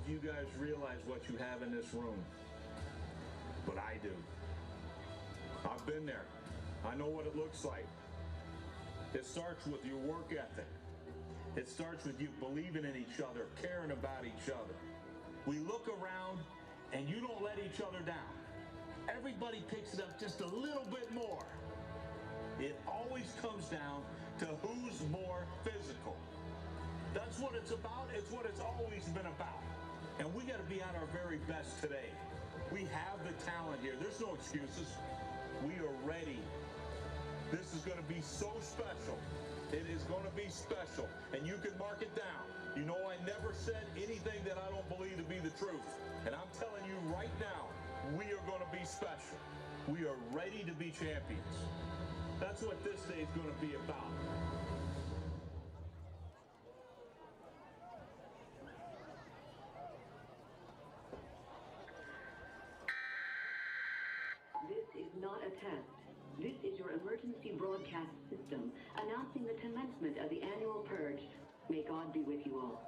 if you guys realize what you have in this room, but I do. I've been there. I know what it looks like. It starts with your work ethic. It starts with you believing in each other, caring about each other. We look around and you don't let each other down. Everybody picks it up just a little bit more. It always comes down to who's more physical. That's what it's about. It's what it's always been about. And we got to be at our very best today. We have the talent here. There's no excuses. We are ready. This is going to be so special. It is going to be special. And you can mark it down. You know, I never said anything that I don't believe to be the truth. And I'm telling you right now, we are going to be special. We are ready to be champions. That's what this day is going to be about. This is not a test. This is your emergency broadcast system announcing the commencement of the annual purge. May God be with you all.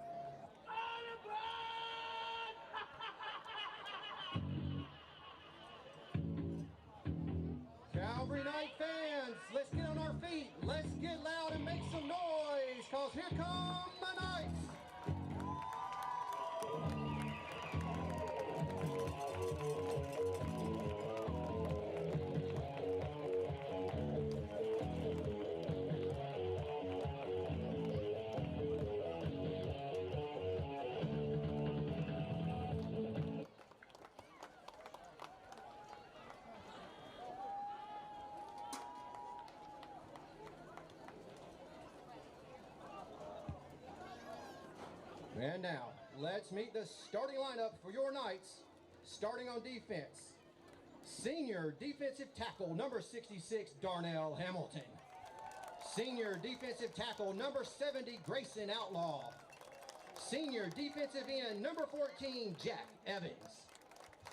Calvary Night fans, let's get on our feet. Let's get loud and make some noise, because here come the Knights. And now, let's meet the starting lineup for your Knights. Starting on defense, senior defensive tackle number 66, Darnell Hamilton. Senior defensive tackle number 70, Grayson Outlaw. Senior defensive end number 14, Jack Evans.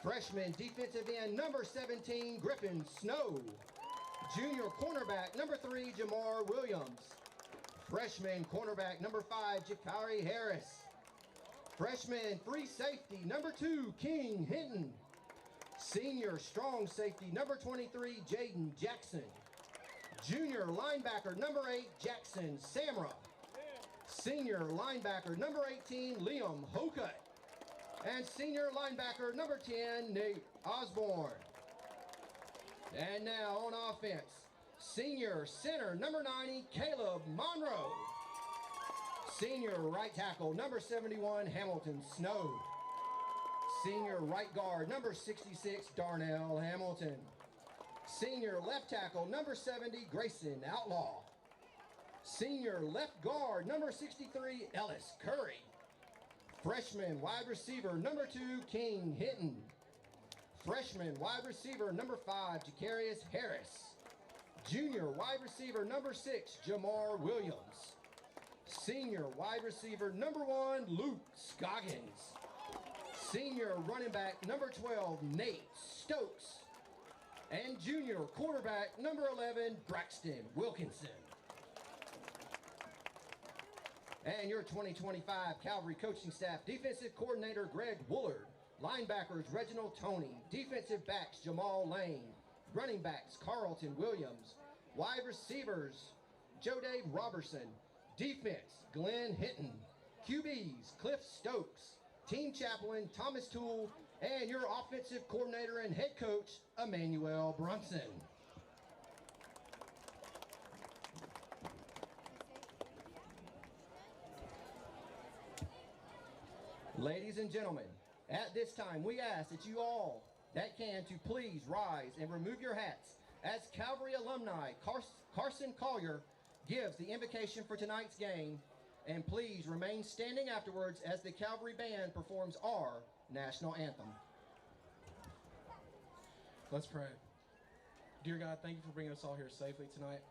Freshman defensive end number 17, Griffin Snow. Junior cornerback number 3, Jamar Williams. Freshman cornerback number 5, Jakari Harris. Freshman free safety number 2, King Hinton. Senior strong safety number 23, Jaden Jackson. Junior linebacker number 8, Jackson Samra. Senior linebacker number 18, Liam Hokut. And senior linebacker number 10, Nate Osborne. And now on offense, senior center number 90, Caleb Monroe. Senior right tackle number 71, Hamilton Snow. Senior right guard number 66, Darnell Hamilton. Senior left tackle number 70, Grayson Outlaw. Senior left guard number 63, Ellis Curry. Freshman wide receiver number 2, King Hinton. Freshman wide receiver number 5, Jakarius Harris. Junior wide receiver number 6, Jamar Williams. Senior wide receiver number 1, Luke Scoggins. Senior running back number 12, Nate Stokes. And junior quarterback number 11, Braxton Wilkinson. And your 2025 Calvary coaching staff: defensive coordinator Greg Woolard, linebackers Reginald Toney, defensive backs Jamal Lane, running backs Carlton Williams, wide receivers Joe Dave Robertson, defense Glenn Hinton, QBs Cliff Stokes, team chaplain Thomas Toole, and your offensive coordinator and head coach Emmanuel Brunson. Ladies and gentlemen, at this time we ask that you all that can to please rise and remove your hats as Calvary alumni Carson Collier gives the invocation for tonight's game, and please remain standing afterwards as the Calvary band performs our national anthem. Let's pray. Dear God, thank you for bringing us all here safely tonight,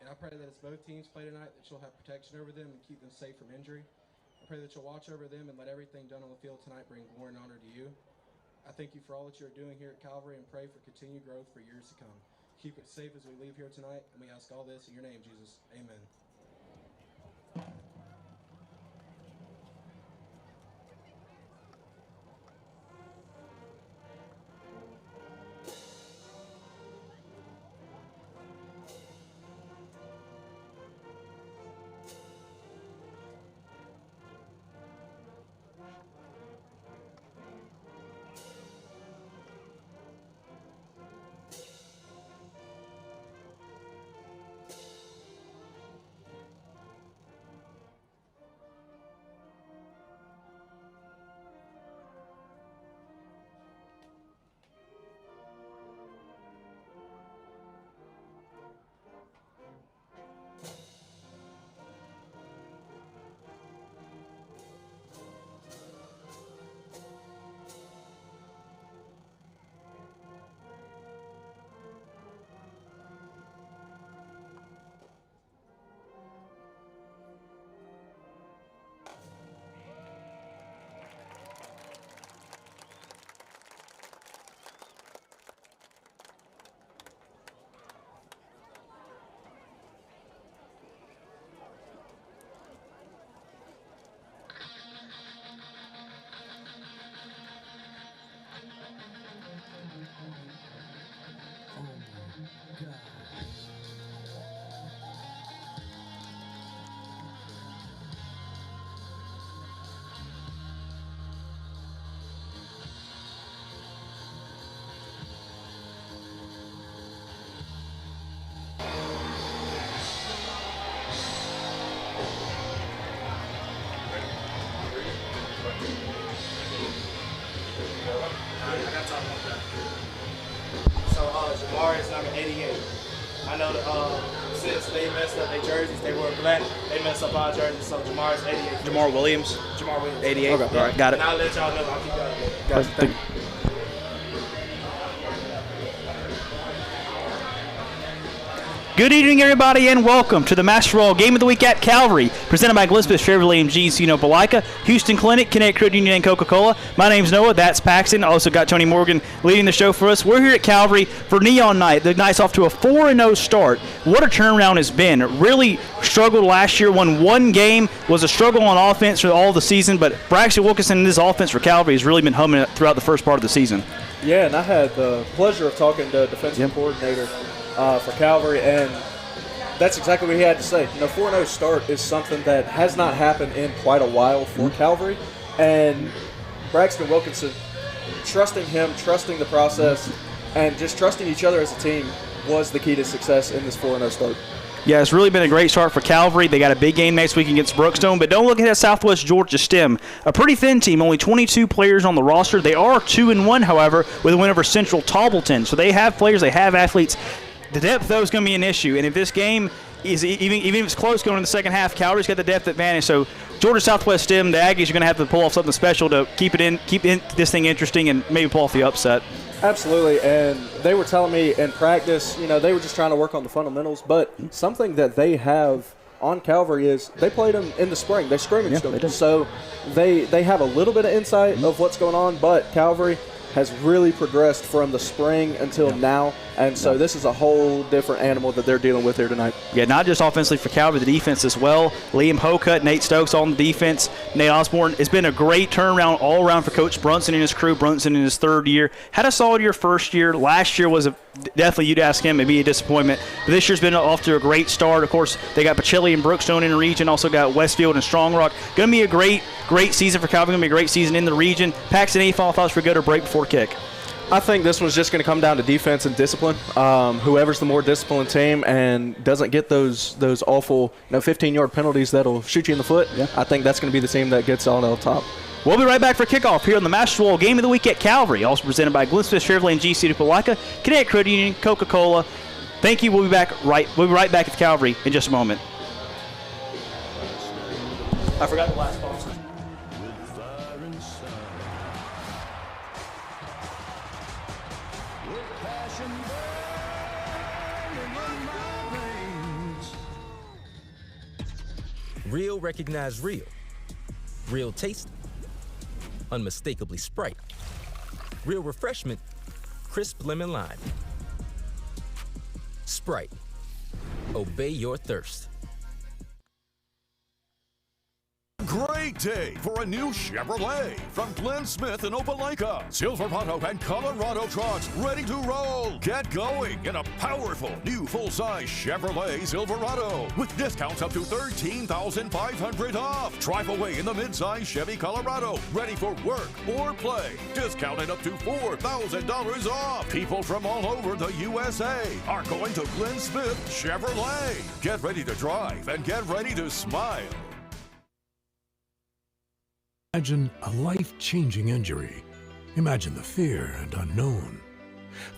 and I pray that as both teams play tonight that you'll have protection over them and keep them safe from injury. I pray that you'll watch over them and let everything done on the field tonight bring glory and honor to you. I thank you for all that you're doing here at Calvary and pray for continued growth for years to come. Keep it safe as we leave here tonight, and we ask all this in your name, Jesus. Amen. I know since they messed up their jerseys, they were black, they messed up our jerseys, so Jamar's 88. Jamar Williams. Jamar Williams. 88. Okay. All right, got it. And I'll let y'all know. I'll keep y'all updated. Gotcha. Thank you. Good evening, everybody, and welcome to the Master Roll Game of the Week at Calvary, presented by Elizabeth Chevrolet and GC Opelika, Houston Clinic, Connecticut Credit Union, and Coca-Cola. My name's Noah. That's Paxton. Also got Tony Morgan leading the show for us. We're here at Calvary for Neon Night. The night's off to a 4-0 start. What a turnaround it's been. Really struggled last year. Won one game. Was a struggle on offense for all the season, but Braxton Wilkinson and this offense for Calvary has really been humming throughout the first part of the season. Yeah, and I had the pleasure of talking to defensive coordinator for Calvary, and that's exactly what he had to say. 4-0 start is something that has not happened in quite a while for Calvary, and Braxton Wilkinson, trusting him, trusting the process, and just trusting each other as a team was the key to success in this 4-0 start. Yeah, it's really been a great start for Calvary. They got a big game next week against Brookstone, but don't look at that Southwest Georgia STEM. A pretty thin team, only 22 players on the roster. They are 2-1, however, with a win over Central Tobbleton. So they have players, they have athletes. The depth, though, is going to be an issue, and if this game is even if it's close going in the second half, Calvary's got the depth advantage. So Georgia Southwest STEM, the Aggies are going to have to pull off something special to keep this thing interesting and maybe pull off the upset. Absolutely, and they were telling me in practice, they were just trying to work on the fundamentals, but something that they have on Calvary is they played them in the spring. They scrimmaged them, so they have a little bit of insight of what's going on, but Calvary has really progressed from the spring until now, and so this is a whole different animal that they're dealing with here tonight. Yeah, not just offensively for Calvary, the defense as well. Liam Hocutt, Nate Stokes on the defense, Nate Osborne. It's been a great turnaround all around for Coach Brunson and his crew. Brunson in his third year. Had a solid year first year. Last year was definitely, you'd ask him, it'd be a disappointment. But this year's been off to a great start. Of course, they got Pacelli and Brookstone in the region, also got Westfield and Strong Rock. Going to be a great season for Calvary. Going to be a great season in the region. Paxton, any final thoughts for good or break before kick? I think this one's just going to come down to defense and discipline. Whoever's the more disciplined team and doesn't get those awful 15-yard penalties that'll shoot you in the foot, I think that's going to be the team that gets on the top. We'll be right back for kickoff here on the Master Roll Game of the Week at Calvary, also presented by Elizabeth Chevrolet and GC Opelika, Connecticut Credit Union, Coca-Cola. Thank you. We'll be right back at Calvary in just a moment. I forgot the last sponsor. Real recognize real. Real taste, unmistakably Sprite. Real refreshment, crisp lemon lime. Sprite, obey your thirst. Great day for a new Chevrolet from Glenn Smith and Opelika. Silverado and Colorado trucks ready to roll. Get going in a powerful new full-size Chevrolet Silverado with discounts up to $13,500 off. Drive away in the mid-size Chevy Colorado ready for work or play. Discounted up to $4,000 off. People from all over the USA are going to Glenn Smith Chevrolet. Get ready to drive and get ready to smile. Imagine a life-changing injury. Imagine the fear and unknown.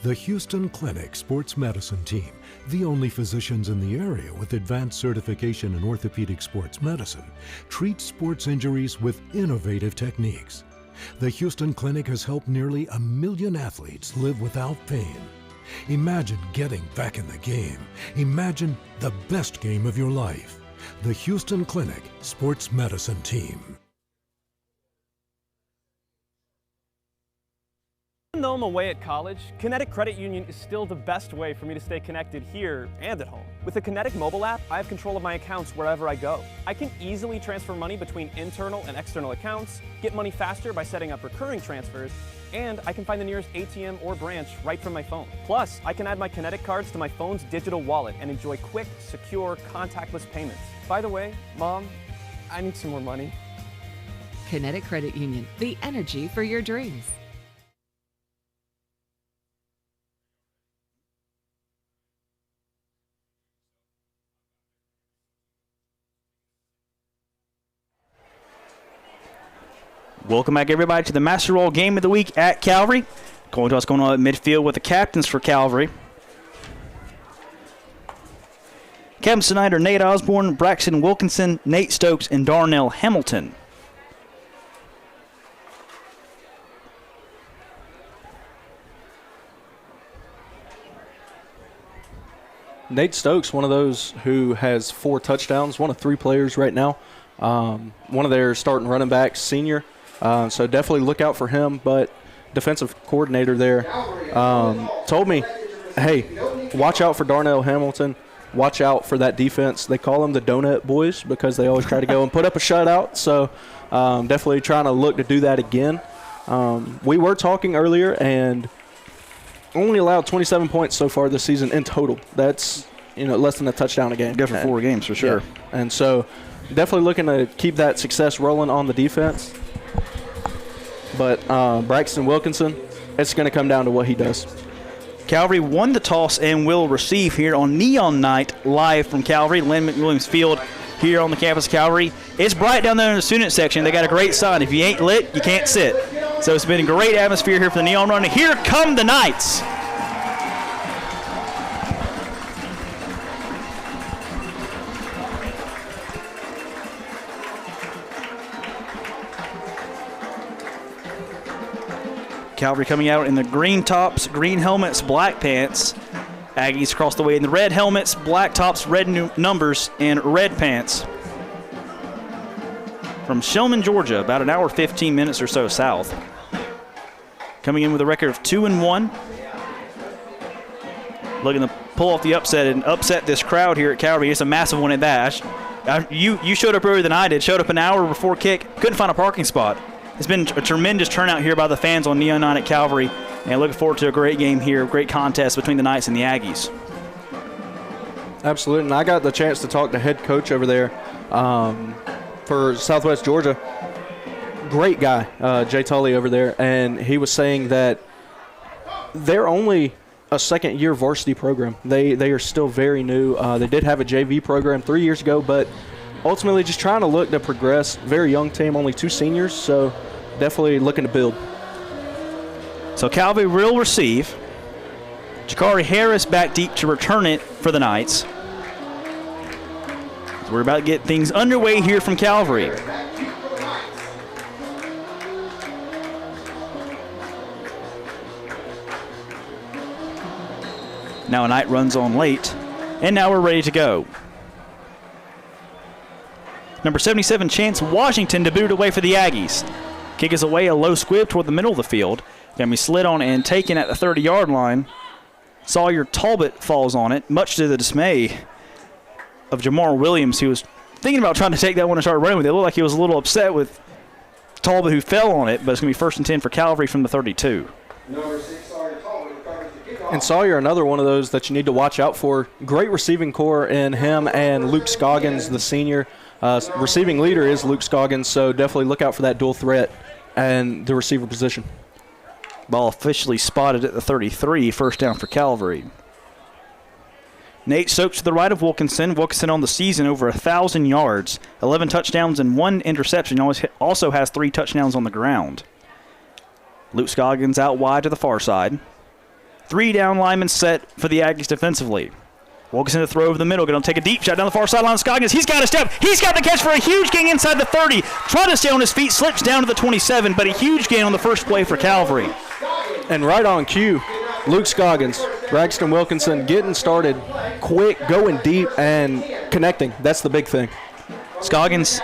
The Houston Clinic Sports Medicine Team, the only physicians in the area with advanced certification in orthopedic sports medicine, treats sports injuries with innovative techniques. The Houston Clinic has helped nearly 1 million athletes live without pain. Imagine getting back in the game. Imagine the best game of your life. The Houston Clinic Sports Medicine Team. Even though I'm away at college, Connecticut Credit Union is still the best way for me to stay connected here and at home. With the Connecticut mobile app, I have control of my accounts wherever I go. I can easily transfer money between internal and external accounts, get money faster by setting up recurring transfers, and I can find the nearest ATM or branch right from my phone. Plus, I can add my Connecticut cards to my phone's digital wallet and enjoy quick, secure, contactless payments. By the way, Mom, I need some more money. Connecticut Credit Union, the energy for your dreams. Welcome back, everybody, to the Master Roll Game of the Week at Calvary. Going to what's going on at midfield with the captains for Calvary. Captains tonight are Nate Osborne, Braxton Wilkinson, Nate Stokes, and Darnell Hamilton. Nate Stokes, one of those who has 4 touchdowns, one of 3 players right now. One of their starting running backs, senior. So definitely look out for him. But defensive coordinator there told me, hey, watch out for Darnell Hamilton. Watch out for that defense. They call them the Donut Boys because they always try to go and put up a shutout. So definitely trying to look to do that again. We were talking earlier, and only allowed 27 points so far this season in total. That's, less than a touchdown a game. Good for 4 games for sure. Yeah. And so definitely looking to keep that success rolling on the defense. But Braxton Wilkinson, it's going to come down to what he does. Calvary won the toss and will receive here on Neon Night live from Calvary, Lynn McWilliams Field here on the campus of Calvary. It's bright down there in the student section. They got a great sign. If you ain't lit, you can't sit. So it's been a great atmosphere here for the Neon Run. Here come the Knights. Calvary coming out in the green tops, green helmets, black pants. Aggies across the way in the red helmets, black tops, red numbers, and red pants. From Shellman, Georgia, about an hour 15 minutes or so south. Coming in with a record of 2-1. Looking to pull off the upset and upset this crowd here at Calvary. It's a massive one at that. You showed up earlier than I did. Showed up an hour before kick. Couldn't find a parking spot. It's been a tremendous turnout here by the fans on Neon 9 at Calvary. And looking forward to a great game here, great contest between the Knights and the Aggies. Absolutely. And I got the chance to talk to head coach over there for Southwest Georgia. Great guy, Jay Tully over there. And he was saying that they're only a second-year varsity program. They are still very new. They did have a JV program 3 years ago, but ultimately just trying to look to progress. Very young team, only 2 seniors, so definitely looking to build. So Calvary will receive. Jakari Harris back deep to return it for the Knights. We're about to get things underway here from Calvary. Now a Knight runs on late, and now we're ready to go. Number 77, Chance Washington, to boot away for the Aggies. Kick is away, a low squib toward the middle of the field. Going to be slid on and taken at the 30-yard line. Sawyer Talbot falls on it, much to the dismay of Jamar Williams, who was thinking about trying to take that one and start running with it. It looked like he was a little upset with Talbot, who fell on it, but it's going to be 1st and 10 for Calvary from the 32. Number 6, Sawyer Talbot recovers the kickoff. And Sawyer, another one of those that you need to watch out for. Great receiving core in him and Luke Scoggins, the senior. Receiving leader is Luke Scoggins, so definitely look out for that dual threat and the receiver position. Ball officially spotted at the 33, 1st down for Calvary. Nate Stokes to the right of Wilkinson. Wilkinson on the season over 1,000 yards, 11 touchdowns and 1 interception. Also has 3 touchdowns on the ground. Luke Scoggins out wide to the far side. 3 down linemen set for the Aggies defensively. Wilkinson to throw over the middle. Going to take a deep shot down the far sideline. Scoggins, he's got a step. He's got the catch for a huge gain inside the 30. Trying to stay on his feet, slips down to the 27, but a huge gain on the first play for Calvary. And right on cue, Luke Scoggins, Braxton Wilkinson getting started quick, going deep, and connecting. That's the big thing. Scoggins,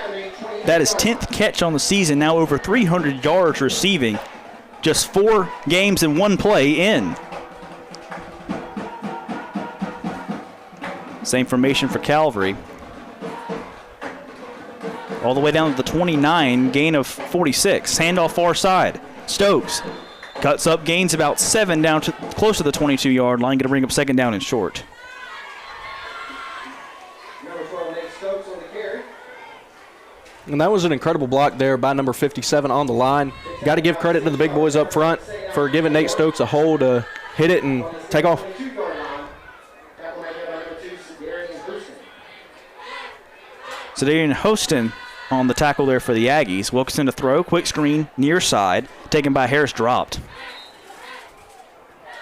that is 10th catch on the season, now over 300 yards receiving. Just 4 games and 1 play in. Same formation for Calvary. All the way down to the 29, gain of 46. Handoff far side. Stokes cuts up, gains about 7 down to close to the 22-yard line. Going to bring up 2nd down and short. Number 12, Nate Stokes on the carry. And that was an incredible block there by number 57 on the line. Got to give credit to the big boys up front for giving Nate Stokes a hole to hit it and take off. Zadarian Hostin on the tackle there for the Aggies. Wilkinson to throw, quick screen, near side, taken by Harris, dropped.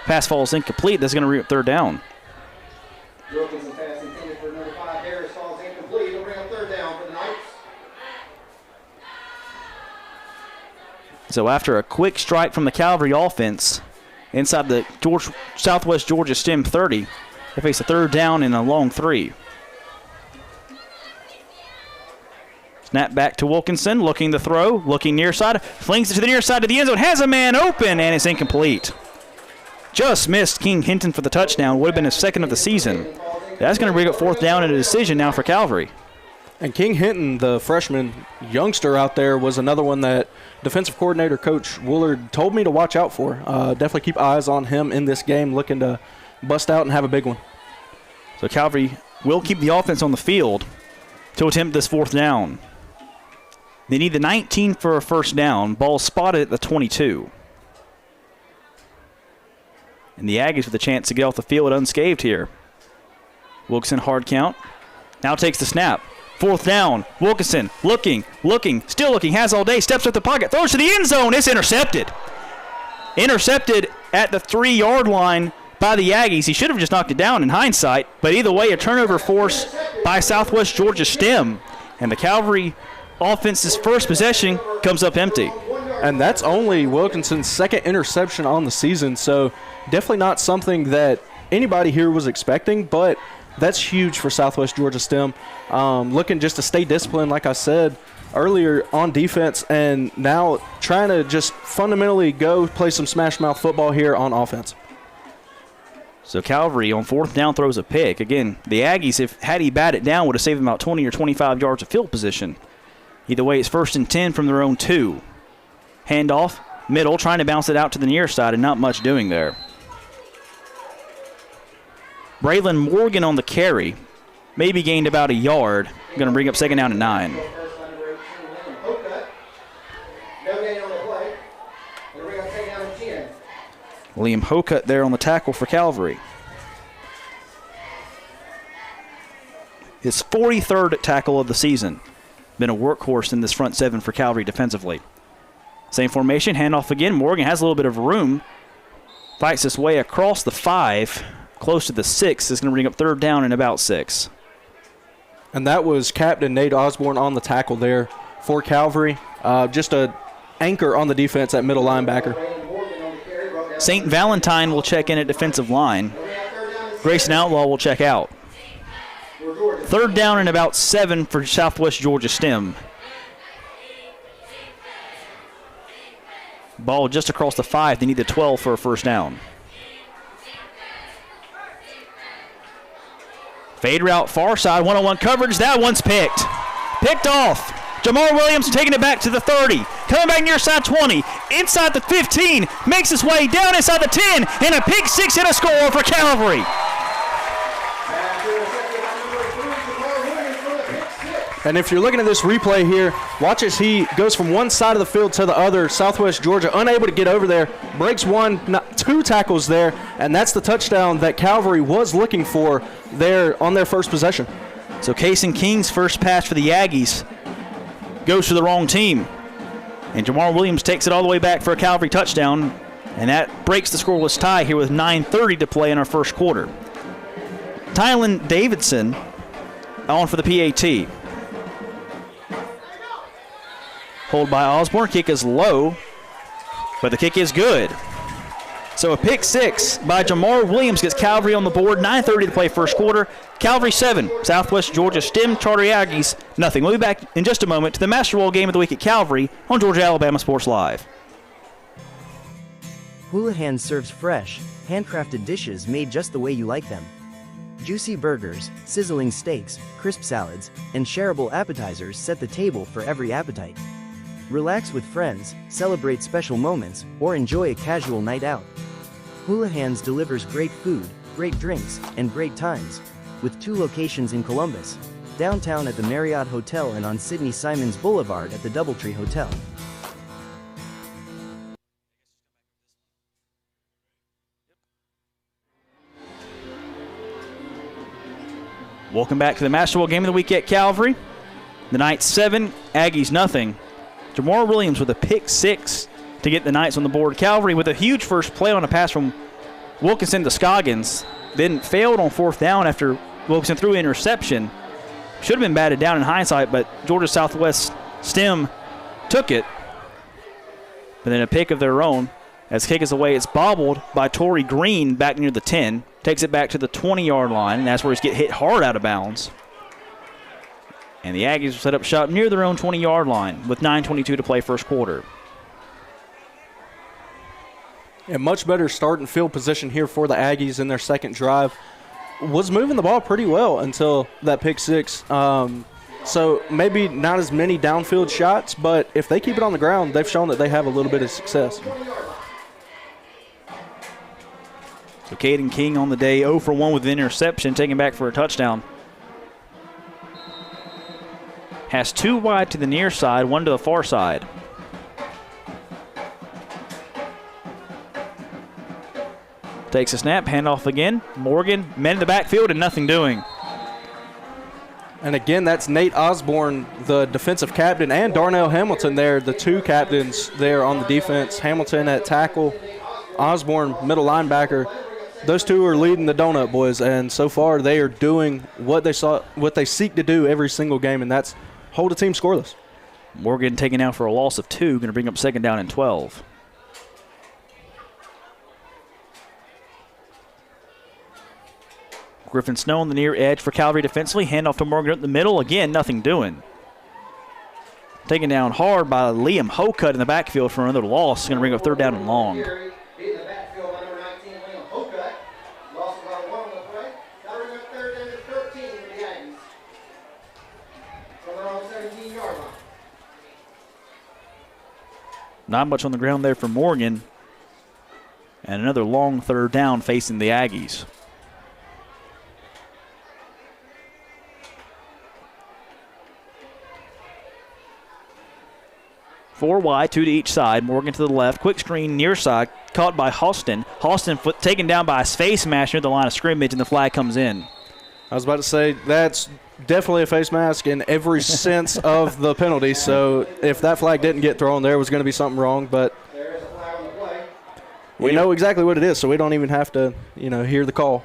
Pass falls incomplete. That's going to re-up 3rd down. Wilkinson pass intended for number 5, So after a quick strike from the Calvary offense inside the Southwest Georgia Stem 30, they face a third down and a long 3. Snap back to Wilkinson, looking to throw, looking near side, flings it to the near side of the end zone, has a man open, and it's incomplete. Just missed King Hinton for the touchdown, would have been his second of the season. That's going to bring up fourth down and a decision now for Calvary. And King Hinton, the freshman youngster out there, was another one that defensive coordinator Coach Woolard told me to watch out for. Definitely keep eyes on him in this game, looking to bust out and have a big one. So Calvary will keep the offense on the field to attempt this fourth down. They need the 19 for a first down. Ball spotted at the 22. And the Aggies with a chance to get off the field unscathed here. Wilkinson hard count. Now takes the snap. Fourth down. Wilkinson looking, still looking, has all day, steps up the pocket, throws to the end zone. It's intercepted. Intercepted at the 3-yard line by the Aggies. He should have just knocked it down in hindsight, but either way, a turnover force by Southwest Georgia Stem. And the Calvary offense's first possession comes up empty. And that's only Wilkinson's second interception on the season, so definitely not something that anybody here was expecting, but that's huge for Southwest Georgia Stem. Looking just to stay disciplined, like I said earlier, on defense, and now trying to just fundamentally go play some smash mouth football here on offense. So Calvary on fourth down throws a pick. Again, the Aggies, had he batted down, would have saved them about 20 or 25 yards of field position. Either way, it's 1st and 10 from their own 2. Handoff, middle, trying to bounce it out to the near side, and not much doing there. Braylon Morgan on the carry. Maybe gained about a yard. Going to bring up second down and 9. Liam Hocutt there on the tackle for Calvary. His 43rd tackle of the season. Been a workhorse in this front 7 for Calvary defensively. Same formation, handoff again. Morgan has a little bit of room. Fights his way across the 5, close to the 6. Is going to bring up third down and about 6. And that was Captain Nate Osborne on the tackle there for Calvary. Just a anchor on the defense at middle linebacker. St. Valentine will check in at defensive line. Grayson Outlaw will check out. Third down and about 7 for Southwest Georgia Stem. Ball just across the 5. They need the 12 for a first down. Fade route, far side, one-on-one coverage. That one's picked. Picked off. Jamar Williams taking it back to the 30. Coming back near side 20. Inside the 15. Makes his way down inside the 10. And a pick 6 and a score for Calvary. And if you're looking at this replay here, watch as he goes from one side of the field to the other. Southwest Georgia unable to get over there. Breaks 2 tackles there, and that's the touchdown that Calvary was looking for there on their first possession. So Kason King's first pass for the Aggies goes to the wrong team. And Jamar Williams takes it all the way back for a Calvary touchdown, and that breaks the scoreless tie here with 9:30 to play in our first quarter. Tylen Davidson on for the PAT. Hold by Osborne. Kick is low, but the kick is good. So a pick 6 by Jamar Williams gets Calvary on the board. 9:30 to play first quarter. Calvary 7, Southwest Georgia Stem Charter Aggies nothing. We'll be back in just a moment to the Master Roll Game of the Week at Calvary on Georgia Alabama Sports Live. Houlihan serves fresh, handcrafted dishes made just the way you like them. Juicy burgers, sizzling steaks, crisp salads, and shareable appetizers set the table for every appetite. Relax with friends, celebrate special moments, or enjoy a casual night out. Houlihan's delivers great food, great drinks, and great times, with 2 locations in Columbus, downtown at the Marriott Hotel and on Sidney Simons Boulevard at the Doubletree Hotel. Welcome back to the Master Roll Game of the Week at Calvary. The Knights 7, Aggies nothing. Jamar Williams with a pick 6 to get the Knights on the board. Calvary with a huge first play on a pass from Wilkinson to Scoggins. Then failed on fourth down after Wilkinson threw an interception. Should have been batted down in hindsight, but Georgia Southwest Stem took it. But then a pick of their own. As kick is away, it's bobbled by Torrey Green back near the 10. Takes it back to the 20-yard line, and that's where he's get hit hard out of bounds. And the Aggies will set up shop near their own 20-yard line with 9:22 to play first quarter. A much better start and field position here for the Aggies in their second drive. Was moving the ball pretty well until that pick six. So maybe not as many downfield shots, but if they keep it on the ground, they've shown that they have a little bit of success. So Caden King on the day, 0 for 1 with an interception, taken back for a touchdown. Has 2 wide to the near side, 1 to the far side. Takes a snap, handoff again. Morgan, men in the backfield and nothing doing. And again, that's Nate Osborne, the defensive captain, and Darnell Hamilton there, the 2 captains there on the defense. Hamilton at tackle, Osborne middle linebacker. Those 2 are leading the Donut Boys, and so far they are doing what they seek to do every single game, and that's hold a team scoreless. Morgan taken out for a loss of 2, going to bring up second down and 12. Griffin Snow on the near edge for Calvary defensively. Handoff to Morgan up the middle. Again, nothing doing. Taken down hard by Liam Hocutt in the backfield for another loss. Going to bring up third down and long. Not much on the ground there for Morgan. And another long third down facing the Aggies. Four wide, 2 to each side. Morgan to the left. Quick screen near side. Caught by Halston. Halston taken down by his face mask near the line of scrimmage, and the flag comes in. I was about to say, that's definitely a face mask in every sense of the penalty. So if that flag didn't get thrown, there was going to be something wrong. But we know exactly what it is, so we don't even have to, hear the call.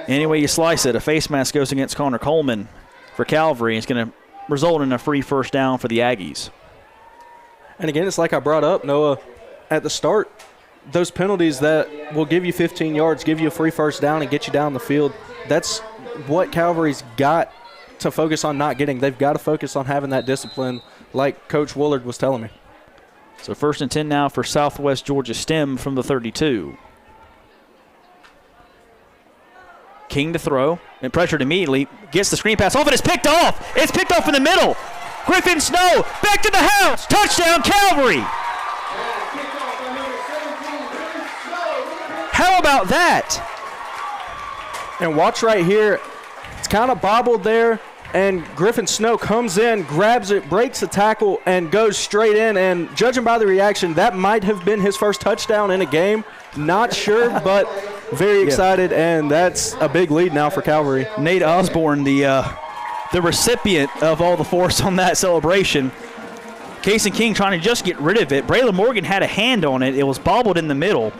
Any way you slice it, a face mask goes against Connor Coleman for Calvary. It's going to result in a free first down for the Aggies. And again, it's like I brought up, Noah, at the start, those penalties that will give you 15 yards, give you a free first down, and get you down the field, that's what Calvary's got to focus on not getting. They've got to focus on having that discipline like Coach Woolard was telling me. So 1st and 10 now for Southwest Georgia STEM from the 32. King to throw, and pressured immediately, gets the screen pass off, and it's picked off. It's picked off in the middle. Griffin Snow, back to the house. Touchdown, Calvary. How about that? And watch right here. It's kind of bobbled there, and Griffin Snow comes in, grabs it, breaks the tackle, and goes straight in. And judging by the reaction, that might have been his first touchdown in a game. Not sure, but very excited, and that's a big lead now for Calvary. Nate Osborne, the recipient of all the force on that celebration. Kason King trying to just get rid of it. Braylon Morgan had a hand on it. It was bobbled in the middle.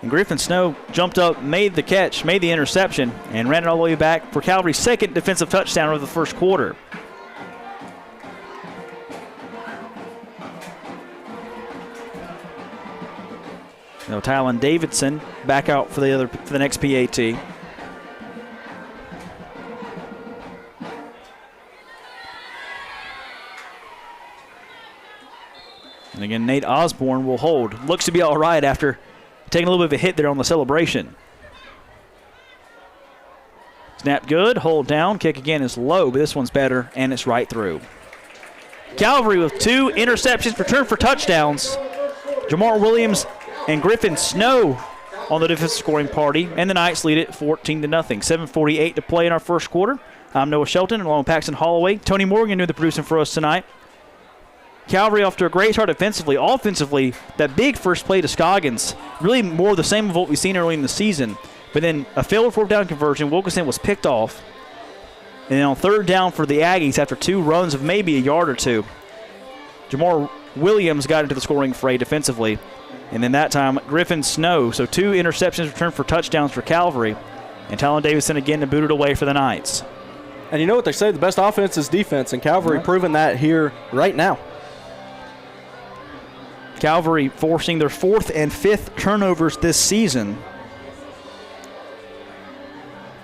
And Griffin Snow jumped up, made the catch, made the interception, and ran it all the way back for Calvary's second defensive touchdown of the first quarter. Now Tylen Davidson back out for the next PAT. And again, Nate Osborne will hold. Looks to be all right after taking a little bit of a hit there on the celebration. Snap good, hold down. Kick again is low, but this one's better, and it's right through. Calvary with 2 interceptions returned for touchdowns. Jamar Williams and Griffin Snow on the defensive scoring party, and the Knights lead it 14-0. 7:48 to play in our first quarter. I'm Noah Shelton, along with Paxton Holloway. Tony Morgan doing the producing for us tonight. Calvary off to a great start defensively. Offensively, that big first play to Scoggins, really more the same of what we've seen early in the season. But then a failed fourth down conversion. Wilkinson was picked off. And then on third down for the Aggies after 2 runs of maybe a yard or 2, Jamar Williams got into the scoring fray defensively. And then that time, Griffin Snow. So 2 interceptions returned for touchdowns for Calvary. And Tylen Davidson again to boot it away for the Knights. And you know what they say, the best offense is defense, and Calvary proving that here right now. Calvary forcing their 4th and 5th turnovers this season.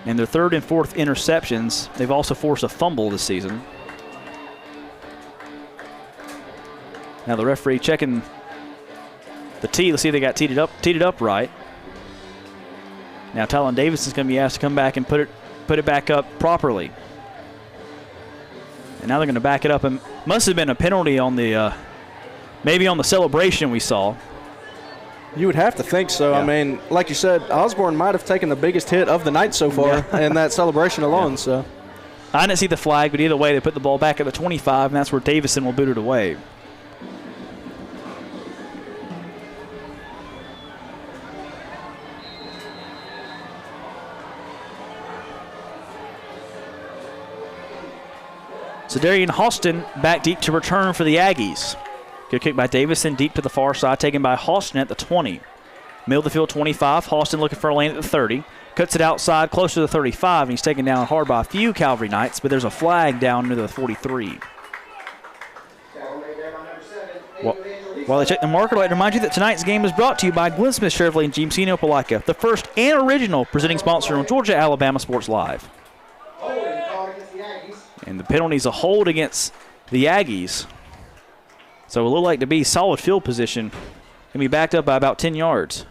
And their 3rd and 4th interceptions. They've also forced a fumble this season. Now the referee checking the tee. Let's see if they got teed it up right. Now Talon Davis is going to be asked to come back and put it back up properly. And now they're going to back it up. And must have been a penalty on the maybe on the celebration we saw. You would have to think so. Yeah. I mean, like you said, Osborne might have taken the biggest hit of the night so far in that celebration alone. Yeah. So I didn't see the flag, but either way, they put the ball back at the 25, and that's where Davison will boot it away. So Darian Austin back deep to return for the Aggies. Good kick by Davison, deep to the far side, taken by Austin at the 20. Middle of the field, 25. Austin looking for a lane at the 30. Cuts it outside, close to the 35, and he's taken down hard by a few Calvary Knights, but there's a flag down near the 43. While they check the marker, I'd like to remind you that tonight's game is brought to you by Glenn Smith Chevrolet and GMC in Opelika, the first and original presenting sponsor on Georgia Alabama Sports Live. And the penalty's a hold against the Aggies. So it looked like to be solid field position. Can be backed up by about 10 yards.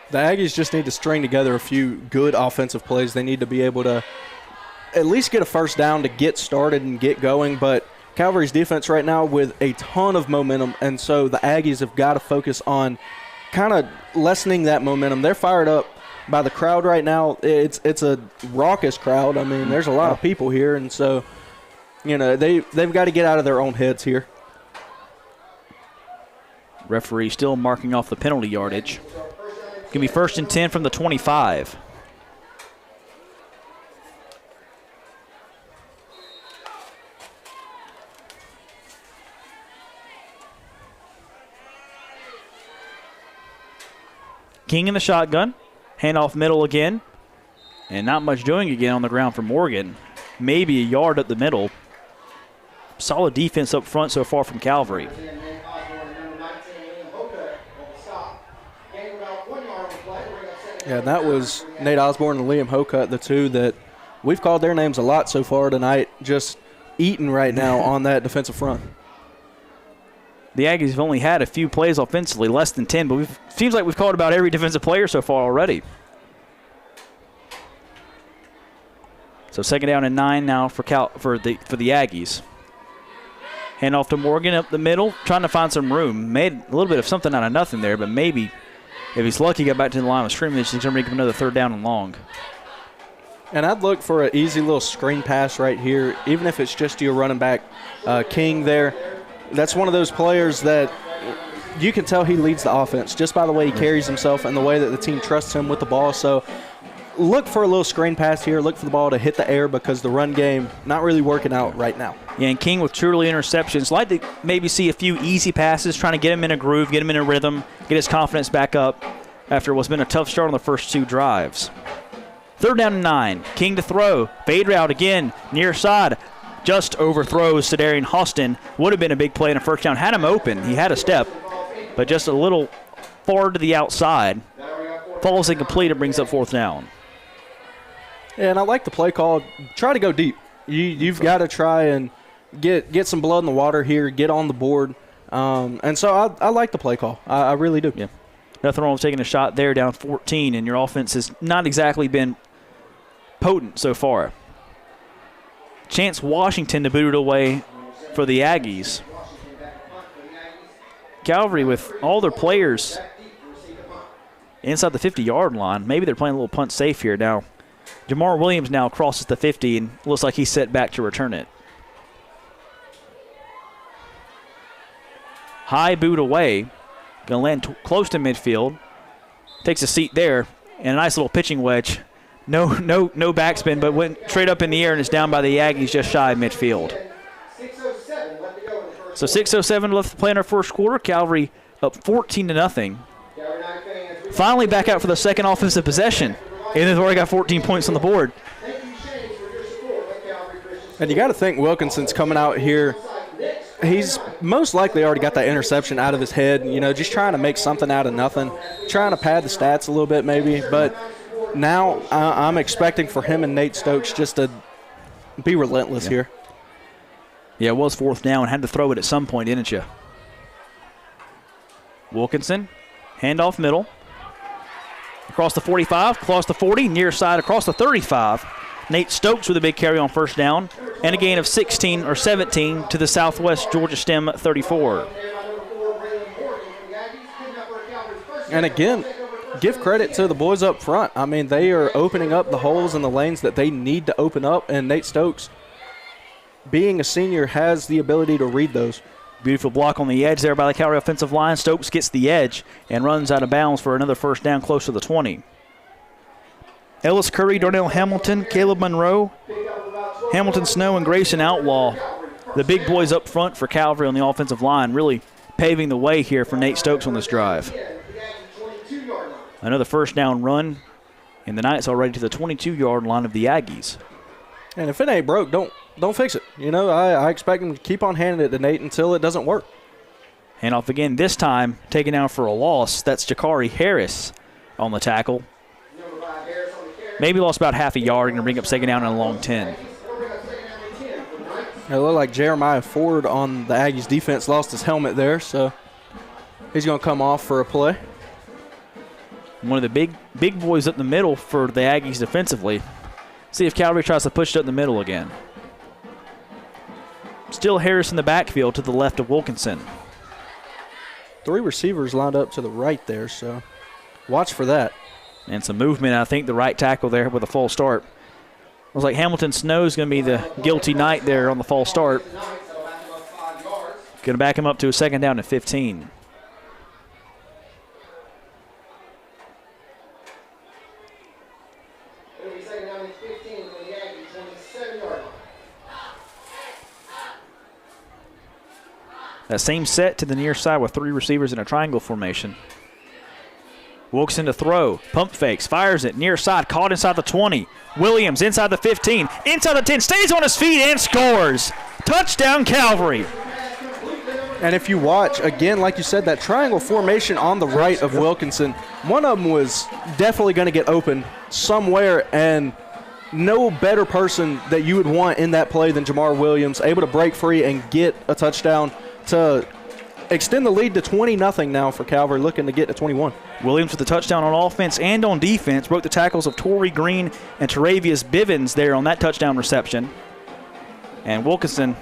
the Aggies just need to string together a few good offensive plays. They need to be able to at least get a first down to get started and get going. But Calvary's defense right now with a ton of momentum, and so the Aggies have got to focus on kind of lessening that momentum. They're fired up by the crowd right now. It's a raucous crowd. I mean, there's a lot of people here, and so, you know, they've got to get out of their own heads here. Referee still marking off the penalty yardage. Going to be 1st and 10 from the 25. King in the shotgun. Handoff middle again. And not much doing again on the ground for Morgan. Maybe a yard up the middle. Solid defense up front so far from Calvary. Yeah, that was Nate Osborne and Liam Hocutt, the two that we've called their names a lot so far tonight, just eating right now on that defensive front. The Aggies have only had a few plays offensively, less than 10, but seems like we've called about every defensive player so far already. So 2nd down and 9 now for the Aggies. Hand off to Morgan up the middle, trying to find some room. Made a little bit of something out of nothing there, but maybe if he's lucky, got back to the line of scrimmage, he's going to make another 3rd down and long. And I'd look for an easy little screen pass right here, even if it's just your running back, King there. That's one of those players that you can tell he leads the offense just by the way he carries himself and the way that the team trusts him with the ball. So look for a little screen pass here. Look for the ball to hit the air because the run game not really working out right now. Yeah, and King with 2 early interceptions. Like to maybe see a few easy passes, trying to get him in a groove, get him in a rhythm, get his confidence back up after what's been a tough start on the first 2 drives. 3rd down and 9. King to throw. Fade route again, near side. Just overthrows Sedarian Austin. Would have been a big play in a first down. Had him open. He had a step, but just a little far to the outside. Falls incomplete and brings up 4th down. Yeah, and I like the play call. Try to go deep. You've got to try and get some blood in the water here, get on the board. And so I like the play call. I really do. Yeah. Nothing wrong with taking a shot there down 14, and your offense has not exactly been potent so far. Chance Washington to boot it away for the Aggies. Calvary with all their players inside the 50-yard line. Maybe they're playing a little punt safe here now. Jamar Williams now crosses the 50 and looks like he's set back to return it. High boot away. Going to land close to midfield. Takes a seat there. And a nice little pitching wedge. No backspin, but went straight up in the air and it's down by the Aggies just shy of midfield. So 6:07 left to play in our first quarter. Calvary up 14-0. Finally back out for the second offensive possession. And they've already got 14 points on the board. And you got to think Wilkinson's coming out here. He's most likely already got that interception out of his head, just trying to make something out of nothing, trying to pad the stats a little bit maybe. But now I'm expecting for him and Nate Stokes just to be relentless here. Yeah, it was 4th down. Had to throw it at some point, didn't you? Wilkinson, handoff middle. Across the 45, across the 40, near side, across the 35. Nate Stokes with a big carry on 1st down, and a gain of 16 or 17 to the Southwest Georgia Stem 34. And again, give credit to the boys up front. I mean, they are opening up the holes and the lanes that they need to open up, and Nate Stokes, being a senior, has the ability to read those. Beautiful block on the edge there by the Calvary offensive line. Stokes gets the edge and runs out of bounds for another 1st down close to the 20. Ellis Curry, Darnell Hamilton, Caleb Monroe, Hamilton Snow, and Grayson Outlaw. The big boys up front for Calvary on the offensive line, really paving the way here for Nate Stokes on this drive. Another 1st down run, and the Knights already to the 22-yard line of the Aggies. And if it ain't broke, don't fix it. I expect him to keep on handing it to Nate until it doesn't work. Handoff again, this time taken down for a loss. That's Jakari Harris on the tackle. Maybe lost about half a yard, going to bring up 2nd down and a long 10. It looked like Jeremiah Ford on the Aggies defense lost his helmet there, so he's going to come off for a play. One of the big boys up the middle for the Aggies defensively. See if Calvary tries to push it up the middle again. Still Harris in the backfield to the left of Wilkinson. 3 receivers lined up to the right there, so watch for that. And some movement, I think, the right tackle there with a false start. Looks like Hamilton Snow's going to be the guilty Knight there on the false start. Going to back him up to a 2nd down and 15. That same set to the near side with 3 receivers in a triangle formation. Wilkinson to throw. Pump fakes. Fires it. Near side. Caught inside the 20. Williams inside the 15. Inside the 10. Stays on his feet and scores. Touchdown, Calvary. And if you watch, again, like you said, that triangle formation on the right of Wilkinson, one of them was definitely going to get open somewhere, and no better person that you would want in that play than Jamar Williams, able to break free and get a touchdown to extend the lead to 20-0 now for Calvary, looking to get to 21. Williams with the touchdown on offense and on defense. Broke the tackles of Torrey Green and Teravius Bivens there on that touchdown reception. And Wilkinson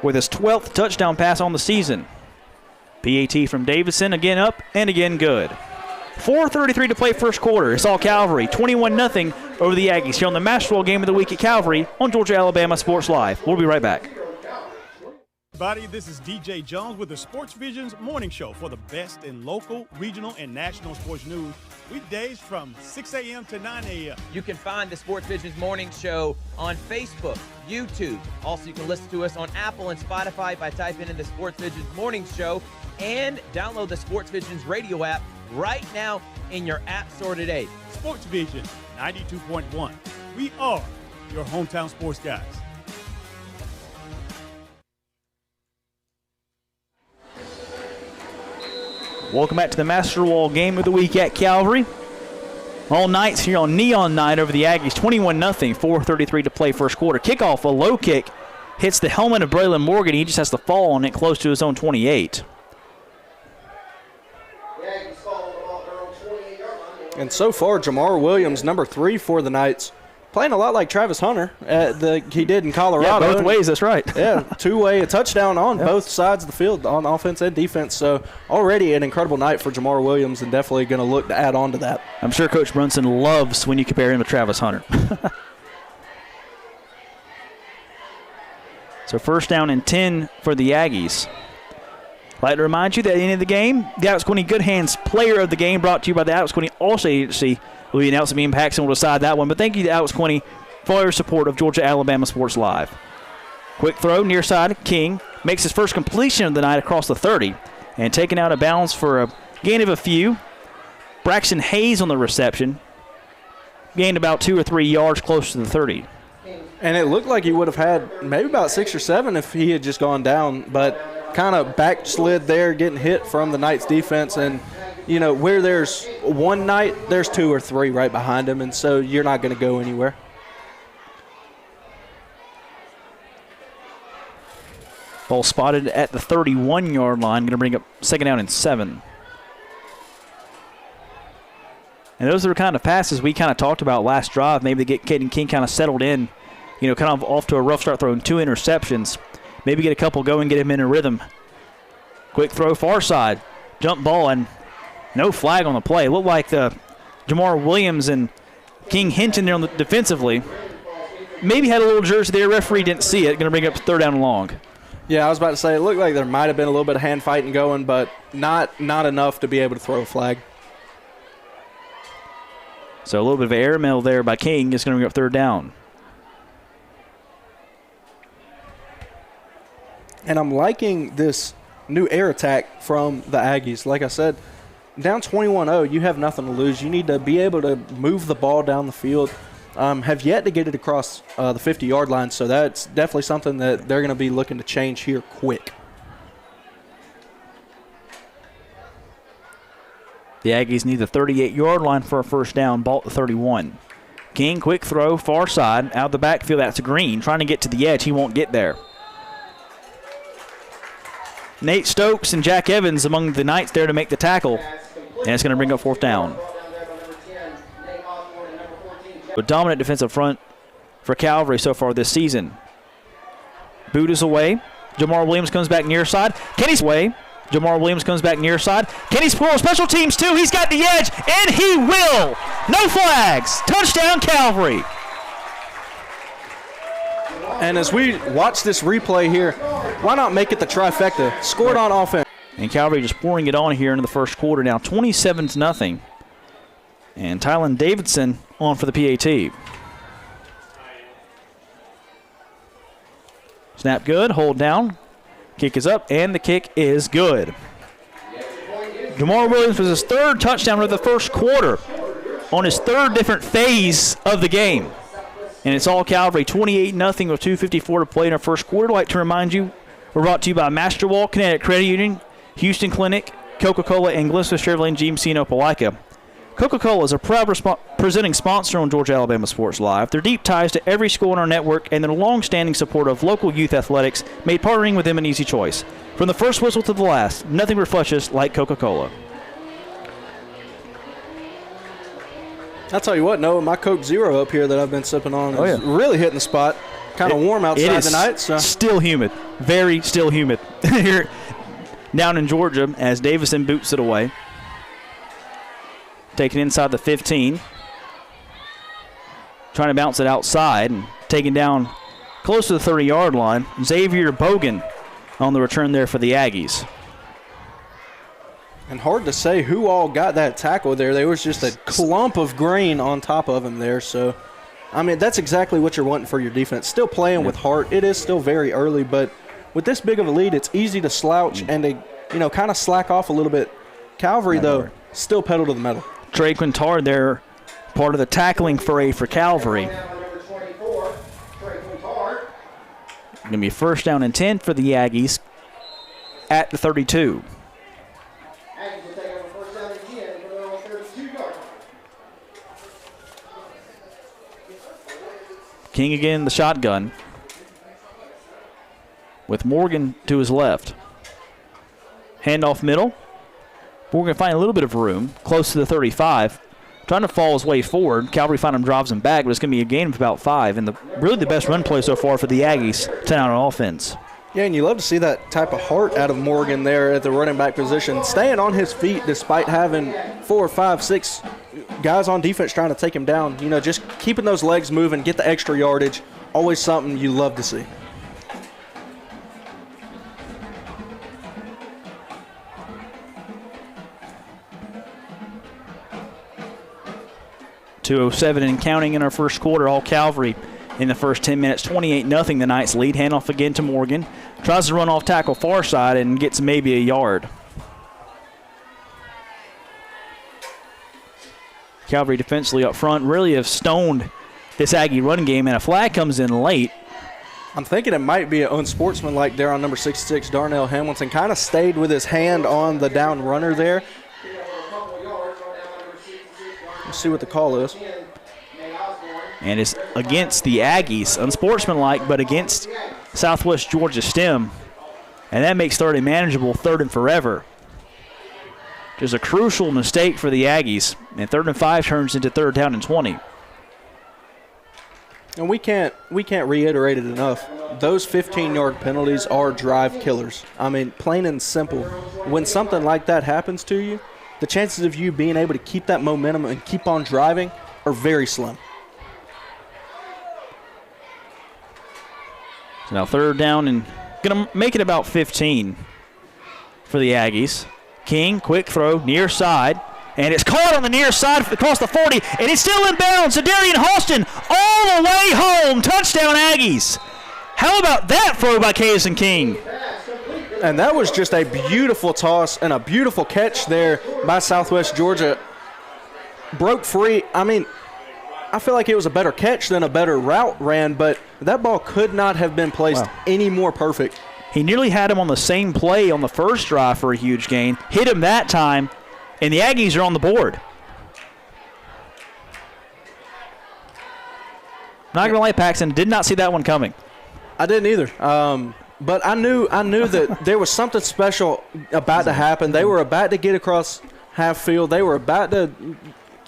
with his 12th touchdown pass on the season. PAT from Davidson, again up and again good. 4:33 to play 1st quarter. It's all Calvary, 21-0 over the Aggies here on the Master Game of the Week at Calvary on Georgia-Alabama Sports Live. We'll be right back. Everybody, this is DJ Jones with the Sports Vision's morning show for the best in local, regional, and national sports news. Weekdays from 6 a.m. to 9 a.m. You can find the Sports Vision's morning show on Facebook, YouTube. Also, you can listen to us on Apple and Spotify by typing in the Sports Vision's morning show, and download the Sports Vision's radio app right now in your app store today. Sports Vision 92.1. We are your hometown sports guys. Welcome back to the Master Wall Game of the Week at Calvary. All Knights here on Neon Night over the Aggies, 21-0, 4:33 to play 1st quarter. Kickoff, a low kick, hits the helmet of Braylon Morgan. He just has to fall on it close to his own 28. And so far, Jamar Williams, number 3 for the Knights, playing a lot like Travis Hunter he did in Colorado. Yeah, both ways, that's right. Yeah, two-way, a touchdown on both sides of the field, on offense and defense. So already an incredible night for Jamar Williams, and definitely going to look to add on to that. I'm sure Coach Brunson loves when you compare him to Travis Hunter. So 1st down and 10 for the Aggies. I'd like to remind you that at the end of the game, the Alex Quinney Good Hands Player of the Game brought to you by the Alex Quinney All-State Agency. Will be announced. Me and Paxton will decide that one. But thank you to Alex Quinney for your support of Georgia-Alabama Sports Live. Quick throw, near side, King makes his first completion of the night across the 30. And taken out of bounds for a gain of a few. Braxton Hayes on the reception. Gained about 2 or 3 yards close to the 30. And it looked like he would have had maybe about 6 or 7 if he had just gone down, but kind of backslid there, getting hit from the Knights defense. And, you know, where there's one Knight, there's 2 or 3 right behind him, and so you're not going to go anywhere. Ball spotted at the 31-yard line, going to bring up second down and 7. And those are the kind of passes we kind of talked about last drive. Maybe to get Caden King kind of settled in, you know, kind of off to a rough start, throwing 2 interceptions. Maybe get a couple going, get him in a rhythm. Quick throw far side, jump ball, and no flag on the play. It looked like the Jamar Williams and King Hinton there on the defensively. Maybe had a little jersey there. Referee didn't see it. Going to bring up third down and long. Yeah, I was about to say, it looked like there might have been a little bit of hand fighting going, but not enough to be able to throw a flag. So a little bit of air mail there by King is going to bring up third down. And I'm liking this new air attack from the Aggies. Like I said, down 21-0, you have nothing to lose. You need to be able to move the ball down the field. Have yet to get it across the 50-yard line, so that's definitely something that they're going to be looking to change here quick. The Aggies need the 38-yard line for a first down, ball at the 31. King, quick throw, far side, out of the backfield. That's Green, trying to get to the edge. He won't get there. Nate Stokes and Jack Evans among the Knights there to make the tackle, and it's going to bring up fourth down. A dominant defensive front for Calvary so far this season. Boot is away. Jamar Williams comes back near side. Kenny's away. Jamar Williams comes back near side. Kenny Squirrel, special teams too. He's got the edge, and he will. No flags. Touchdown, Calvary. And as we watch this replay here, why not make it the trifecta? Scored on offense. And Calvary just pouring it on here into the first quarter now, 27-0. And Tylen Davidson on for the PAT. Snap good, hold down. Kick is up, and the kick is good. Jamar Williams was his third touchdown of the first quarter on his third different phase of the game. And it's all Calvary, 28-0 with 2:54 to play in our first quarter. I'd like to remind you, we're brought to you by Masterwall, Connecticut Credit Union, Houston Clinic, Coca-Cola, and Glenn-Smith Chevrolet and GMC in Opelika. Coca-Cola is a proud presenting sponsor on Georgia Alabama Sports Live. Their deep ties to every school in our network and their long-standing support of local youth athletics made partnering with them an easy choice. From the first whistle to the last, nothing refreshes like Coca-Cola. I'll tell you what, Noah, my Coke Zero up here that I've been sipping on is really hitting the spot. Kind of warm outside tonight. So. Still humid. Very still humid here down in Georgia as Davison boots it away. Taking inside the 15. Trying to bounce it outside and taking down close to the 30-yard line. Xavier Bogan on the return there for the Aggies. And hard to say who all got that tackle there. There was just a clump of green on top of him there. So, I mean, that's exactly what you're wanting for your defense. Still playing with heart. It is still very early, but with this big of a lead, it's easy to slouch and to, you know, kind of slack off a little bit. Calvary, though, still pedal to the metal. Trey Quintard there, part of the tackling foray for Calvary. Going to be first down and 10 for the Aggies at the 32. King again, the shotgun, with Morgan to his left. Handoff middle. Morgan find a little bit of room, close to the 35. Trying to fall his way forward. Calvary finally drives him back, but it's going to be a gain of about 5. And really the best run play so far for the Aggies, 10 out on offense. Yeah, and you love to see that type of heart out of Morgan there at the running back position. Staying on his feet despite having 4, 5, 6 guys on defense trying to take him down. You know, just keeping those legs moving, get the extra yardage. Always something you love to see. .207 and counting in our first quarter. All Calvary in the first 10 minutes. 28-0 the Knights lead. Handoff again to Morgan. Tries to run off tackle far side and gets maybe a yard. Calvary defensively up front really have stoned this Aggie run game, and a flag comes in late. I'm thinking it might be an unsportsmanlike there on number 66, Darnell Hamilton. Kind of stayed with his hand on the down runner there. Let's see what the call is. And it's against the Aggies, unsportsmanlike, but against Southwest Georgia STEM. And that makes third and manageable, third and forever. Just a crucial mistake for the Aggies. And 3rd and 5 turns into 3rd down and 20. And we can't reiterate it enough. Those 15-yard penalties are drive killers. I mean, plain and simple. When something like that happens to you, the chances of you being able to keep that momentum and keep on driving are very slim. So now 3rd down and going to make it about 15 for the Aggies. King, quick throw, near side. And it's caught on the near side across the 40, and it's still in bounds. So Darian Halston all the way home. Touchdown, Aggies. How about that throw by Kason King? And that was just a beautiful toss and a beautiful catch there by Southwest Georgia. Broke free. I mean, I feel like it was a better catch than a better route ran, but that ball could not have been placed any more perfect. He nearly had him on the same play on the first drive for a huge gain. Hit him that time. And the Aggies are on the board. Not going to lie, Paxton, did not see that one coming. I didn't either. But I knew that there was something special about to happen. They were about to get across half field. They were about to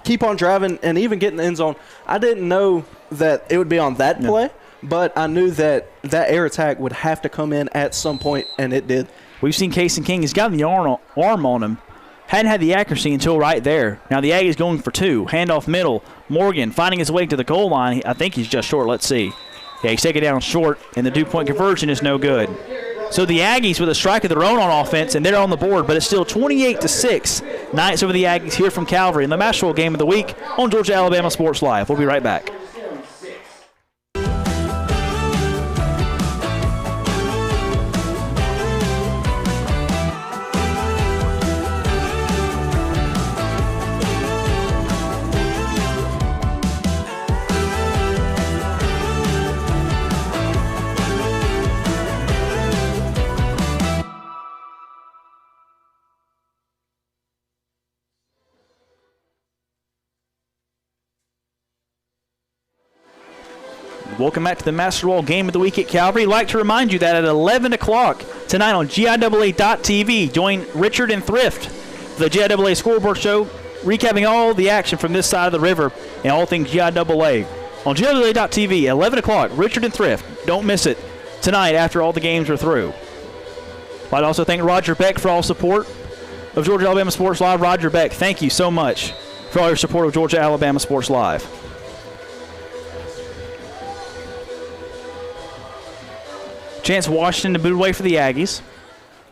keep on driving and even get in the end zone. I didn't know that it would be on that play, but I knew that air attack would have to come in at some point, and it did. We've seen Kason King. He's got the arm on him. Hadn't had the accuracy until right there. Now the Aggies going for 2. Handoff middle. Morgan finding his way to the goal line. I think he's just short. Let's see. Yeah, he's taken down short, and the 2-point conversion is no good. So the Aggies with a strike of their own on offense, and they're on the board, but it's still 28-6. Knights over the Aggies here from Calvary in the Mashroll Game of the Week on Georgia Alabama Sports Live. We'll be right back. Welcome back to the Master Roll Game of the Week at Calvary. I'd like to remind you that at 11 o'clock tonight on GIAA.TV, join Richard and Thrift for the GIAA Scoreboard Show, recapping all the action from this side of the river and all things GIAA. On GIAA.TV, 11 o'clock, Richard and Thrift. Don't miss it tonight after all the games are through. I'd like to also thank Roger Beck for all support of Georgia Alabama Sports Live. Roger Beck, thank you so much for all your support of Georgia Alabama Sports Live. Chance Washington to boot away for the Aggies.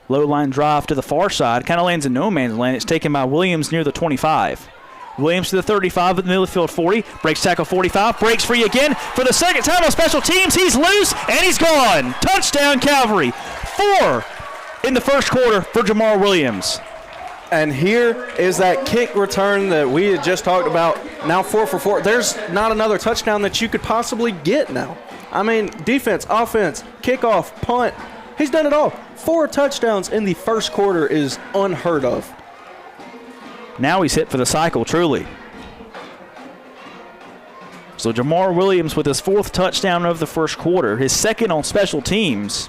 Low line drive to the far side. Kind of lands in no man's land. It's taken by Williams near the 25. Williams to the 35 at the middle of the field 40. Breaks tackle 45. Breaks free again for the second time on special teams. He's loose and he's gone. Touchdown Calvary. 4 in the first quarter for Jamar Williams. And here is that kick return that we had just talked about. Now 4 for 4. There's not another touchdown that you could possibly get now. I mean, defense, offense, kickoff, punt. He's done it all. 4 touchdowns in the first quarter is unheard of. Now he's hit for the cycle, truly. So Jamar Williams with his 4th touchdown of the first quarter, his 2nd on special teams,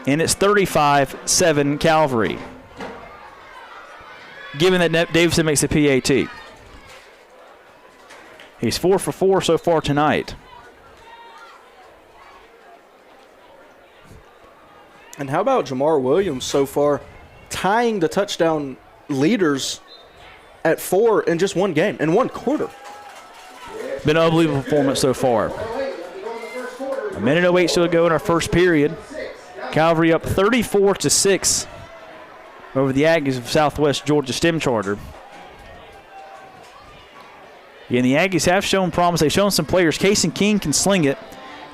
and it's 35-7 Calvary. Given that Davidson makes a PAT. He's 4 for 4 so far tonight. And how about Jamar Williams so far tying the touchdown leaders at 4 in just one game, in one quarter? Been an unbelievable performance so far. A minute 08 still to go in our first period. Calvary up 34-6 over the Aggies of Southwest Georgia STEM Charter. And the Aggies have shown promise. They've shown some players. Kason King can sling it.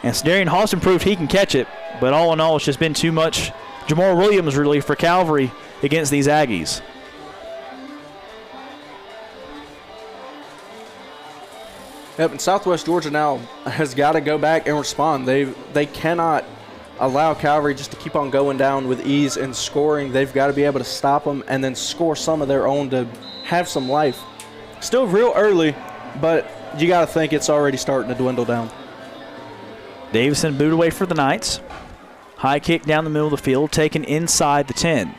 And Darian Halston proved he can catch it. But all in all, it's just been too much Jamar Williams relief for Calvary against these Aggies. Yep, and Southwest Georgia now has got to go back and respond. They cannot allow Calvary just to keep on going down with ease and scoring. They've got to be able to stop them and then score some of their own to have some life. Still real early, but you got to think it's already starting to dwindle down. Davison boot away for the Knights. High kick down the middle of the field, taken inside the 10.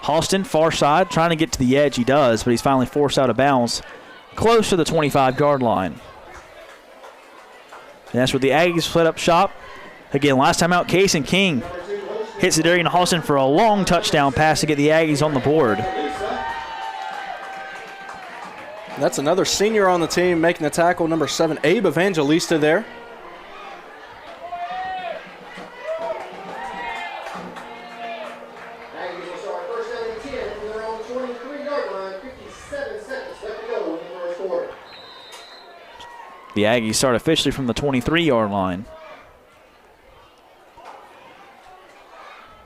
Halston, far side, trying to get to the edge. He does, but he's finally forced out of bounds, close to the 25-yard line. And that's where the Aggies set up shop. Again, last time out, Case and King hits Darian Halston for a long touchdown pass to get the Aggies on the board. That's another senior on the team making the tackle, number 7, Abe Evangelista there. The Aggies start officially from the 23-yard line.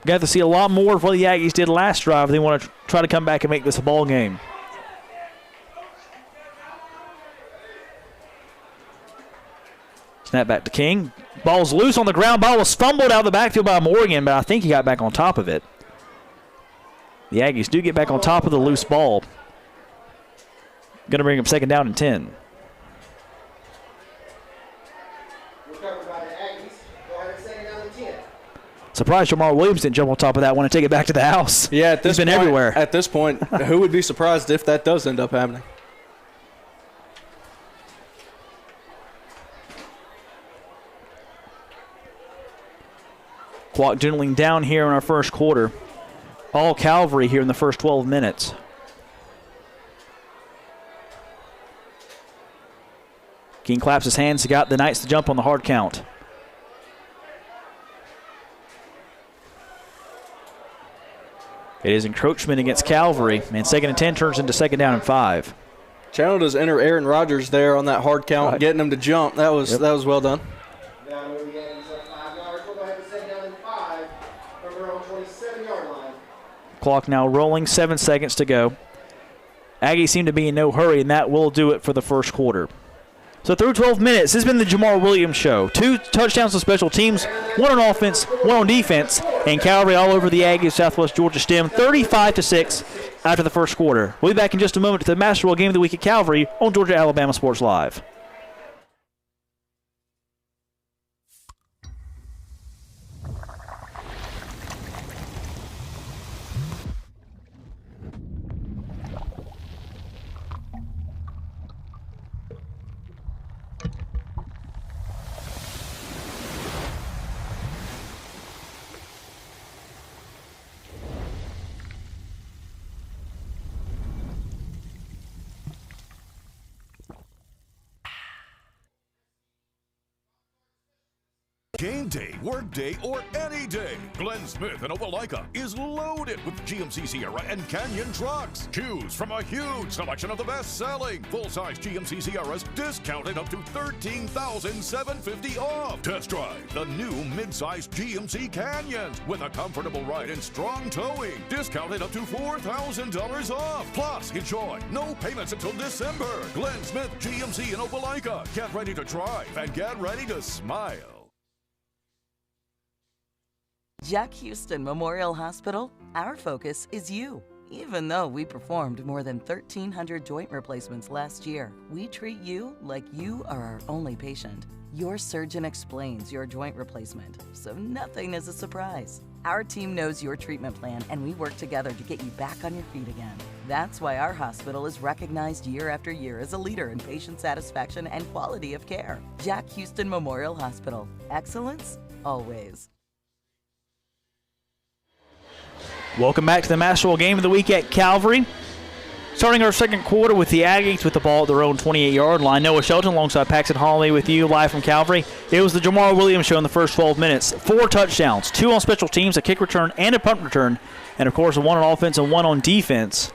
Got to see a lot more of what the Aggies did last drive. They want to try to come back and make this a ball game. Snap back to King. Ball's loose on the ground. Ball was fumbled out of the backfield by Morgan, but I think he got back on top of it. The Aggies do get back on top of the loose ball. Going to bring up 2nd down and 10. Surprised Jamar Williams didn't jump on top of that one and take it back to the house. Yeah, he's been everywhere. At this point, who would be surprised if that does end up happening? Clock dwindling down here in our first quarter. All Calvary here in the first 12 minutes. King claps his hands. He got the Knights to jump on the hard count. It is encroachment against Calvary, and 2nd and 10 turns into 2nd down and 5. Channel does enter Aaron Rodgers there on that hard count, right. Getting him to jump. That was well done. Clock now rolling, 7 seconds to go. Aggies seem to be in no hurry, and that will do it for the first quarter. So through 12 minutes, this has been the Jamar Williams Show. 2 touchdowns on special teams, 1 on offense, 1 on defense, and Calvary all over the Aggies Southwest Georgia Stem, 35-6 after the first quarter. We'll be back in just a moment to the Master Roll Game of the Week at Calvary on Georgia Alabama Sports Live. Game day, work day, or any day, Glenn Smith in Opelika is loaded with GMC Sierra and Canyon trucks. Choose from a huge selection of the best-selling full-size GMC Sierras, discounted up to $13,750 off. Test drive the new mid-size GMC Canyons with a comfortable ride and strong towing, discounted up to $4,000 off. Plus, enjoy no payments until December. Glenn Smith GMC in Opelika. Get ready to drive and get ready to smile. Jack Houston Memorial Hospital, our focus is you. Even though we performed more than 1,300 joint replacements last year, we treat you like you are our only patient. Your surgeon explains your joint replacement, so nothing is a surprise. Our team knows your treatment plan, and we work together to get you back on your feet again. That's why our hospital is recognized year after year as a leader in patient satisfaction and quality of care. Jack Houston Memorial Hospital. Excellence, always. Welcome back to the Master Roll Game of the Week at Calvary. Starting our second quarter with the Aggies with the ball at their own 28-yard line. Noah Shelton alongside Paxton Holloway with you live from Calvary. It was the Jamar Williams Show in the first 12 minutes. 4 touchdowns, 2 on special teams, a kick return and a punt return, and of course 1 on offense and 1 on defense.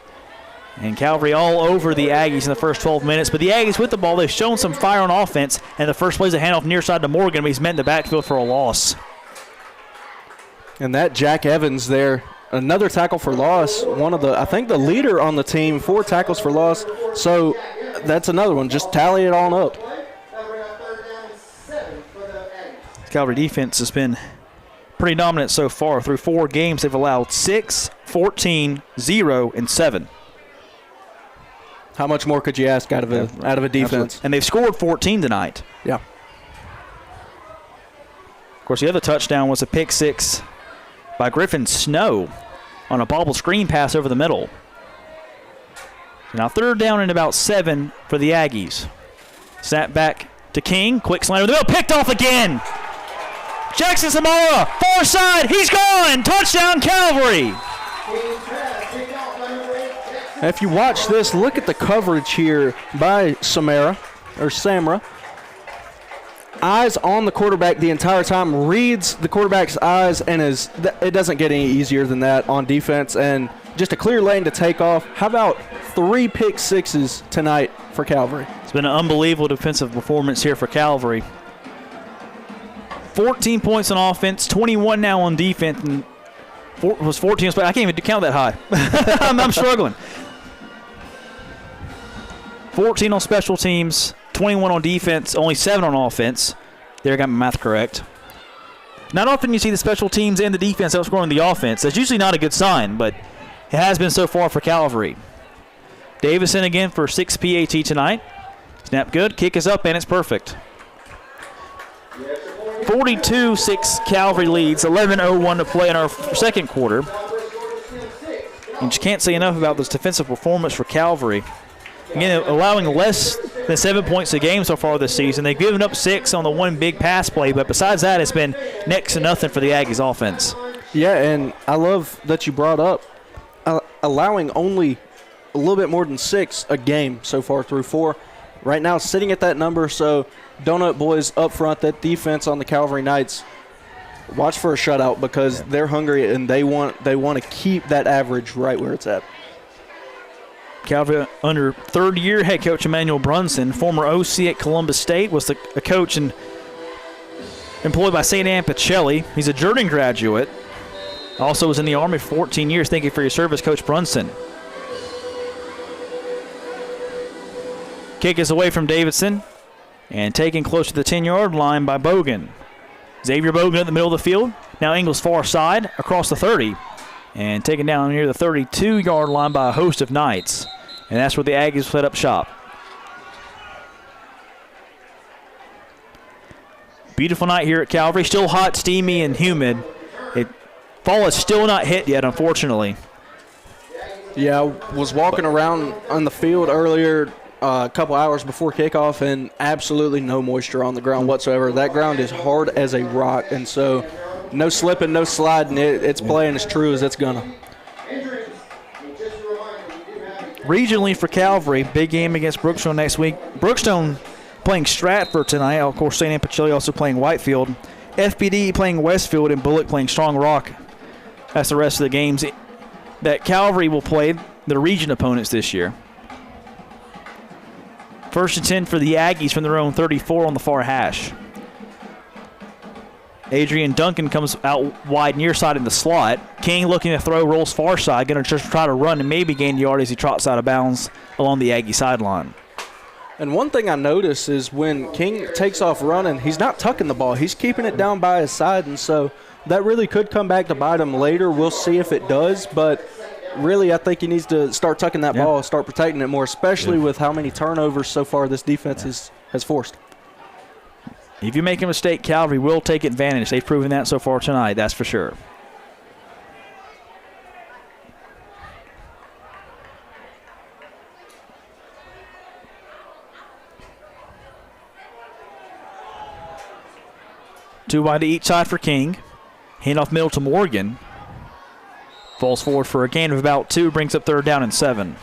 And Calvary all over the Aggies in the first 12 minutes. But the Aggies with the ball, they've shown some fire on offense, and the first play is a handoff near side to Morgan, but he's met in the backfield for a loss. And that Jack Evans there, another tackle for loss, one of the, I think the leader on the team, 4 tackles for loss. So That's another one. Just tally it on up. Calvary defense has been pretty dominant so far. Through 4 games, they've allowed 6, 14, 0, and 7. How much more could you ask out of a defense? Absolutely. And they've scored 14 tonight. Yeah. Of course, the other touchdown was a pick 6 by Griffin Snow on a bobble screen pass over the middle. Now 3rd down and about 7 for the Aggies. Snap back to King. Quick slant over the middle. Picked off again. Jackson Samara, far side. He's gone. Touchdown, Calvary. If you watch this, look at the coverage here by Samara. Eyes on the quarterback the entire time, reads the quarterback's eyes, and it doesn't get any easier than that on defense, and just a clear lane to take off. How about 3 pick 6s tonight for Calvary? It's been an unbelievable defensive performance here for Calvary. 14 points on offense, 21 now on defense, and was 14. I can't even count that high. I'm struggling. 14 on special teams, 21 on defense, only 7 on offense. There, I got my math correct. Not often you see the special teams and the defense outscoring the offense. That's usually not a good sign, but it has been so far for Calvary. Davison again for 6 PAT tonight. Snap good, kick is up, and it's perfect. 42-6 Calvary leads, 11:01 to play in our second quarter. And you can't say enough about this defensive performance for Calvary. Again, allowing less than 7 points a game so far this season. They've given up 6 on the one big pass play, but besides that, it's been next to nothing for the Aggies offense. Yeah, and I love that you brought up allowing only a little bit more than 6 a game so far through 4. Right now, sitting at that number, so Donut Boys up front, that defense on the Calvary Knights, watch for a shutout because they're hungry and they want to keep that average right where it's at. Calvary under 3rd-year head coach Emmanuel Brunson, former OC at Columbus State, was a coach and employed by St. Anne Pacelli. He's a Jordan graduate. Also was in the Army for 14 years. Thank you for your service, Coach Brunson. Kick is away from Davidson and taken close to the 10-yard line by Bogan. Xavier Bogan at the middle of the field. Now Ingles far side across the 30 and taken down near the 32-yard line by a host of Knights. And that's where the Aggies set up shop. Beautiful night here at Calvary. Still hot, steamy, and humid. Fall is still not hit yet, unfortunately. Yeah, I was walking around on the field earlier a couple hours before kickoff, and absolutely no moisture on the ground whatsoever. That ground is hard as a rock, and so no slipping, no sliding. It's playing as true as it's going to. Regionally for Calvary, big game against Brookstone next week. Brookstone playing Stratford tonight. Of course, St. Anne Pacelli also playing Whitefield. FPD playing Westfield, and Bullock playing Strong Rock. That's the rest of the games that Calvary will play, the region opponents this year. 1st and 10 for the Aggies from their own 34 on the far hash. Adrian Duncan comes out wide near side in the slot. King looking to throw, rolls far side, going to just try to run and maybe gain yard as he trots out of bounds along the Aggie sideline. And one thing I notice is when King takes off running, he's not tucking the ball. He's keeping it down by his side, and so that really could come back to bite him later. We'll see if it does, but really I think he needs to start tucking that ball, start protecting it more, especially with how many turnovers so far this defense has forced. If you make a mistake, Calvary will take advantage. They've proven that so far tonight, that's for sure. Two wide to each side for King. Hand off middle to Morgan. Falls forward for a gain of about 2, brings up 3rd down and 7.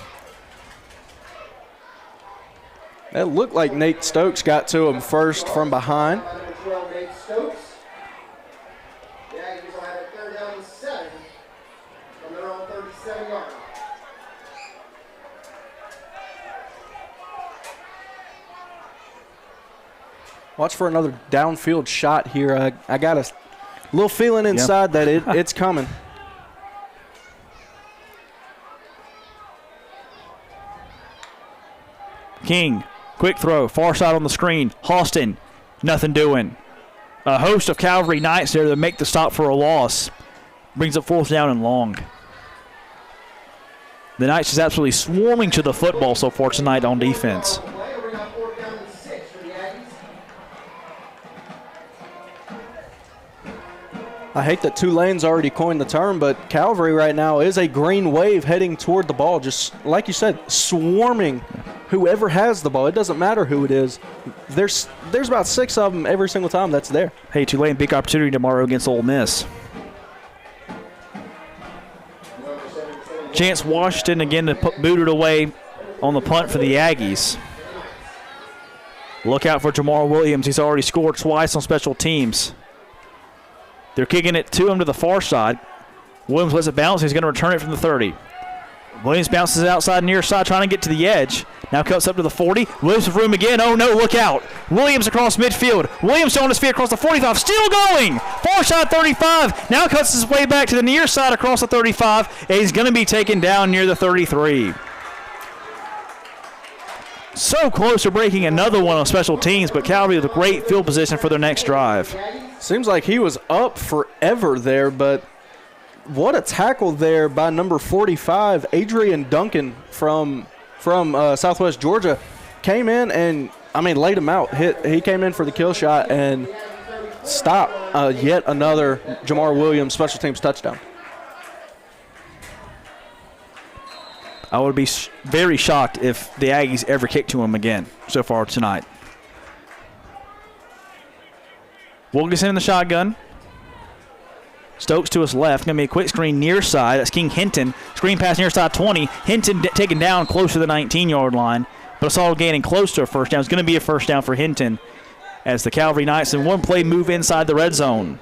It looked like Nate Stokes got to him first from behind. Watch for another downfield shot here. I got a little feeling inside that it's coming. King, quick throw, far side on the screen. Halston, nothing doing. A host of Calvary Knights there to make the stop for a loss. Brings up 4th down and long. The Knights is absolutely swarming to the football so far tonight on defense. I hate that Tulane's already coined the term, but Calvary right now is a green wave heading toward the ball. Just like you said, swarming whoever has the ball. It doesn't matter who it is. There's about 6 of them every single time that's there. Hey, Tulane, big opportunity tomorrow against Ole Miss. Chance Washington again to boot it away on the punt for the Aggies. Look out for Jamar Williams. He's already scored twice on special teams. They're kicking it to him to the far side. Williams lets it bounce. He's going to return it from the 30. Williams bounces it outside near side, trying to get to the edge. Now cuts up to the 40. Williams with room again. Oh, no, look out. Williams across midfield. Williams showing his feet across the 45. Still going. Far side 35. Now cuts his way back to the near side across the 35. And he's going to be taken down near the 33. So close to breaking another one on special teams, but Calvary with a great field position for their next drive. Seems like he was up forever there, but what a tackle there by number 45, Adrian Duncan from Southwest Georgia. Came in and, laid him out. He came in for the kill shot and stopped yet another Jamar Williams special teams touchdown. I would be very shocked if the Aggies ever kick to him again so far tonight. Wilkinson in the shotgun. Stokes to his left. Going to be a quick screen near side. That's King Hinton. Screen pass near side 20. Hinton taken down close to the 19-yard line, but it's all getting close to a first down. It's going to be a first down for Hinton as the Calvary Knights in one play move inside the red zone.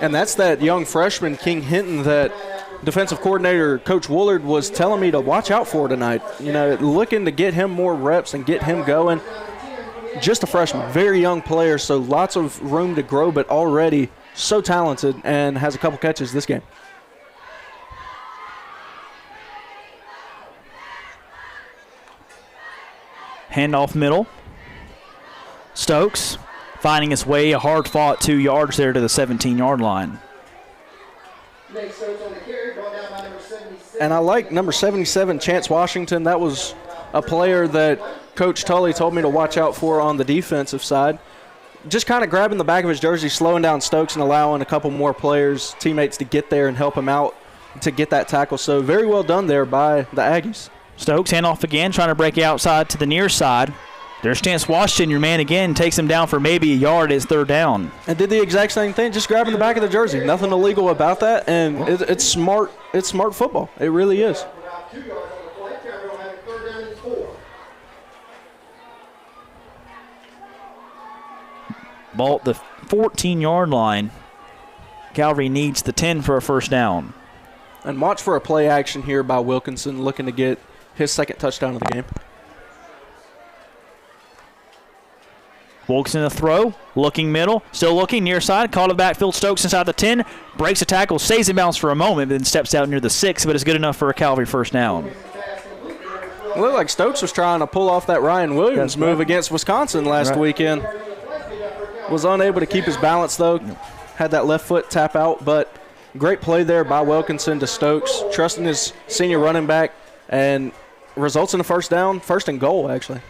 And that's that young freshman, King Hinton, that defensive coordinator Coach Woolard was telling me to watch out for tonight. Looking to get him more reps and get him going. Just a freshman, very young player, so lots of room to grow, but already so talented and has a couple catches this game. Handoff middle. Stokes finding his way, a hard-fought 2 yards there to the 17-yard line. And I like number 77, Chance Washington. That was a player that Coach Tully told me to watch out for on the defensive side. Just kind of grabbing the back of his jersey, slowing down Stokes and allowing a couple more players, teammates, to get there and help him out to get that tackle. So very well done there by the Aggies. Stokes handoff again, trying to break outside to the near side. There's Chance Washington, your man again, takes him down for maybe a yard. It's 3rd down. And did the exact same thing, just grabbing the back of the jersey. Nothing illegal about that, and it's smart. It's smart football. It really is. Ball at the 14-yard line. Calvary needs the 10 for a first down. And watch for a play action here by Wilkinson, looking to get his 2nd touchdown of the game. Wilkinson a throw, looking middle, still looking near side, caught in the backfield. Stokes inside the 10, breaks a tackle, stays in bounds for a moment, but then steps out near the 6, but it's good enough for a Calvary first down. It looked like Stokes was trying to pull off that Ryan Williams move against Wisconsin last weekend. Was unable to keep his balance, though. Had that left foot tap out, but great play there by Wilkinson to Stokes, trusting his senior running back, and results in a first down, 1st and goal, actually.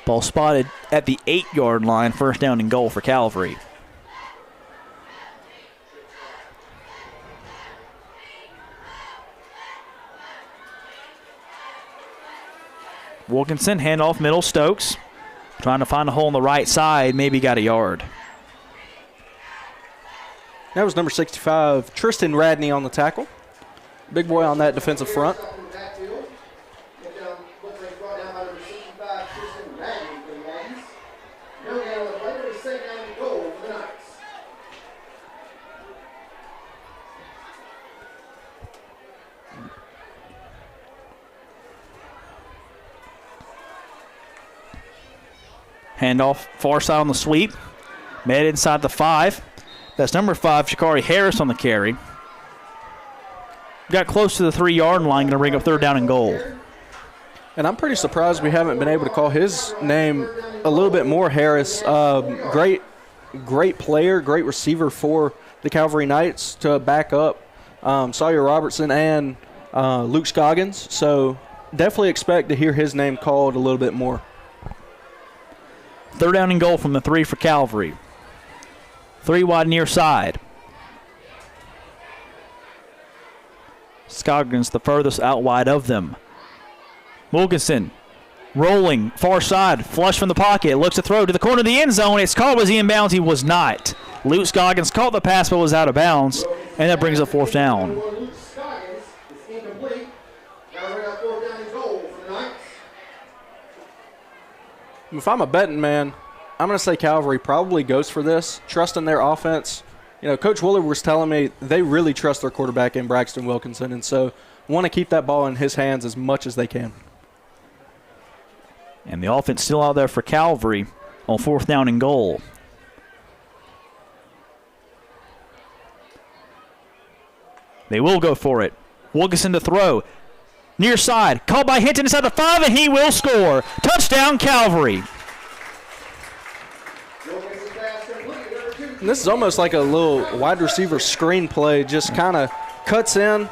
Ball spotted at the 8-yard line, 1st down and goal for Calvary. Wilkinson, handoff middle, Stokes. Trying to find a hole on the right side, maybe got a yard. That was number 65, Tristan Radney on the tackle. Big boy on that defensive front. Handoff, far side on the sweep. Met inside the 5. That's number 5, Shakari Harris on the carry. got close to the 3-yard line, going to bring up third down and goal. And I'm pretty surprised we haven't been able to call his name a little bit more, Harris. Great player, great receiver for the Calvary Knights to back up Sawyer Robertson and Luke Scoggins. So definitely expect to hear his name called a little bit more. Third down and goal from the 3 for Calvary. 3 wide near side. Scoggins the furthest out wide of them. Wilkinson rolling, far side, flush from the pocket, looks to throw to the corner of the end zone. It's called. Was he in bounds? He was not. Luke Scoggins caught the pass but was out of bounds, and that brings up fourth down. If I'm a betting man, I'm going to say Calvary probably goes for this, trusting their offense. You know, Coach Willard was telling me they really trust their quarterback in Braxton Wilkinson, and so want to keep that ball in his hands as much as they can. And the offense still out there for Calvary on fourth down and goal. They will go for it. Wilkinson to throw. Near side. Caught by Hinton inside the 5, and he will score. Touchdown, Calvary. And this is almost like a little wide receiver screen play. Just kind of cuts in.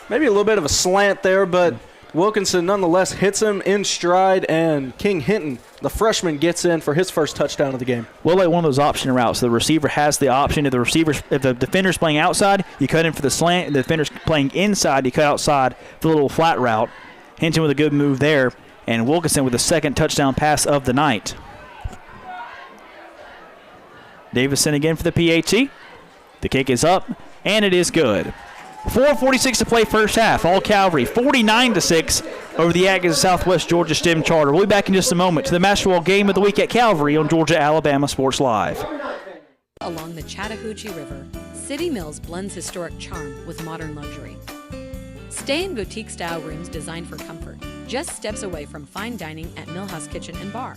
Maybe a little bit of a slant there, but Wilkinson nonetheless hits him in stride, and King Hinton, the freshman, gets in for his first touchdown of the game. Well, like one of those option routes. The receiver has the option. If the defender's playing outside, you cut in for the slant. If the defender's playing inside, you cut outside for the little flat route. Hinton with a good move there, and Wilkinson with the second touchdown pass of the night. Davison again for the PAT. The kick is up, and it is good. 4:46 to play first half. All Calvary 49-6 over the Aggies of Southwest Georgia STEM Charter. We'll be back in just a moment to the Master Game of the Week at Calvary on Georgia-Alabama Sports Live. Along the Chattahoochee River, City Mills blends historic charm with modern luxury. Stay in boutique-style rooms designed for comfort, just steps away from fine dining at Millhouse Kitchen and Bar.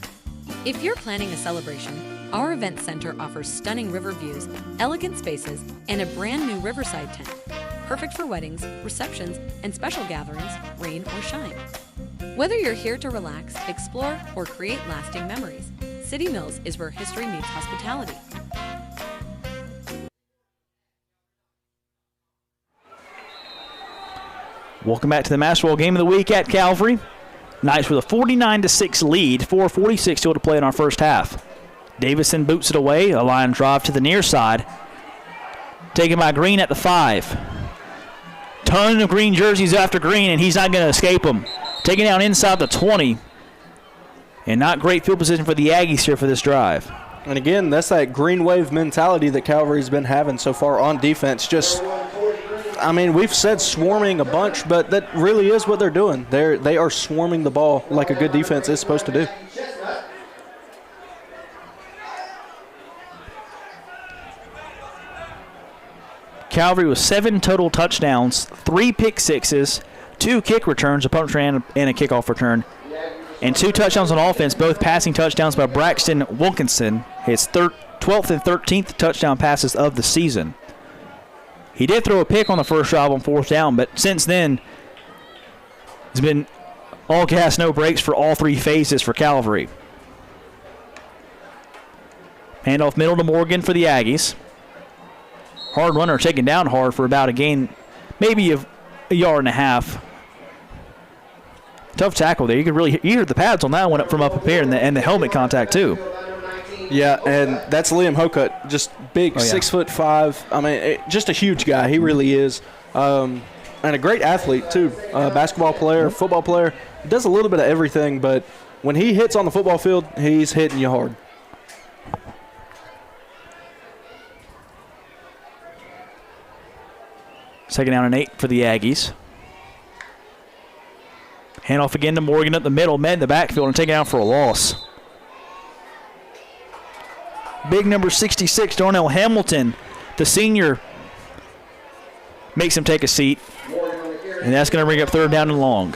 If you're planning a celebration, our event center offers stunning river views, elegant spaces, and a brand new riverside tent. Perfect for weddings, receptions, and special gatherings, rain or shine. Whether you're here to relax, explore, or create lasting memories, City Mills is where history meets hospitality. Welcome back to the Master Game of the Week at Calvary. Knights with a 49-6 lead, 4:46 still to play in our first half. Davison boots it away, a line drive to the near side. Taken by Green at the 5. Ton of green jerseys after Green, and he's not going to escape them. Taken down inside the 20. And not great field position for the Aggies here for this drive. And again, that's that green wave mentality that Calvary's been having so far on defense. Just, I mean, we've said swarming a bunch, but that really is what they're doing. They are swarming the ball like a good defense is supposed to do. Calvary with 7 total touchdowns, 3 pick sixes, 2 kick returns, a punt return and a kickoff return, and 2 touchdowns on offense, both passing touchdowns by Braxton Wilkinson, his 12th and 13th touchdown passes of the season. He did throw a pick on the first drive on fourth down, but since then, it's been all gas, no brakes for all 3 phases for Calvary. Handoff middle to Morgan for the Aggies. Hard runner taken down hard for about a gain, maybe a yard and a half. Tough tackle there. You could really hear the pads on that one from up here, and the helmet contact too. Yeah, and that's Liam Hokut, just big, 6'5". I mean, just a huge guy. He really is, and a great athlete too. Basketball player, football player. He does a little bit of everything, but when he hits on the football field, he's hitting you hard. Second down and 8 for the Aggies. Handoff again to Morgan up the middle, met in the backfield and taken out for a loss. Big number 66, Darnell Hamilton, the senior, makes him take a seat. And that's going to bring up third down and long.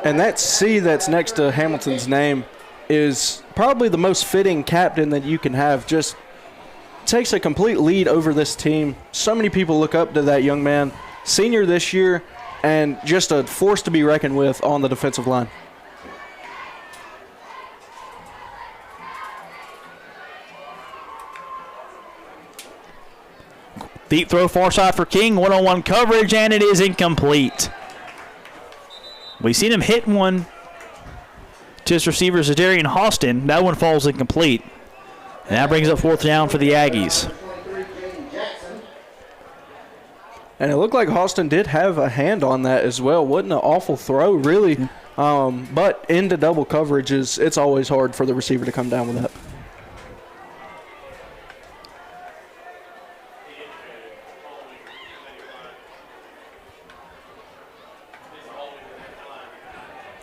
And that C that's next to Hamilton's name is probably the most fitting captain that you can have. Just takes a complete lead over this team. So many people look up to that young man, senior this year, and just a force to be reckoned with on the defensive line. Deep throw far side for King, one-on-one coverage, and it is incomplete. We've seen him hit one to his receiver, Zadarian Austin. That one falls incomplete. And that brings up 4th down for the Aggies. And it looked like Austin did have a hand on that as well. Wasn't an awful throw, really. But into double coverage, it's always hard for the receiver to come down with that.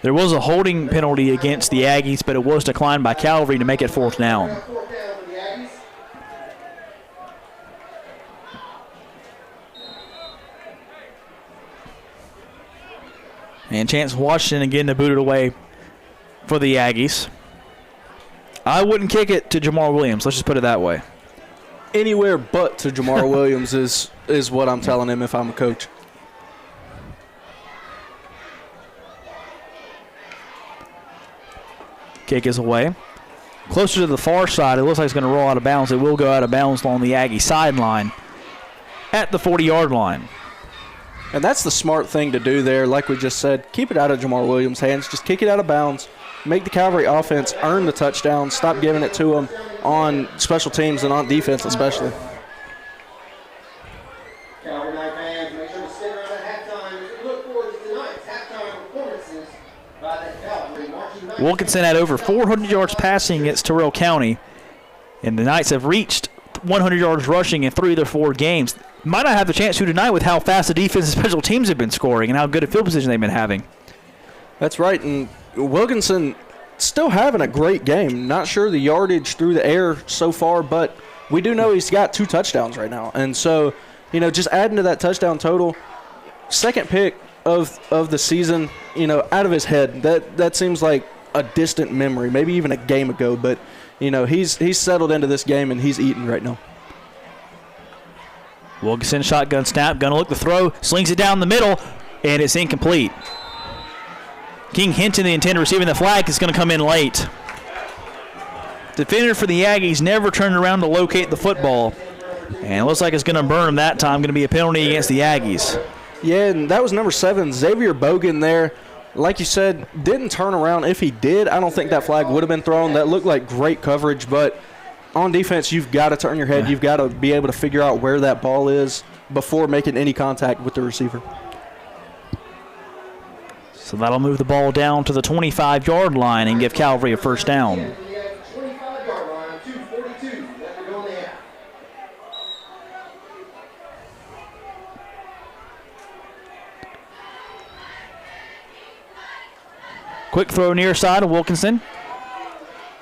There was a holding penalty against the Aggies, but it was declined by Calvary to make it 4th down. And Chance Washington again to boot it away for the Aggies. I wouldn't kick it to Jamar Williams. Let's just put it that way. Anywhere but to Jamar Williams is what I'm telling him if I'm a coach. Kick is away. Closer to the far side, it looks like it's going to roll out of bounds. It will go out of bounds along the Aggie sideline at the 40-yard line. And that's the smart thing to do there. Like we just said, keep it out of Jamar Williams' hands. Just kick it out of bounds. Make the Calvary offense earn the touchdown. Stop giving it to them on special teams and on defense especially. Calvary Knight fans, make sure to stick around at halftime as we look forward to tonight's halftime performances by the Calvary Marching Knights. Wilkinson had over 400 yards passing against Terrell County, and the Knights have reached 100 yards rushing in 3 of their 4 games. Might not have the chance to tonight with how fast the defense and special teams have been scoring and how good a field position they've been having. That's right, and Wilkinson still having a great game. Not sure the yardage through the air so far, but we do know he's got 2 touchdowns right now. And so, just adding to that touchdown total, second pick of the season, out of his head. That seems like a distant memory, maybe even a game ago, but he's settled into this game and he's eating right now. Wilkinson shotgun snap, gonna look the throw, slings it down the middle, and it's incomplete. King Hinton, the intended receiving the flag, is gonna come in late. Defender for the Aggies never turned around to locate the football, and it looks like it's gonna burn him that time. Gonna be a penalty against the Aggies. Yeah, and that was number 7, Xavier Bogan there. Like you said, didn't turn around. If he did, I don't think that flag would have been thrown. That looked like great coverage, but on defense, you've got to turn your head. You've got to be able to figure out where that ball is before making any contact with the receiver. So that'll move the ball down to the 25-yard line and give Calvary a 1st down. 25-yard line, 2:42 left to go in the half. Quick throw near side of Wilkinson.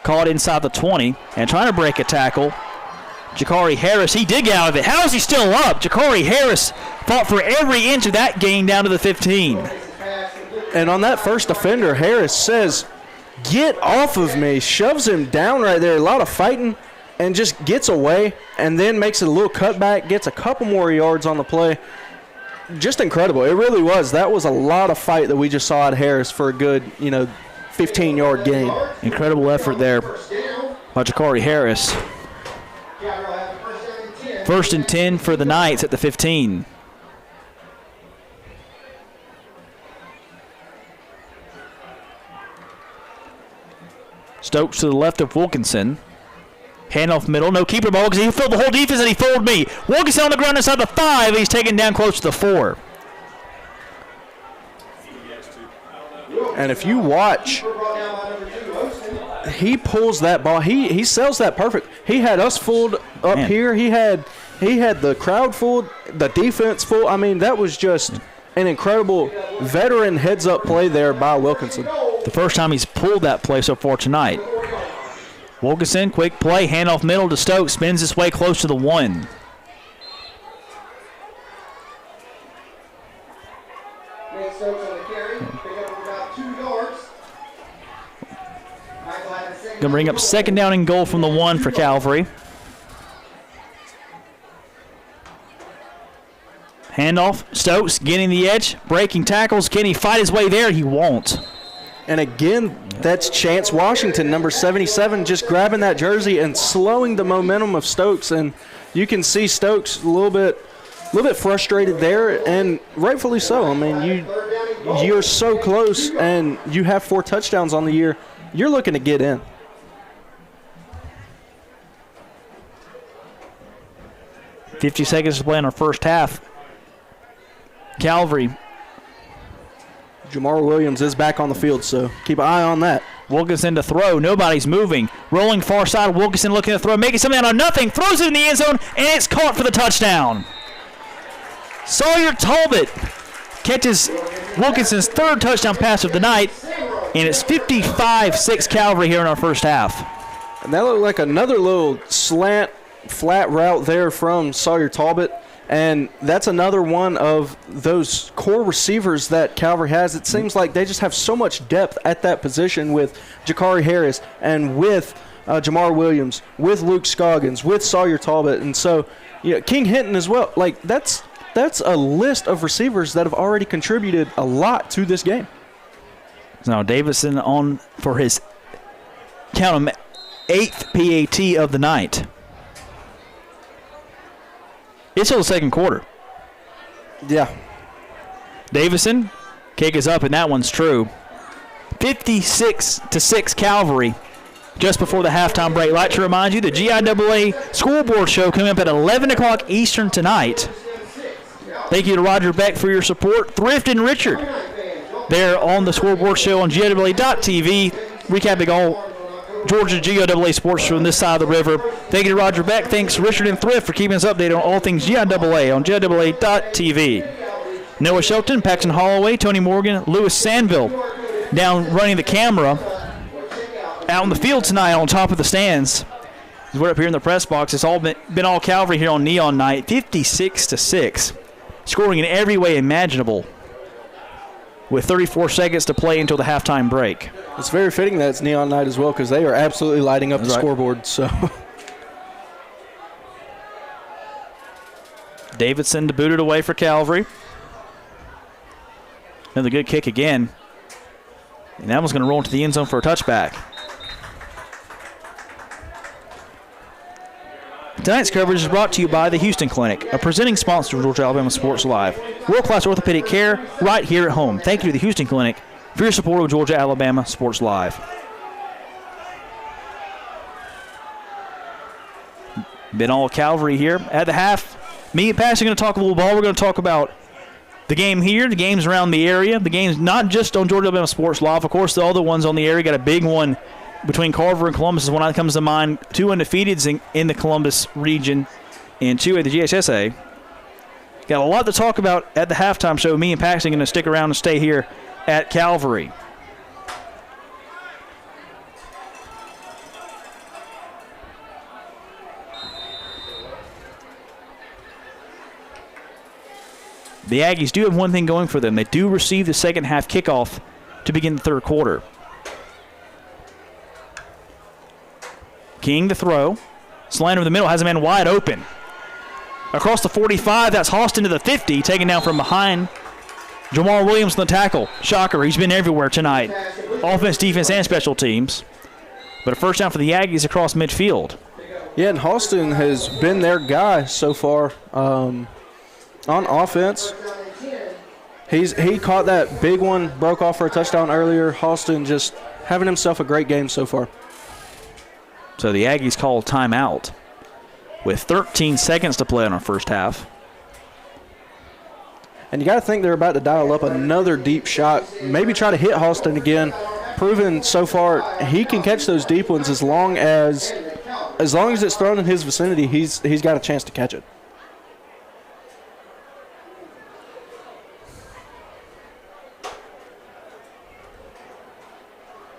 Caught inside the 20 and trying to break a tackle. Jakari Harris, he did get out of it. How is he still up? Jakari Harris fought for every inch of that gain down to the 15. And on that first offender, Harris says, "Get off of me," shoves him down right there. A lot of fighting and just gets away and then makes it a little cutback, gets a couple more yards on the play. Just incredible. It really was. That was a lot of fight that we just saw at Harris for a good, 15-yard gain. Incredible effort there by Jakari Harris. 1st and 10 for the Knights at the 15. Stokes to the left of Wilkinson. Handoff middle, no keeper ball because he filled the whole defense and he fooled me. Wilkinson on the ground inside the 5. He's taken down close to the 4. And if you watch, he pulls that ball. He sells that perfect. He had us fooled up here. He had the crowd fooled, the defense fooled. I mean, that was just an incredible veteran heads-up play there by Wilkinson. The first time he's pulled that play so far tonight. Wilkinson, quick play, handoff middle to Stokes, spins his way close to the 1. Gonna bring up 2nd down and goal from the 1 for Calvary. Handoff, Stokes getting the edge, breaking tackles. Can he fight his way there? He won't. And again, that's Chance Washington, number 77, just grabbing that jersey and slowing the momentum of Stokes. And you can see Stokes a little bit frustrated there, and rightfully so. I mean, you're so close, and you have 4 touchdowns on the year. You're looking to get in. $50 seconds to play in our first half. Calvary. Jamar Williams is back on the field, so keep an eye on that. Wilkinson to throw. Nobody's moving. Rolling far side. Wilkinson looking to throw. Making something out of nothing. Throws it in the end zone, and it's caught for the touchdown. Sawyer Talbot catches Wilkinson's 3rd touchdown pass of the night, and it's 55-6 Calvary here in our first half. And that looked like another little slant, flat route there from Sawyer Talbot. And that's another one of those core receivers that Calvary has. It seems like they just have so much depth at that position with Jakari Harris and with Jamar Williams, with Luke Scoggins, with Sawyer Talbot. And so, King Hinton as well. Like, that's a list of receivers that have already contributed a lot to this game. Now Davison on for his, count them, 8th PAT of the night. It's still the second quarter. Yeah. Davison, kick is up, and that one's true. 56-6 Calvary just before the halftime break. I'd like to remind you the GIAA scoreboard show coming up at 11 o'clock Eastern tonight. Thank you to Roger Beck for your support. Thrift and Richard, they're on the scoreboard show on GIAA.tv, recapping all Georgia GIAA sports from this side of the river. Thank you to Roger Beck. Thanks Richard and Thrift for keeping us updated on all things GIAA on GIAA.tv. Noah Shelton, Paxton Holloway, Tony Morgan, Lewis Sandville down running the camera. Out in the field tonight on top of the stands. We're up here in the press box. It's all been all Calvary here on Neon Night. 56-6. Scoring in every way imaginable with 34 seconds to play until the halftime break. It's very fitting that it's Neon Night as well because they are absolutely lighting up the scoreboard. So Davidson to boot it away for Calvary. Another good kick again. And that one's going to roll into the end zone for a touchback. Tonight's coverage is brought to you by the Houston Clinic, a presenting sponsor of Georgia Alabama Sports Live. World-class orthopedic care right here at home. Thank you to the Houston Clinic for your support of Georgia Alabama Sports Live. Been all Calvary here at the half. Me and Pax are going to talk a little ball. We're going to talk about the game here, the games around the area, the games not just on Georgia Alabama Sports Live. Of course, the other ones on the area. Got a big one between Carver and Columbus is one that comes to mind. 2 undefeateds in the Columbus region and 2 at the GHSA. Got a lot to talk about at the halftime show. Me and Paxton are going to stick around and stay here at Calvary. The Aggies do have one thing going for them. They do receive the second half kickoff to begin the third quarter. King to throw. Slant over the middle, has a man wide open. Across the 45, that's Austin to the 50, taken down from behind. Jamar Williams on the tackle. Shocker, he's been everywhere tonight. Offense, defense, and special teams. But a first down for the Aggies across midfield. Yeah, and Austin has been their guy so far on offense. He caught that big one, broke off for a touchdown earlier. Austin just having himself a great game so far. So the Aggies call timeout with 13 seconds to play in our first half. And you got to think they're about to dial up another deep shot, maybe try to hit Austin again. Proven so far he can catch those deep ones as long as it's thrown in his vicinity, he's got a chance to catch it.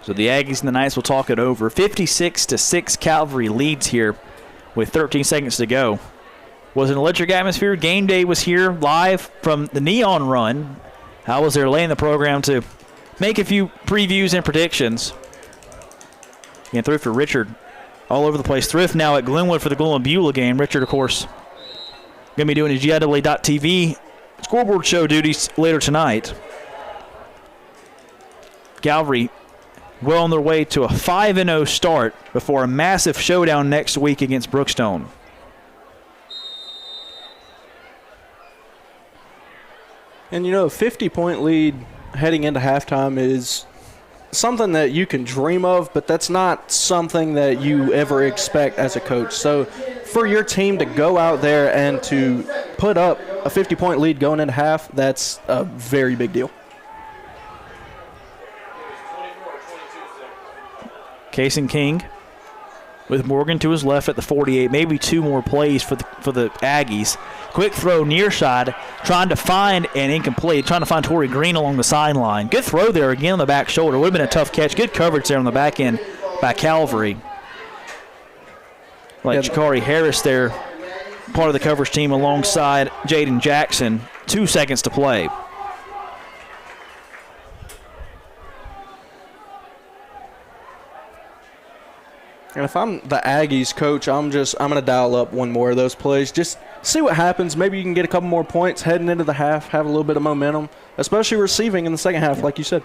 So the Aggies and the Knights will talk it over. 56-6 Calvary leads here with 13 seconds to go. Was an electric atmosphere. Game day was here live from the Neon Run. I was there laying the program to make a few previews and predictions. And Thrift for Richard all over the place. Thrift now at Glenwood for the Glenwood Beulah game. Richard, of course, going to be doing his GIAA.tv Scoreboard show duties later tonight. Calvary well on their way to a 5-0 start before a massive showdown next week against Brookstone. And, you know, a 50-point lead heading into halftime is something that you can dream of, but that's not something that you ever expect as a coach. So for your team to go out there and to put up a 50-point lead going into half, that's a very big deal. Kason King with Morgan to his left at the 48. Maybe two more plays for the Aggies. Quick throw near side, trying to find an incomplete, trying to find Torrey Green along the sideline. Good throw there again on the back shoulder. Would have been a tough catch. Good coverage there on the back end by Calvary. Like Jakari Harris there, part of the coverage team alongside Jaden Jackson. 2 seconds to play. And if I'm the Aggies coach, I'm going to dial up one more of those plays. Just see what happens. Maybe you can get a couple more points heading into the half, have a little bit of momentum, especially receiving in the second half, like you said.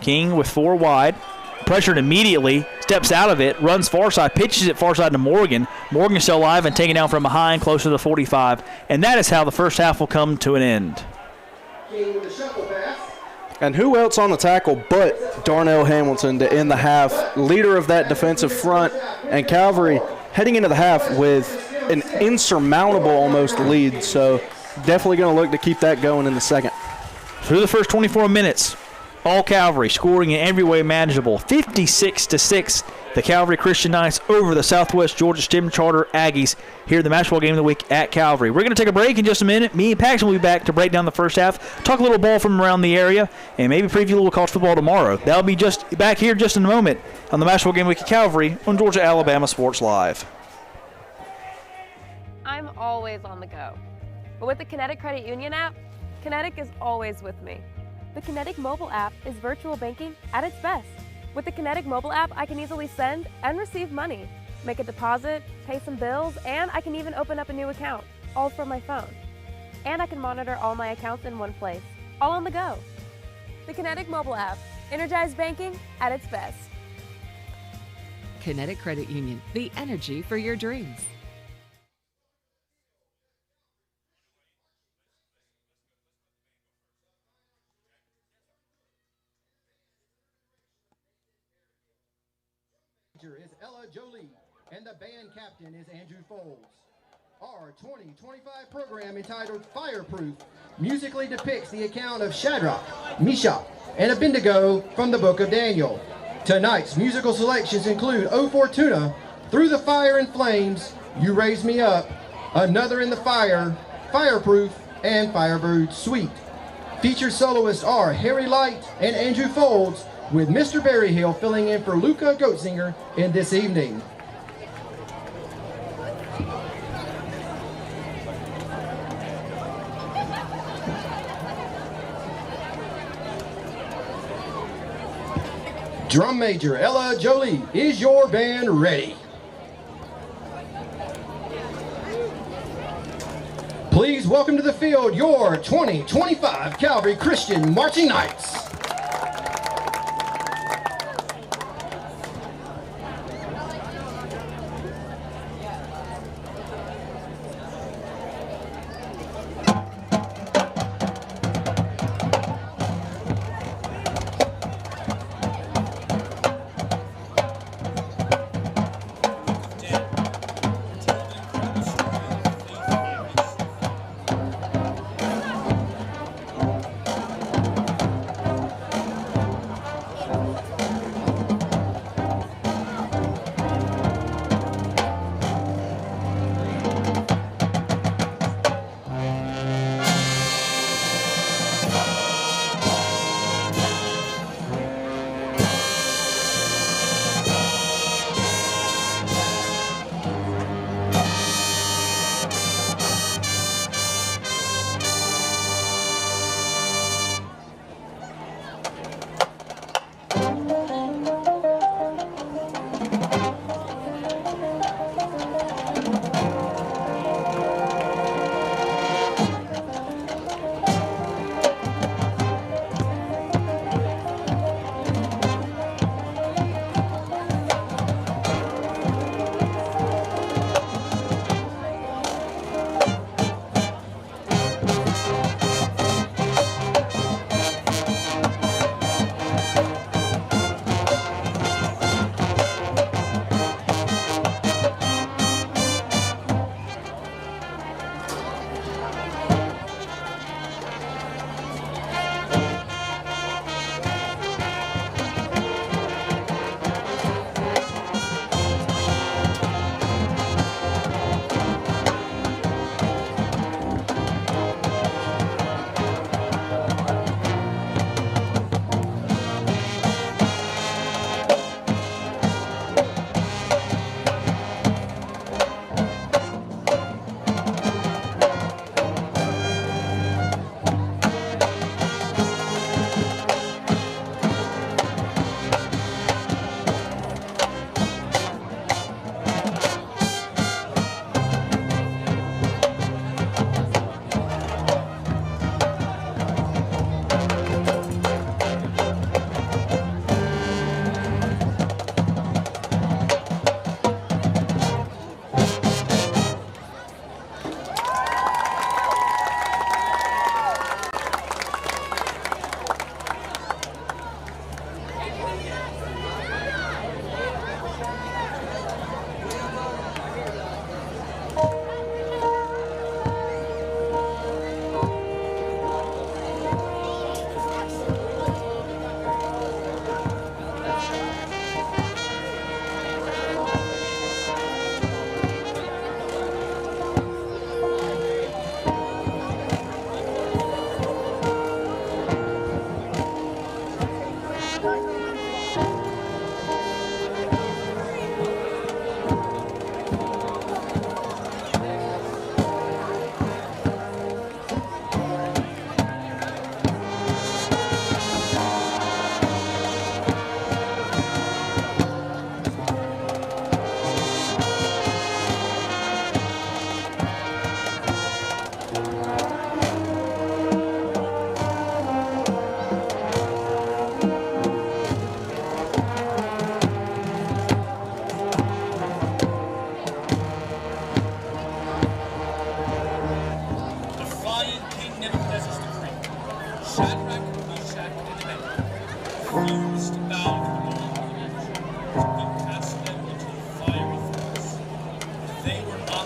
King with 4 wide. Pressured immediately, steps out of it, runs far side, pitches it far side to Morgan. Morgan still alive and taken down from behind, close to the 45. And that is how the first half will come to an end. And who else on the tackle but Darnell Hamilton to end the half, leader of that defensive front. And Calvary heading into the half with an insurmountable almost lead. So definitely going to look to keep that going in the second. Through the first 24 minutes, all Calvary scoring in every way manageable. 56-6, the Calvary Christian Knights over the Southwest Georgia STEM Charter Aggies here in the Match Ball Game of the Week at Calvary. We're going to take a break in just a minute. Me and Paxton will be back to break down the first half, talk a little ball from around the area, and maybe preview a little college football tomorrow. That'll be just back here just in a moment on the Match Ball Game of the Week at Calvary on Georgia-Alabama Sports Live. I'm always on the go. But with the Kinetic Credit Union app, Kinetic is always with me. The Kinetic mobile app is virtual banking at its best. With the Kinetic mobile app, I can easily send and receive money, make a deposit, pay some bills, and I can even open up a new account, all from my phone. And I can monitor all my accounts in one place, all on the go. The Kinetic mobile app, energized banking at its best. Kinetic Credit Union, the energy for your dreams. Is Ella Jolie, and the band captain is Andrew Foles. Our 2025 program entitled Fireproof musically depicts the account of Shadrach, Meshach, and Abednego from the book of Daniel. Tonight's musical selections include O Fortuna, Through the Fire and Flames, You Raise Me Up, Another in the Fire, Fireproof, and Firebird Suite. Featured soloists are Harry Light and Andrew Folds, with Mr. Berryhill filling in for Luca Goetzinger in this evening. Drum major Ella Jolie, is your band ready? Please welcome to the field your 2025 Calvary Christian Marching Knights. refused to bow to them. He cast them into the fiery furnace. They were not.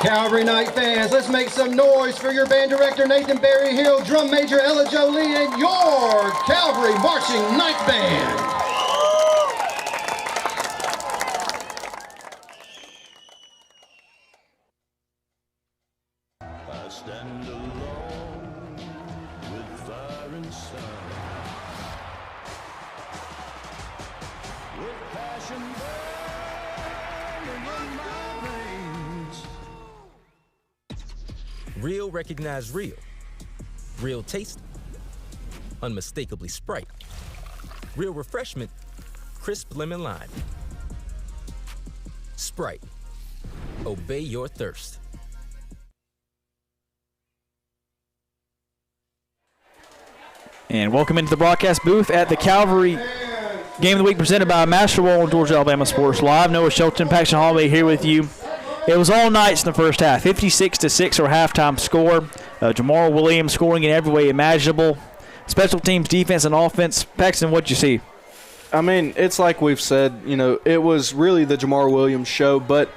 Calvary Night fans, let's make some noise for your band director Nathan Berryhill, drum major Ella Jolie, and your Calvary Marching Night Band. I stand alone with fire inside, with passion burning in my veins. Real recognize real. Real taste, unmistakably Sprite. Real refreshment, crisp lemon lime. Sprite, obey your thirst. And welcome into the broadcast booth at the Calvary Game of the Week presented by Master Wall and Georgia Alabama Sports Live. Noah Shelton, Paxton Holloway here with you. It was all nights in the first half, 56-6 our halftime score. Jamar Williams scoring in every way imaginable. Special teams, defense, and offense. Paxton, what'd you see? I mean, it's like we've said, you know, it was really the Jamar Williams show, but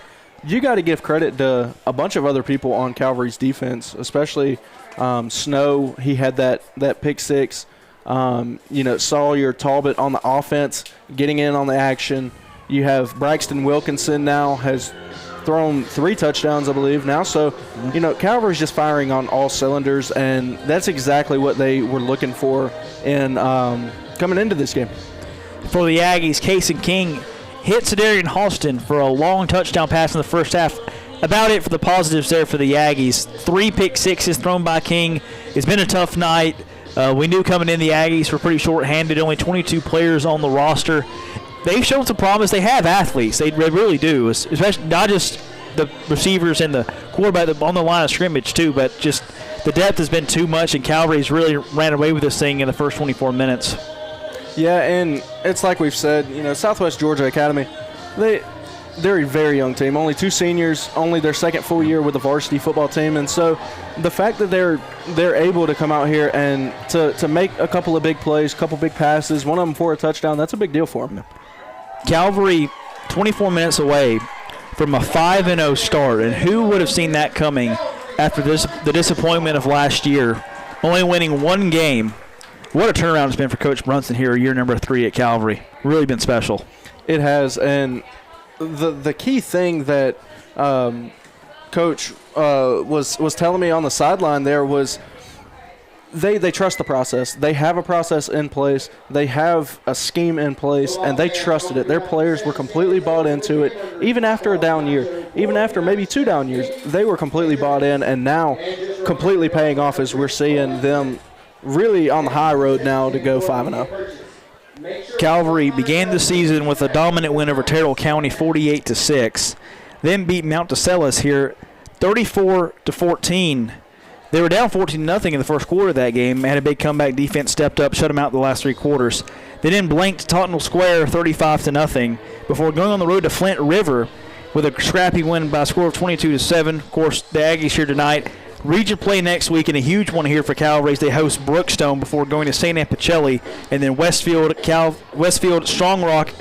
you got to give credit to a bunch of other people on Calvary's defense, especially Snow. He had that pick six. Sawyer, Talbot on the offense, getting in on the action. You have Braxton Wilkinson now has thrown 3 touchdowns, I believe, now. So, Calvary's just firing on all cylinders, and that's exactly what they were looking for in coming into this game. For the Aggies, Casey King hits Darian Halston for a long touchdown pass in the first half. About it for the positives there for the Aggies. 3 pick sixes thrown by King. It's been a tough night. We knew coming in the Aggies were pretty short-handed, only 22 players on the roster. They've shown some promise. They have athletes. They really do, especially not just the receivers and the quarterback on the line of scrimmage too, but just the depth has been too much, and Calvary's really ran away with this thing in the first 24 minutes. Yeah, and it's like we've said, Southwest Georgia Academy, they're a very young team, only 2 seniors, only their second full year with the varsity football team, and so the fact that they're able to come out here and to make a couple of big plays, couple big passes, one of them for a touchdown, that's a big deal for them. Calvary 24 minutes away from a 5-0 start, and who would have seen that coming after the disappointment of last year, only winning 1 game. What a turnaround it's been for Coach Brunson here, year number 3 at Calvary. Really been special. It has, and the key thing that Coach was telling me on the sideline there was they trust the process. They have a process in place. They have a scheme in place, and they trusted it. Their players were completely bought into it, even after a down year, even after maybe 2 down years. They were completely bought in, and now completely paying off as we're seeing them really on the high road now to go 5-0. Calvary began the season with a dominant win over Terrell County, 48-6. Then beat Mount DeSellis here, 34-14. They were down 14-0 in the first quarter of that game. Had a big comeback defense, stepped up, shut them out the last 3 quarters. They then blanked Tottenham Square 35-0 before going on the road to Flint River with a scrappy win by a score of 22-7. Of course, the Aggies here tonight. Region play next week, and a huge one here for Calvary as they host Brookstone before going to St. Anne Pacelli, and then Westfield Strong Rock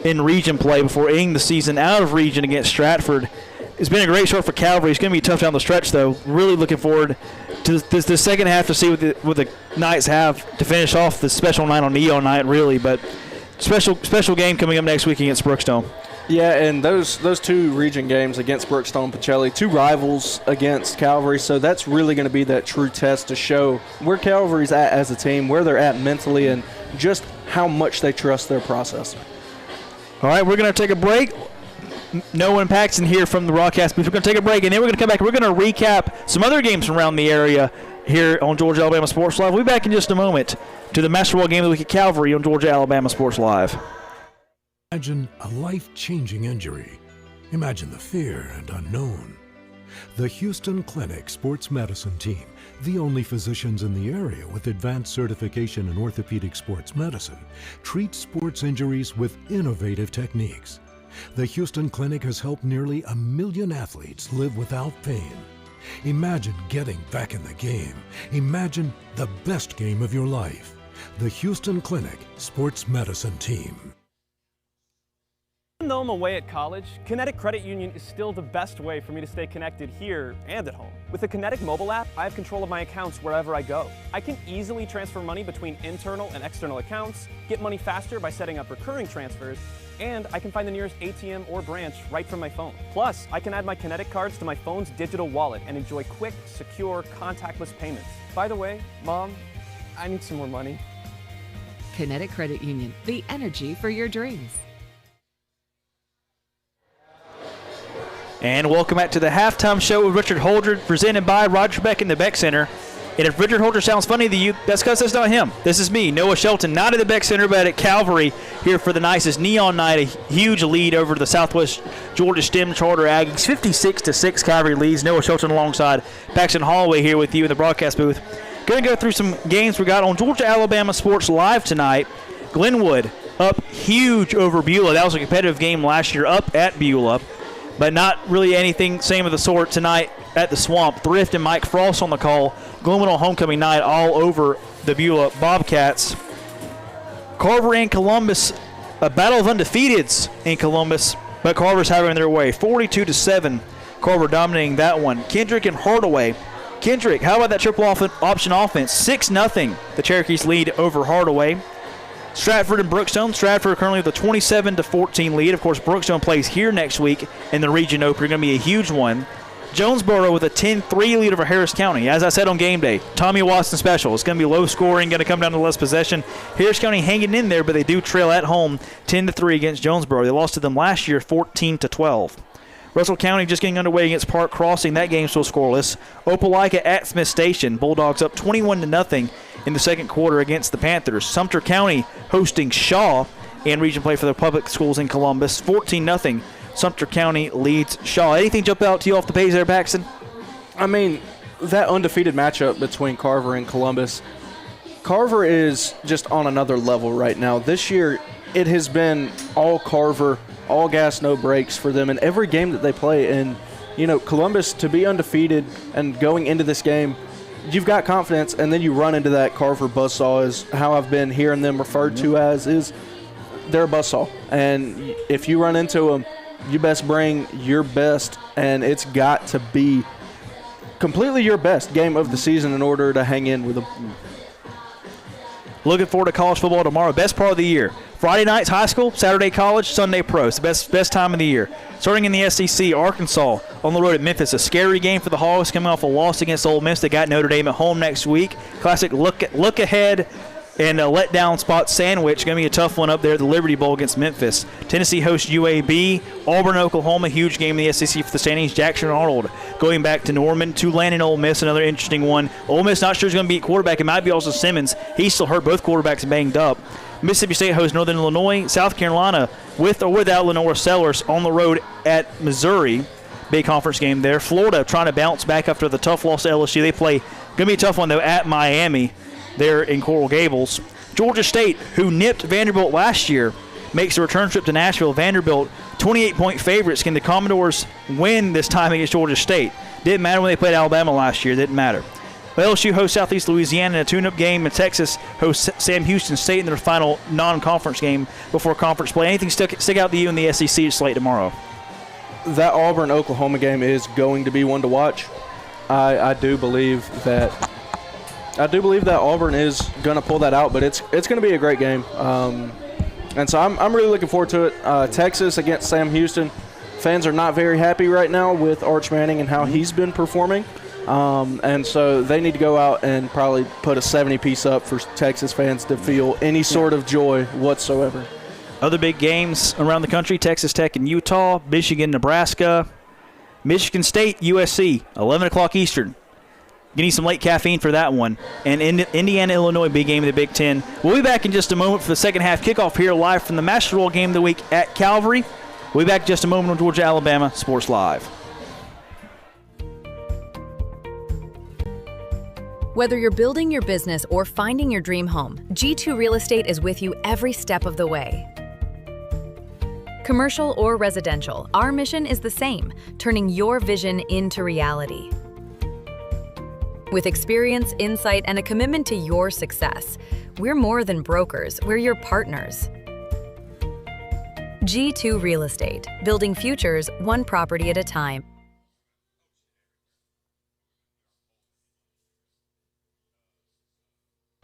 in region play before ending the season out of region against Stratford. It's been a great start for Calvary. It's going to be tough down the stretch, though. Really looking forward to the second half to see what the Knights have to finish off the special night on Neon Night, really. But special game coming up next week against Brookstone. Yeah, and those 2 region games against Brookstone, Pacelli, 2 rivals against Calvary, so that's really going to be that true test to show where Calvary's at as a team, where they're at mentally, and just how much they trust their process. All right, we're going to take a break. Noah and Paxton here from the broadcast booth. We're going to take a break, and then we're going to come back. We're going to recap some other games from around the area here on Georgia Alabama Sports Live. We'll be back in just a moment to the Master Ball Game of the Week at Calvary on Georgia Alabama Sports Live. Imagine a life-changing injury. Imagine the fear and unknown. The Houston Clinic Sports Medicine Team, the only physicians in the area with advanced certification in orthopedic sports medicine, treats sports injuries with innovative techniques. The Houston Clinic has helped nearly 1 million athletes live without pain. Imagine getting back in the game. Imagine the best game of your life. The Houston Clinic Sports Medicine Team. Even though I'm away at college, Kinetic Credit Union is still the best way for me to stay connected here and at home. With the Kinetic mobile app, I have control of my accounts wherever I go. I can easily transfer money between internal and external accounts, get money faster by setting up recurring transfers, and I can find the nearest ATM or branch right from my phone. Plus, I can add my Kinetic cards to my phone's digital wallet and enjoy quick, secure, contactless payments. By the way, Mom, I need some more money. Kinetic Credit Union, the energy for your dreams. And welcome back to the halftime show with Richard Holdred, presented by Roger Beck in the Beck Center. And if Richard Holdred sounds funny to you, that's because that's not him. This is me, Noah Shelton, not at the Beck Center, but at Calvary here for the nicest Neon Night. A huge lead over the Southwest Georgia STEM Charter Aggies, 56-6 Calvary leads. Noah Shelton alongside Paxton Holloway here with you in the broadcast booth. Going to go through some games we got on Georgia Alabama Sports Live tonight. Glenwood up huge over Beulah. That was a competitive game last year up at Beulah, but not really anything same of the sort tonight at the Swamp. Thrift and Mike Frost on the call. Glenwood on homecoming night all over the Beulah Bobcats. Carver and Columbus, a battle of undefeateds in Columbus. but Carver's having their way. 42-7, Carver dominating that one. Kendrick and Hardaway. Kendrick, how about that triple option offense? 6-0, the Cherokees lead over Hardaway. Stratford and Brookstone. Stratford currently with a 27-14 lead. Of course, Brookstone plays here next week in the region opener. Going to be a huge one. Jonesboro with a 10-3 lead over Harris County. As I said on game day, Tommy Watson special. It's going to be low scoring, going to come down to less possession. Harris County hanging in there, but they do trail at home 10-3 against Jonesboro. They lost to them last year 14-12. Russell County just getting underway against Park Crossing. That game still scoreless. Opelika at Smith Station. Bulldogs up 21-0 in the second quarter against the Panthers. Sumter County hosting Shaw in region play for their public schools in Columbus. 14-0. Sumter County leads Shaw. Anything jump out to you off the page there, Paxton? I mean, that undefeated matchup between Carver and Columbus. Carver is just on another level right now. This year, it has been all Carver, all gas, no brakes for them in every game that they play. And, you know, Columbus, to be undefeated and going into this game, you've got confidence, and then you run into that Carver buzzsaw, is how I've been hearing them referred to as, is they're a buzzsaw. And if you run into them, you best bring your best, and it's got to be completely your best game of the season in order to hang in with them. Looking forward to college football tomorrow. Best part of the year. Friday nights, high school. Saturday, college. Sunday, pros. The best time of the year. Starting in the SEC, Arkansas on the road at Memphis. A scary game for the Hogs coming off a loss against Ole Miss. They got Notre Dame at home next week. Classic look ahead and a letdown spot sandwich. Going to be a tough one up there at the Liberty Bowl against Memphis. Tennessee hosts UAB. Auburn, Oklahoma, huge game in the SEC for the standings. Jackson Arnold going back to Norman. Tulane and Ole Miss, another interesting one. Ole Miss not sure who's going to beat quarterback. It might be also Simmons. He's still hurt. Both quarterbacks banged up. Mississippi State hosts Northern Illinois. South Carolina, with or without Lenore Sellers, on the road at Missouri. Big conference game there. Florida trying to bounce back after the tough loss to LSU. They play, going to be a tough one, though, at Miami there in Coral Gables. Georgia State, who nipped Vanderbilt last year, makes a return trip to Nashville. Vanderbilt, 28-point favorites. Can the Commodores win this time against Georgia State? Didn't matter when they played Alabama last year. Didn't matter. LSU hosts Southeast Louisiana in a tune-up game, and Texas hosts Sam Houston State in their final non-conference game before conference play. Anything stick out to you in the SEC slate tomorrow? That Auburn-Oklahoma game is going to be one to watch. I do believe that Auburn is going to pull that out, but it's going to be a great game. And so I'm really looking forward to it. Texas against Sam Houston. Fans are not very happy right now with Arch Manning and how he's been performing. And so they need to go out and probably put a 70-piece up for Texas fans to feel any sort of joy whatsoever. Other big games around the country, Texas Tech and Utah, Michigan, Nebraska, Michigan State, USC, 11 o'clock Eastern. You need some late caffeine for that one. And Indiana, Illinois, big game of the Big Ten. We'll be back in just a moment for the second half kickoff here live from the Master Roll game of the week at Calvary. We'll be back in just a moment on Georgia, Alabama Sports Live. Whether you're building your business or finding your dream home, G2 Real Estate is with you every step of the way. Commercial or residential, our mission is the same, turning your vision into reality. With experience, insight, and a commitment to your success, we're more than brokers, we're your partners. G2 Real Estate, building futures one property at a time.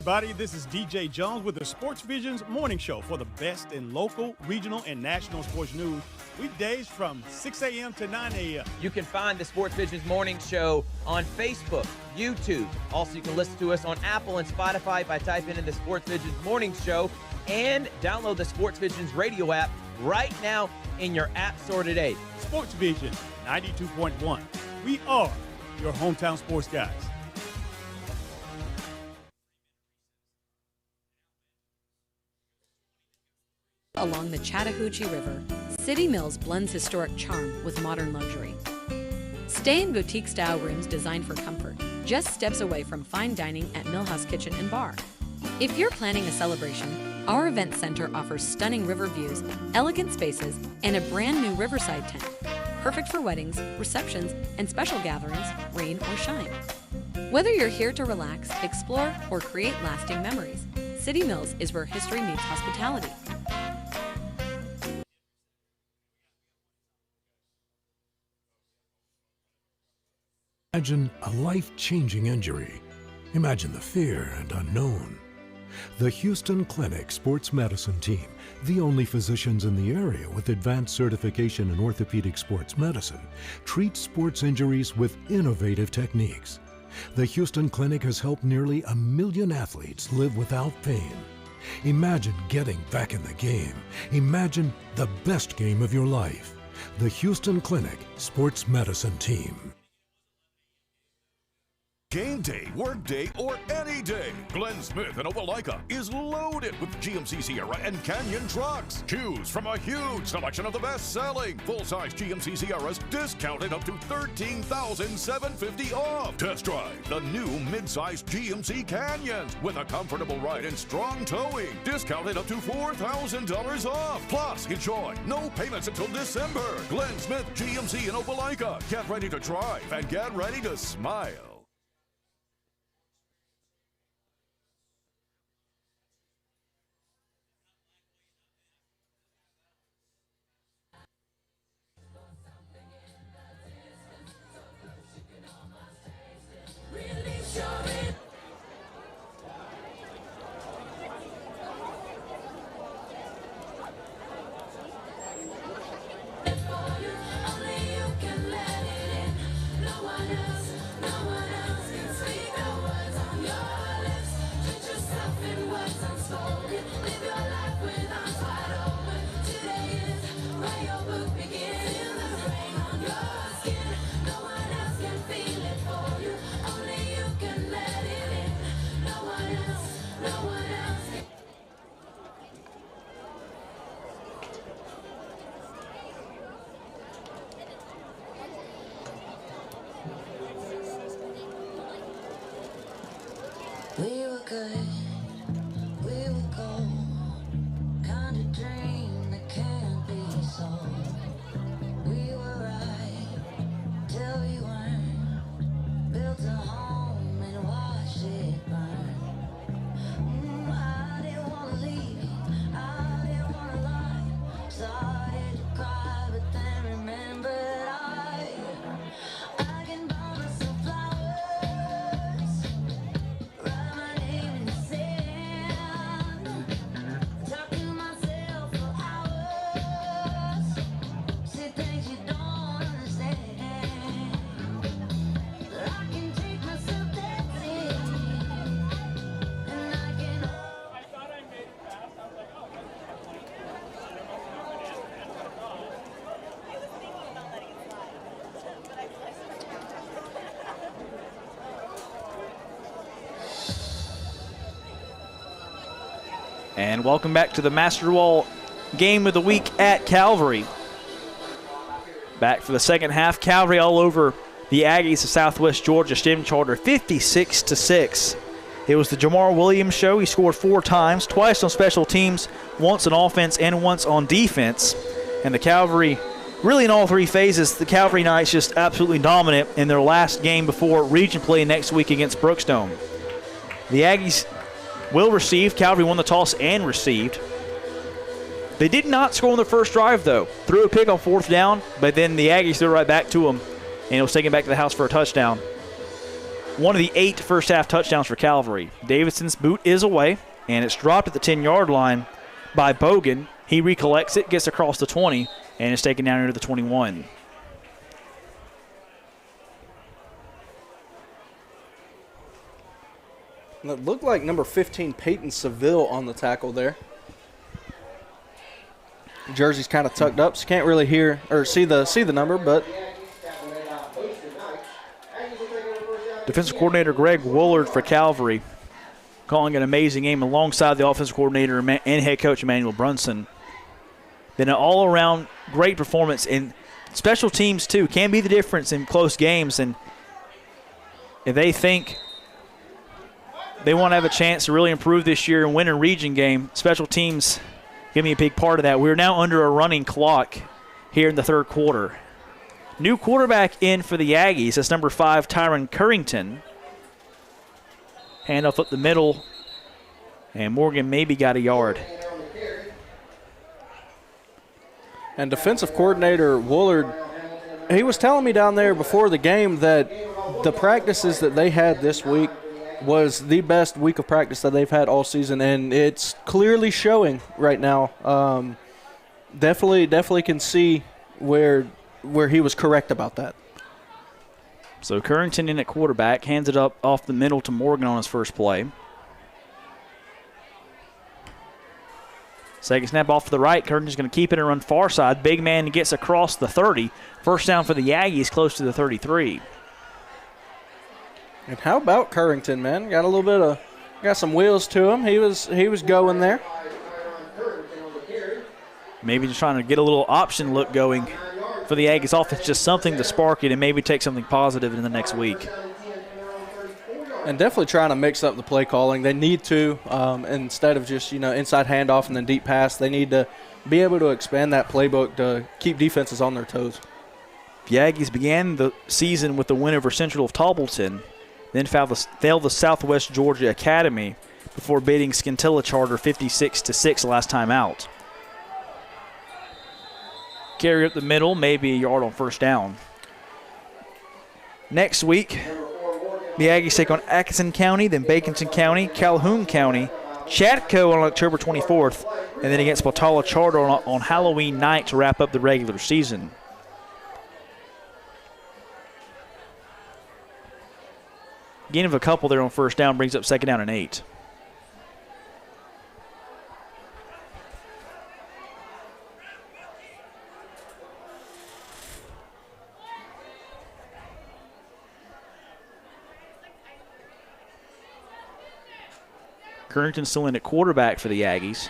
Everybody, this is DJ Jones with the Sports Visions Morning Show for the best in local, regional, and national sports news. Weekdays from 6 a.m. to 9 a.m. You can find the Sports Visions Morning Show on Facebook, YouTube. Also, you can listen to us on Apple and Spotify by typing in the Sports Visions Morning Show, and download the Sports Visions radio app right now in your app store today. Sports Vision 92.1. We are your hometown sports guys. Along the Chattahoochee River, City Mills blends historic charm with modern luxury. Stay in boutique-style rooms designed for comfort, just steps away from fine dining at Millhouse Kitchen and Bar. If you're planning a celebration, our event center offers stunning river views, elegant spaces, and a brand new riverside tent, perfect for weddings, receptions, and special gatherings, rain or shine. Whether you're here to relax, explore, or create lasting memories, City Mills is where history meets hospitality. Imagine a life-changing injury. Imagine the fear and unknown. The Houston Clinic Sports Medicine Team, the only physicians in the area with advanced certification in orthopedic sports medicine, treats sports injuries with innovative techniques. The Houston Clinic has helped nearly 1 million athletes live without pain. Imagine getting back in the game. Imagine the best game of your life. The Houston Clinic Sports Medicine Team. Game day, work day, or any day, Glenn Smith in Opelika is loaded with GMC Sierra and Canyon trucks. Choose from a huge selection of the best-selling full-size GMC Sierras, discounted up to $13,750 off. Test drive the new mid-size GMC Canyons with a comfortable ride and strong towing, discounted up to $4,000 off. Plus, enjoy no payments until December. Glenn Smith GMC in Opelika. Get ready to drive and get ready to smile. We were good, we were gold, kind of dream that can't be sold. We were right till we weren't, built a home and watched it burn. I didn't want to leave, I didn't want to lie, started to cry but then remembered I can buy myself flowers. And welcome back to the Master Wall Game of the Week at Calvary. Back for the second half, Calvary all over the Aggies of Southwest Georgia STEM Charter 56-6. It was the Jamar Williams show. He scored 4 times, twice on special teams, once on offense and once on defense. And the Calvary, really in all 3 phases, the Calvary Knights just absolutely dominant in their last game before region play next week against Brookstone. The Aggies will receive. Calvary won the toss and received. They did not score on the first drive, though. Threw a pick on 4th down, but then the Aggies threw it right back to them, and it was taken back to the house for a touchdown. One of the 8 first-half touchdowns for Calvary. Davidson's boot is away, and it's dropped at the 10-yard line by Bogan. He recollects it, gets across the 20, and is taken down into the 21. And it looked like number 15, Peyton Seville, on the tackle there. Jersey's kind of tucked up, so you can't really hear or see the number, but defensive coordinator Greg Woolard for Calvary calling an amazing game alongside the offensive coordinator and head coach Emmanuel Brunson. Then an all-around great performance, and special teams too can be the difference in close games. And if they think they want to have a chance to really improve this year and win a region game, special teams give me a big part of that. We're now under a running clock here in the third quarter. New quarterback in for the Aggies. That's number 5, Tyron Currington. Handoff up the middle, and Morgan maybe got a yard. And defensive coordinator Woolard, he was telling me down there before the game that the practices that they had this week was the best week of practice that they've had all season, and it's clearly showing right now. Definitely can see where he was correct about that. So Currington in at quarterback, hands it up off the middle to Morgan on his first play. Second snap off to the right. Currington's going to keep it and run far side. Big man gets across the 30. First down for the Aggies, close to the 33. And how about Currington, man? Got some wheels to him. He was going there. Maybe just trying to get a little option look going for the Aggies offense, just something to spark it and maybe take something positive in the next week. And definitely trying to mix up the play calling. They need to, instead of just, inside handoff and then deep pass, they need to be able to expand that playbook to keep defenses on their toes. The Aggies began the season with the win over Central of Toppleton, then failed the Southwest Georgia Academy before beating Scintilla Charter 56-6 last time out. Carry up the middle, maybe a yard on first down. Next week, the Aggies take on Atkinson County, then Baconton County, Calhoun County, Chatco on October 24th, and then against Potala Charter on Halloween night to wrap up the regular season. Gain of a couple there on first down brings up second down and 8. Currington still in at quarterback for the Aggies.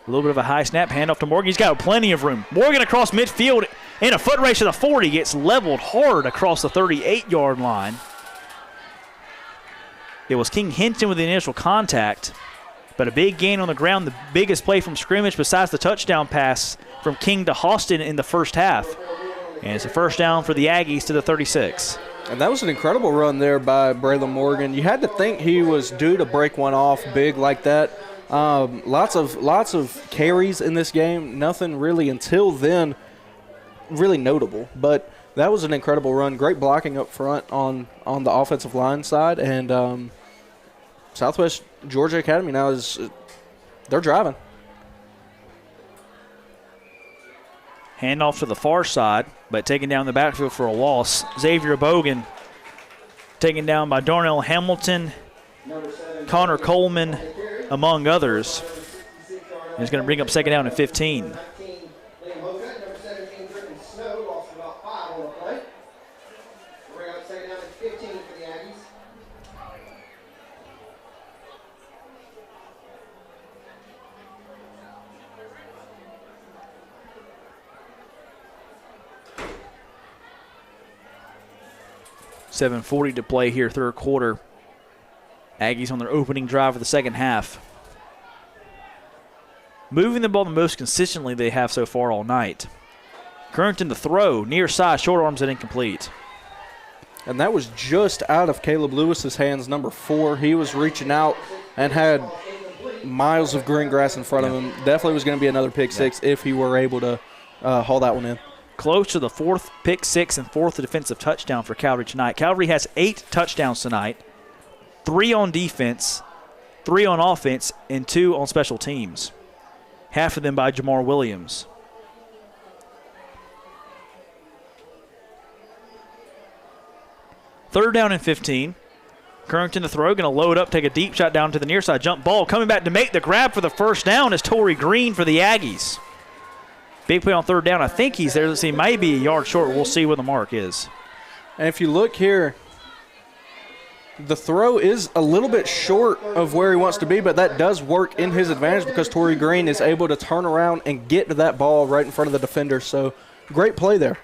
A little bit of a high snap, handoff to Morgan. He's got plenty of room. Morgan across midfield in a foot race to the 40. Gets leveled hard across the 38-yard line. It was King Hinton with the initial contact, but a big gain on the ground, the biggest play from scrimmage besides the touchdown pass from King to Austin in the first half. And it's a first down for the Aggies to the 36. And that was an incredible run there by Braylon Morgan. You had to think he was due to break one off big like that. Lots of carries in this game. Nothing really until then really notable. But that was an incredible run. Great blocking up front on the offensive line side. And Southwest Georgia Academy now they're driving. Handoff to the far side, but taken down the backfield for a loss. Xavier Bogan taken down by Darnell Hamilton, Connor Coleman, among others. And it's going to bring up second down and 15. .740 to play here, third quarter. Aggies on their opening drive of the second half. Moving the ball the most consistently they have so far all night. Currington to throw, near side, short arms and incomplete. And that was just out of Caleb Lewis's hands, number 4. He was reaching out and had miles of green grass in front of him. Definitely was going to be another pick six if he were able to haul that one in. Close to the fourth pick six and fourth defensive touchdown for Calvary tonight. Calvary has 8 touchdowns tonight, 3 on defense, 3 on offense, and 2 on special teams. Half of them by Jamar Williams. Third down and 15. Currington to throw, going to load up, take a deep shot down to the near side. Jump ball, coming back to make the grab for the first down is Torrey Green for the Aggies. Big play on third down. I think he's there. Let's see, might be a yard short. We'll see where the mark is. And if you look here, the throw is a little bit short of where he wants to be, but that does work in his advantage because Torrey Green is able to turn around and get to that ball right in front of the defender. So great play there.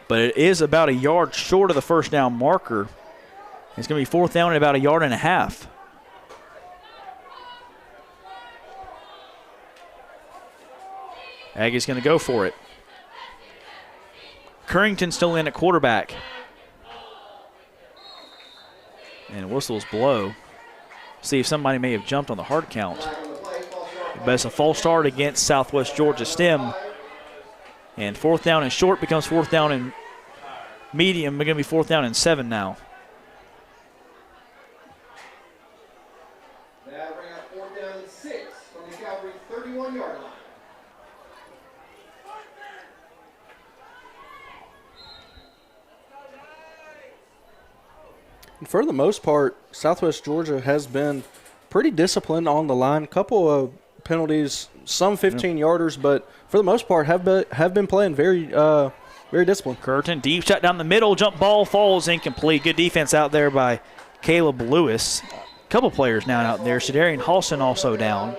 But it is about a yard short of the first down marker. It's going to be fourth down and about a yard and a half. Aggie's going to go for it. Currington still in at quarterback. And whistles blow. See if somebody may have jumped on the hard count. But it's a false start against Southwest Georgia STEM. And fourth down and short becomes fourth down and medium. We're going to be 4th down and 7 now. That'll bring up 4th down and 6 from the Calvary 31-yard line. And for the most part, Southwest Georgia has been pretty disciplined on the line. A couple of penalties, some 15-yarders, but for the most part have been playing very disciplined. Curtin, deep shot down the middle, jump ball falls incomplete. Good defense out there by Caleb Lewis. A couple players now out there. Shadarian Halston also down.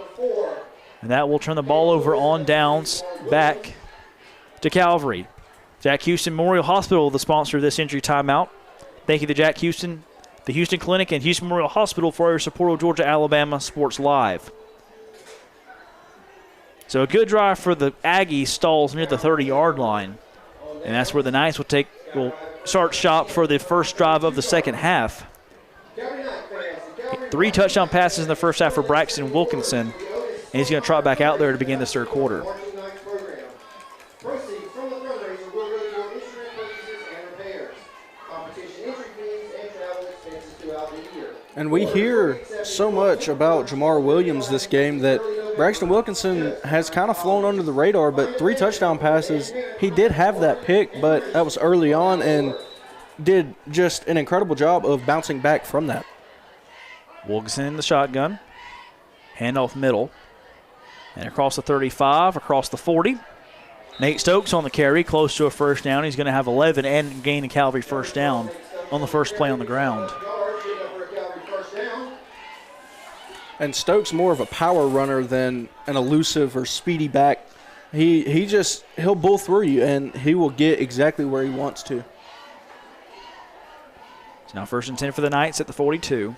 And that will turn the ball over on downs back to Calvary. Jack Houston Memorial Hospital, the sponsor of this injury timeout. Thank you to Jack Houston, the Houston Clinic, and Houston Memorial Hospital for your support of Georgia-Alabama Sports Live. So a good drive for the Aggies stalls near the 30-yard line. And that's where the Knights will start shop for the first drive of the second half. 3 touchdown passes in the first half for Braxton Wilkinson. And he's going to trot back out there to begin this third quarter. And we hear so much about Jamar Williams this game that Braxton Wilkinson has kind of flown under the radar, but 3 touchdown passes. He did have that pick, but that was early on and did just an incredible job of bouncing back from that. Wilkinson in the shotgun. Handoff middle. And across the 35, across the 40. Nate Stokes on the carry, close to a first down. He's going to have 11 and gain a Calvary first down on the first play on the ground. And Stokes more of a power runner than an elusive or speedy back. He'll bull through you, and he will get exactly where he wants to. It's now 1st and 10 for the Knights at the 42.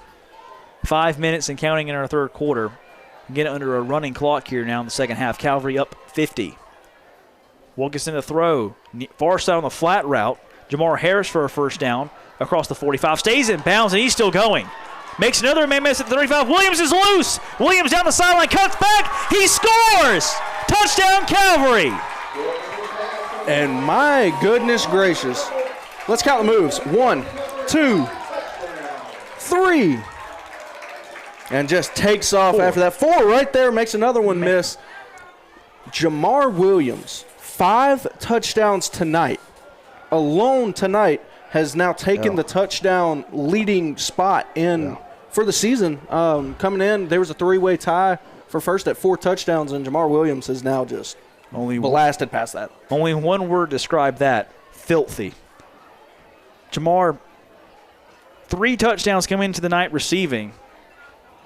5 minutes and counting in our third quarter. Get under a running clock here now in the second half. Calvary up 50. Wilkinson to throw. Far side on the flat route. Jamar Harris for a first down across the 45. Stays in bounds, and he's still going. Makes another man miss at the 35. Williams is loose. Williams down the sideline, cuts back. He scores! Touchdown, Calvary! And my goodness gracious. Let's count the moves. 1, 2, 3. And just takes off 4. After that. 4 right there, makes another one miss. Jamar Williams, 5 touchdowns tonight. Alone tonight has now taken the touchdown leading spot in for the season. Coming in, there was a 3-way tie for first at 4 touchdowns, and Jamar Williams has now just blasted past that. Only one word to describe that: filthy. Jamar, 3 touchdowns coming into the night receiving.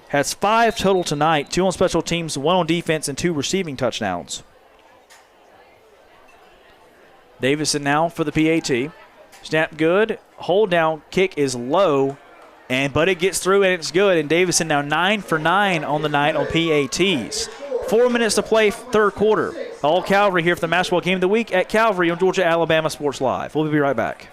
Has 5 total tonight, 2 on special teams, 1 on defense, and 2 receiving touchdowns. Davison now for the PAT. Snap good. Hold down. Kick is low. But it gets through and it's good. And Davison now 9 for 9 on the night on PATs. 4 minutes to play, third quarter. All Calvary here for the Basketball Game of the Week at Calvary on Georgia-Alabama Sports Live. We'll be right back.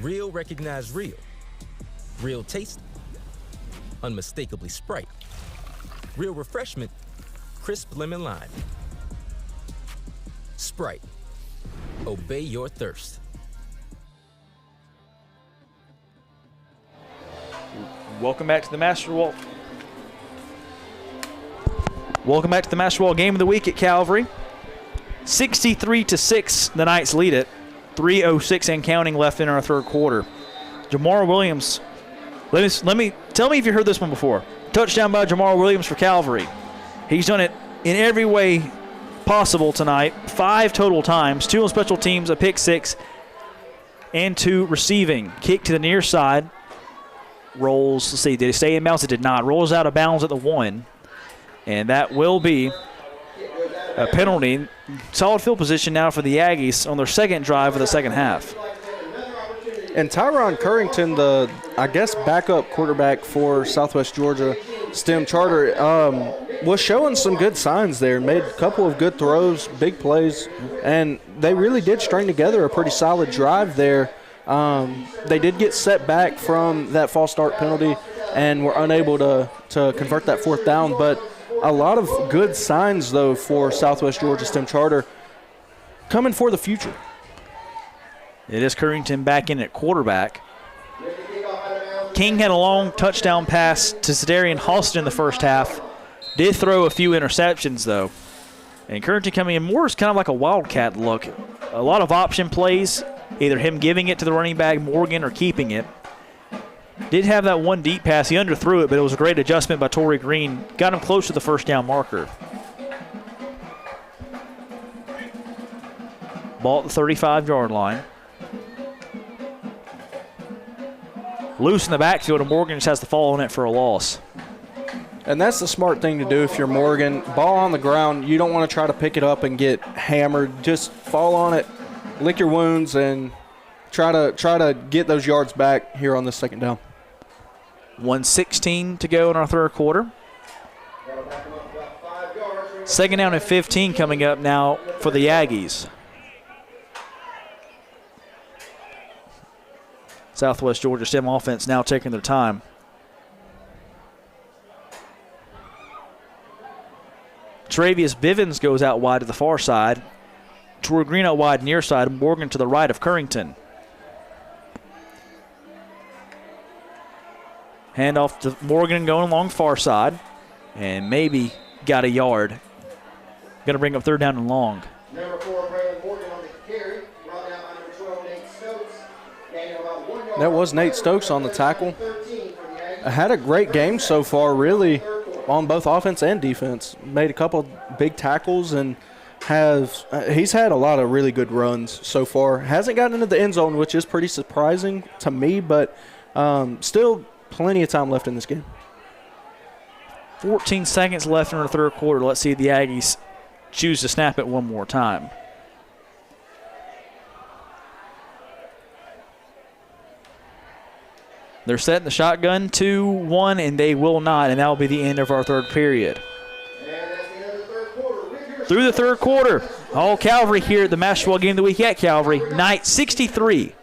Real recognize real. Real taste, unmistakably Sprite. Real refreshment, crisp lemon lime. Sprite, obey your thirst. Welcome back to the Master Game of the Week at Calvary. 63-6, the Knights lead it. 3:06 and counting left in our third quarter. Jamar Williams, let me tell me if you heard this one before. Touchdown by Jamar Williams for Calvary. He's done it in every way possible tonight. 5 total times, 2 on special teams, a pick 6, and 2 receiving. Kick to the near side. Rolls, let's see, did it stay in bounds? It did not. Rolls out of bounds at the 1. And that will be a penalty. Solid field position now for the Aggies on their second drive of the second half. And Tyron Currington, the, backup quarterback for Southwest Georgia STEM Charter, was showing some good signs there. Made a couple of good throws, big plays, And they really did string together a pretty solid drive there. They did get set back from that false start penalty and were unable to convert that 4th down. But a lot of good signs, though, for Southwest Georgia STEM Charter coming for the future. It is Currington back in at quarterback. King had a long touchdown pass to Zedarian Halston in the first half. Did throw a few interceptions, though. And Currington coming in more is kind of like a wildcat look. A lot of option plays, either him giving it to the running back, Morgan, or keeping it. Did have that one deep pass. He underthrew it, but it was a great adjustment by Torrey Green. Got him close to the first down marker. Ball at the 35-yard line. Loose in the backfield, and Morgan just has to fall on it for a loss. And that's the smart thing to do if you're Morgan. Ball on the ground, you don't want to try to pick it up and get hammered. Just fall on it, lick your wounds, and try to get those yards back here on this 2nd down. 1:16 to go in our 3rd quarter. 2nd down and 15 coming up now for the Aggies. Southwest Georgia STEM offense now taking their time. Travius Bivens goes out wide to the far side. Torrey Green out wide near side. Morgan to the right of Currington. Handoff to Morgan going along far side. And maybe got a yard. Going to bring up 3rd down and long. Number 4, Braylon Morgan on the carry. Brought down by number 12, Nate Stokes. That was Nate Stokes on the tackle. Had a great game so far, really, on both offense and defense. Made a couple big tackles and he's had a lot of really good runs so far. Hasn't gotten into the end zone, which is pretty surprising to me, but still plenty of time left in this game. 14 seconds left in the 3rd quarter. Let's see if the Aggies choose to snap it one more time. They're setting the shotgun 2-1, and they will not, and that will be the end of our 3rd period. Through the 3rd quarter, all Calvary here at the Masterwell Game of the Week at Calvary. Knight 63,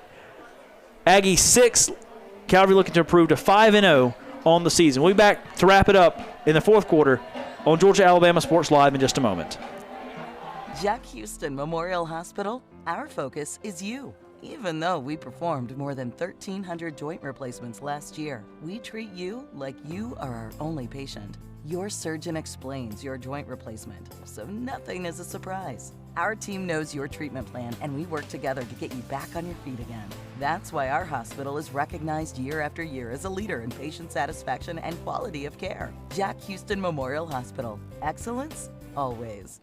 Aggie 6. Calvary looking to improve to 5-0 on the season. We'll be back to wrap it up in the 4th quarter on Georgia-Alabama Sports Live in just a moment. Jack Houston Memorial Hospital, our focus is you. Even though we performed more than 1,300 joint replacements last year, we treat you like you are our only patient. Your surgeon explains your joint replacement, so nothing is a surprise. Our team knows your treatment plan, and we work together to get you back on your feet again. That's why our hospital is recognized year after year as a leader in patient satisfaction and quality of care. Jack Houston Memorial Hospital. Excellence, always.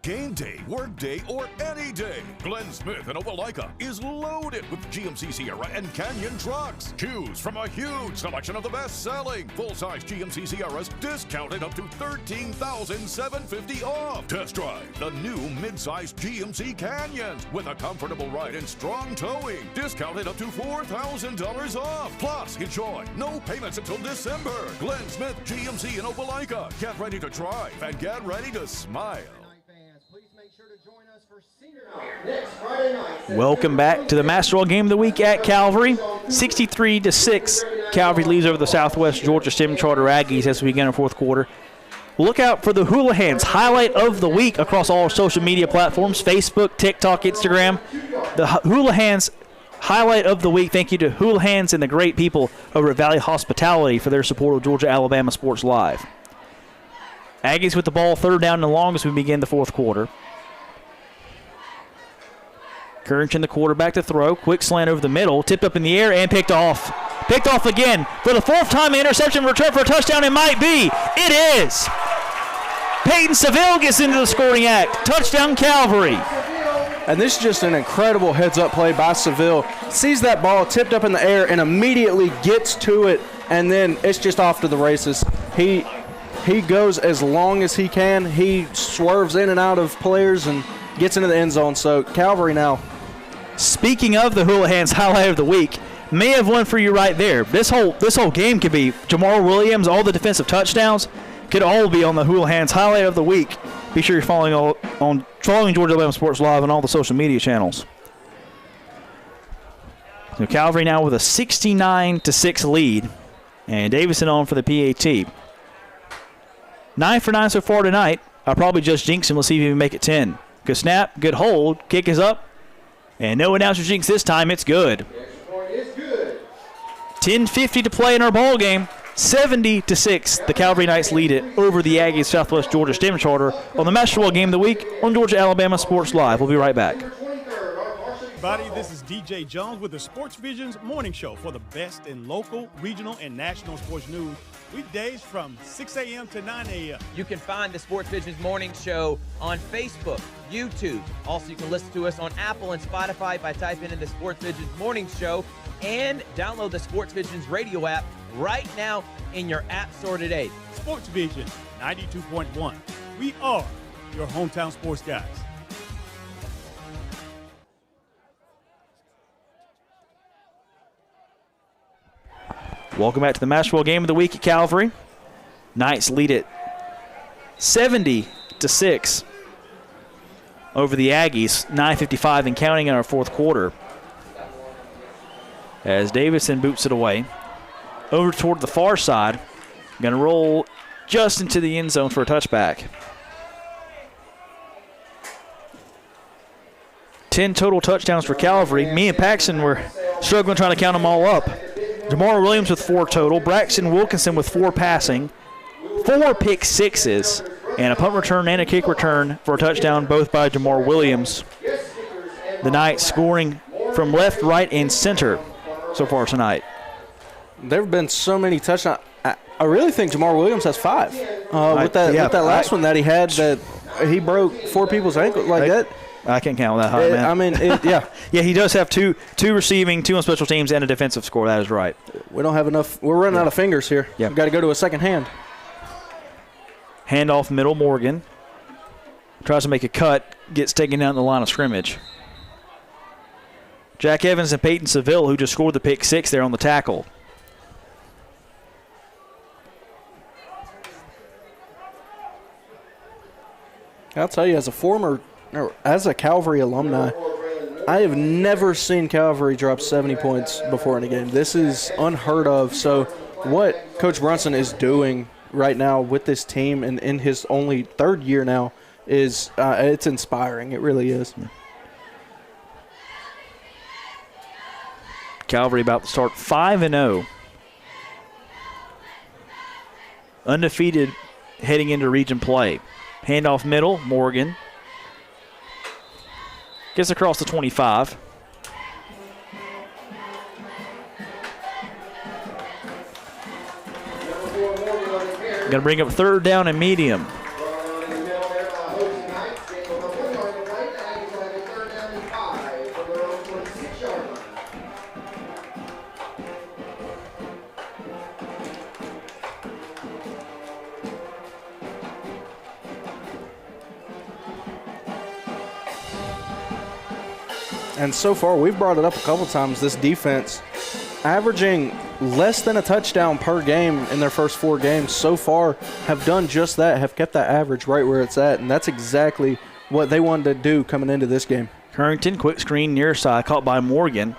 Game day, work day, or any day, Glenn Smith in Opelika is loaded with GMC Sierra and Canyon trucks. Choose from a huge selection of the best-selling full-size GMC Sierras, discounted up to $13,750 off. Test drive the new mid-size GMC Canyons with a comfortable ride and strong towing, discounted up to $4,000 off. Plus, enjoy no payments until December. Glenn Smith GMC in Opelika. Get ready to drive and get ready to smile. Welcome back to the Masterwell Game of the Week at Calvary. 63-6, Calvary leads over the Southwest Georgia STEM Charter Aggies as we begin our 4th quarter. Look out for the Houlihan's highlight of the week across all social media platforms, Facebook, TikTok, Instagram. The Houlihan's highlight of the week. Thank you to Houlihan's and the great people over at Valley Hospitality for their support of Georgia-Alabama Sports Live. Aggies with the ball 3rd down and long as we begin the 4th quarter. Currington, the quarterback, to throw. Quick slant over the middle. Tipped up in the air and picked off. Picked off again for the 4th time. Interception, return for a touchdown. It might be. It is. Peyton Seville gets into the scoring act. Touchdown, Calvary. And this is just an incredible heads-up play by Seville. Sees that ball tipped up in the air and immediately gets to it, and then it's just off to the races. He goes as long as he can. He swerves in and out of players and gets into the end zone. So Calvary now. Speaking of the Houlihan's highlight of the week, may have one for you right there. This whole game could be Jamar Williams, all the defensive touchdowns could all be on the Houlihan's highlight of the week. Be sure you're following Georgia Alabama Sports Live on all the social media channels. So Calvary now with a 69-6 lead, and Davison on for the PAT. 9 for 9 so far tonight. I'll probably just jinx him. Let's see if he can make it 10. Good snap, good hold, kick is up, and no announcer jinx this time. It's good. 10:50 to play in our ball game. 70-6. The Calvary Knights lead it over the Aggies Southwest Georgia STEM Charter on the Master Ball Game of the Week on Georgia Alabama Sports Live. We'll be right back. Everybody, this is DJ Jones with the Sports Visions Morning Show for the best in local, regional, and national sports news. Weekdays from 6 a.m. to 9 a.m. You can find the Sports Visions Morning Show on Facebook, YouTube. Also, you can listen to us on Apple and Spotify by typing in the Sports Visions Morning Show, and download the Sports Visions radio app right now in your app store today. Sports Vision 92.1. We are your hometown sports guys. Welcome back to the Master Ball Game of the Week at Calvary. Knights lead it 70-6 over the Aggies. 9:55 and counting in our fourth quarter. As Davison boots it away. Over toward the far side. Going to roll just into the end zone for a touchback. 10 total touchdowns for Calvary. Me and Paxton were struggling trying to count them all up. Jamar Williams with 4 total. Braxton Wilkinson with 4 passing. 4 pick sixes. And a punt return and a kick return for a touchdown, both by Jamar Williams. The Knights scoring from left, right, and center so far tonight. There have been so many touchdowns. I really think Jamar Williams has 5. With that last one that he had, that he broke 4 people's ankles like that. I can't count that high, man. I mean, yeah. Yeah, he does have two receiving, 2 on special teams, and a defensive score. That is right. We don't have enough. We're running out of fingers here. Yeah. We've got to go to a second hand. Handoff middle, Morgan. Tries to make a cut, gets taken down the line of scrimmage. Jack Evans and Peyton Seville, who just scored the pick 6 there on the tackle. I'll tell you, as a Calvary alumni, I have never seen Calvary drop 70 points before in a game. This is unheard of. So what Coach Brunson is doing right now with this team and in his only 3rd year now is it's inspiring. It really is. Calvary about to start 5-0. Undefeated heading into region play. Handoff middle, Morgan. Gets across the 25. Going to bring up 3rd down and medium. And so far, we've brought it up a couple times, this defense averaging less than a touchdown per game in their first 4 games so far have done just that, have kept that average right where it's at, and that's exactly what they wanted to do coming into this game. Currington, quick screen near side, caught by Morgan.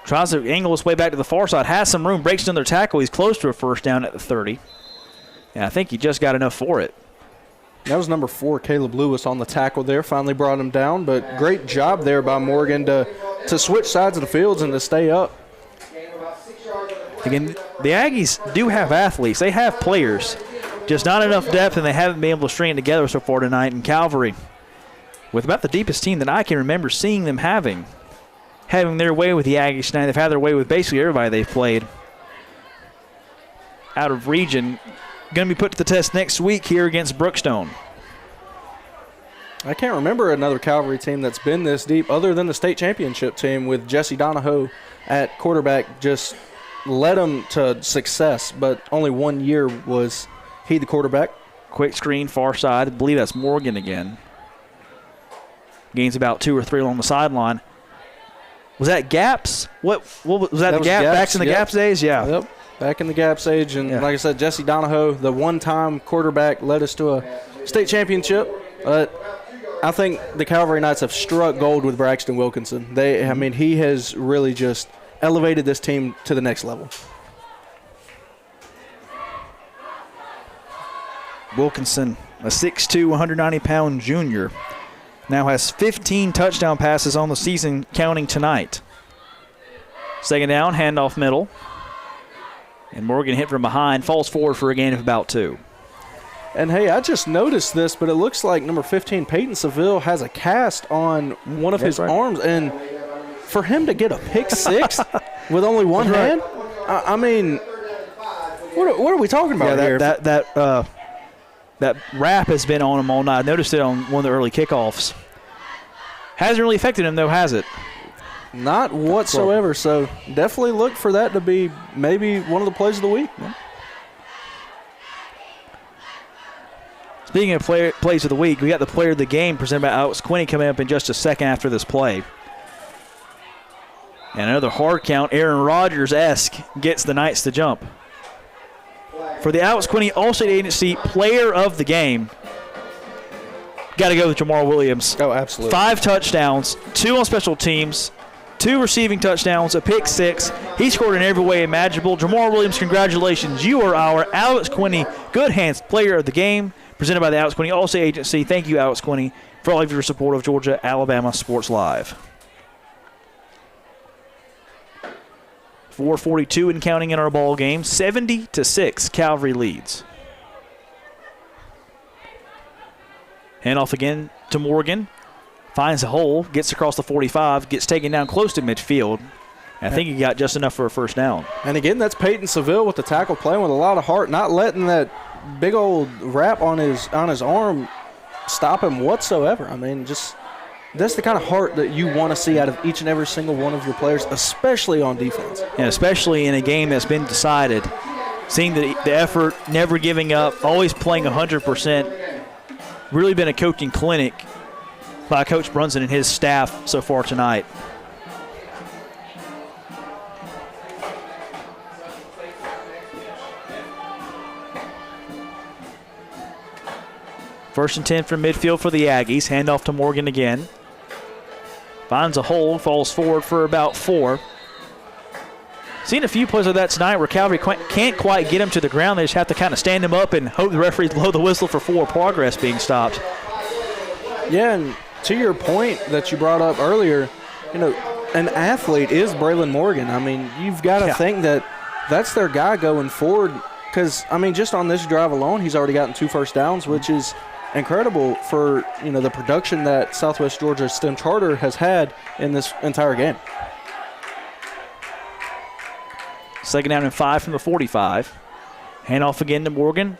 Tries to angle his way back to the far side, has some room, breaks another tackle. He's close to a first down at the 30. And I think he just got enough for it. That was number 4, Caleb Lewis, on the tackle there. Finally brought him down, but great job there by Morgan to switch sides of the fields and to stay up. Again, the Aggies do have athletes. They have players. Just not enough depth, and they haven't been able to string it together so far tonight in Calvary. With about the deepest team that I can remember seeing them having their way with the Aggies tonight. They've had their way with basically everybody they've played out of region. Going to be put to the test next week here against Brookstone. I can't remember another Calvary team that's been this deep other than the state championship team with Jesse Donahoe at quarterback. Just led them to success, but only 1 year was he the quarterback. Quick screen, far side. I believe that's Morgan again. Gains about 2 or 3 along the sideline. Was that Gaps? What was that? The Gap? Back in the Gaps days? Yeah. Yep. Back in the Gaps age, and like I said, Jesse Donahoe, the one-time quarterback, led us to state championship. I think the Calvary Knights have struck gold with Braxton Wilkinson. He has really just elevated this team to the next level. Wilkinson, a 6'2", 190-pound junior, now has 15 touchdown passes on the season, counting tonight. Second down, handoff middle. And Morgan hit from behind, falls forward for a gain of about 2. And, hey, I just noticed this, but it looks like number 15, Peyton Seville, has a cast on one of his arms. And for him to get a pick six with only one hand, I mean, what are we talking about here? That wrap has been on him all night. I noticed it on one of the early kickoffs. Hasn't really affected him, though, has it? Not whatsoever. So definitely look for that to be maybe one of the plays of the week. Yeah. Speaking of plays of the week, we got the player of the game presented by Alex Quinney coming up in just a second after this play. And another hard count, Aaron Rodgers-esque, gets the Knights to jump. For the Alex Quinney All-State Agency player of the game, got to go with Jamar Williams. Oh, absolutely. 5 touchdowns, 2 on special teams, 2 receiving touchdowns, a pick 6. He scored in every way imaginable. Jamar Williams, congratulations. You are our Alex Quinney Good Hands player of the game, presented by the Alex Quinney All-State Agency. Thank you, Alex Quinney, for all of your support of Georgia-Alabama Sports Live. 4:42 and counting in our ball game. 70-6, Calvary leads. Handoff again to Morgan. Finds a hole, gets across the 45, gets taken down close to midfield. I think he got just enough for a first down. And again, that's Peyton Seville with the tackle, playing with a lot of heart, not letting that big old wrap on his arm stop him whatsoever. I mean, just that's the kind of heart that you want to see out of each and every single one of your players, especially on defense. And especially in a game that's been decided. Seeing the effort, never giving up, always playing 100%. Really been a coaching clinic by Coach Brunson and his staff so far tonight. First and 10 from midfield for the Aggies. Handoff to Morgan again. Finds a hole, falls forward for about 4. Seen a few plays of that tonight where Calvary can't quite get him to the ground. They just have to kind of stand him up and hope the referees blow the whistle for forward progress being stopped. Yeah, and to your point that you brought up earlier, an athlete is Braylon Morgan. I mean, you've got to think that that's their guy going forward because, I mean, just on this drive alone, he's already gotten 2 first downs, which is incredible for, the production that Southwest Georgia STEM Charter has had in this entire game. Second down and 5 from the 45. Handoff again to Morgan.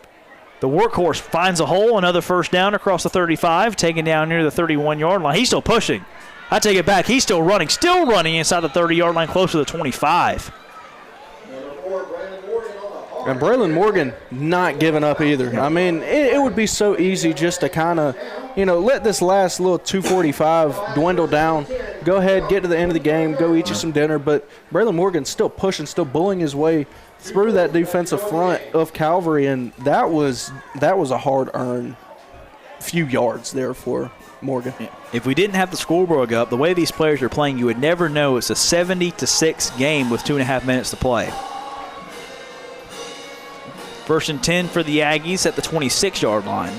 The workhorse finds a hole, another first down across the 35, taken down near the 31-yard line. He's still pushing. I take it back. He's still running inside the 30-yard line, close to the 25. And Braylon Morgan not giving up either. I mean, it would be so easy just to kind of, let this last little 2:45 dwindle down. Go ahead, get to the end of the game, go eat you some dinner. But Braylon Morgan's still pushing, still bullying his way through that defensive front of Calvary, and that was a hard-earned few yards there for Morgan. If we didn't have the scoreboard up, the way these players are playing, you would never know it's a 70-6 game with 2.5 minutes to play. First and 10 for the Aggies at the 26-yard line.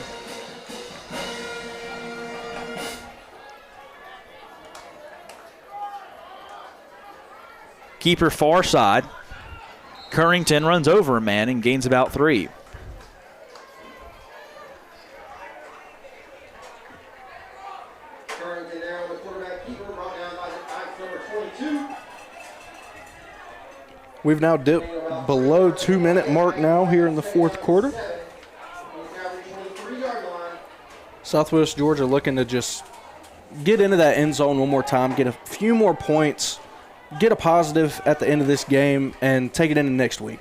Keeper far side. Currington runs over a man and gains about 3. Currington now, the quarterback keeper, brought down by the number 22. We've now dipped below 2-minute mark now here in the fourth quarter. Southwest Georgia looking to just get into that end zone one more time, get a few more points, get a positive at the end of this game, and take it into next week.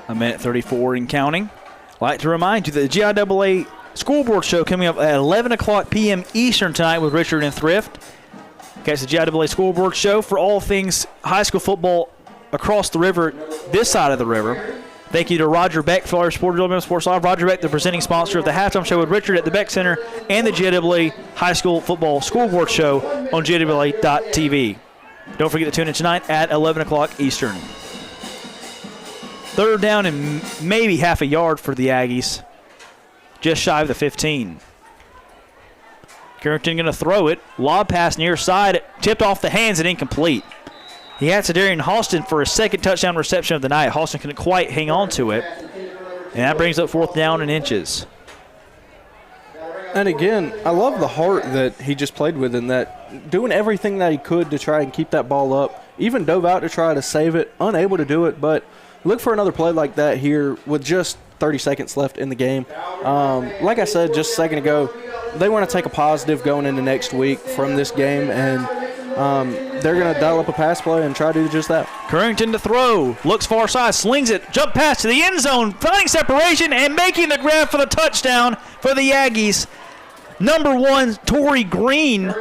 A minute 34 and counting. I'd like to remind you that the GIAA School Board Show coming up at 11 o'clock p.m. Eastern tonight with Richard and Thrift. Catch the GIAA School Board Show for all things high school football across the river, this side of the river. Thank you to Roger Beck for our Sports Live. Roger Beck, the presenting sponsor of the Halftime Show with Richard at the Beck Center and the GWA High School Football Scoreboard Show on GWA.TV. Don't forget to tune in tonight at 11 o'clock Eastern. Third down and maybe half a yard for the Aggies. Just shy of the 15. Carrington going to throw it. Lob pass near side. Tipped off the hands and incomplete. He had Darian Halston for his second touchdown reception of the night. Halston couldn't quite hang on to it. And that brings up 4th down and inches. And again, I love the heart that he just played with in that, doing everything that he could to try and keep that ball up. Even dove out to try to save it, unable to do it, but look for another play like that here with just 30 seconds left in the game. Like I said just a second ago, they want to take a positive going into next week from this game, and they're going to dial up a pass play and try to do just that. Carrington to throw. Looks far side, slings it, jump pass to the end zone, finding separation and making the grab for the touchdown for the Aggies. Number 1, Torrey Green,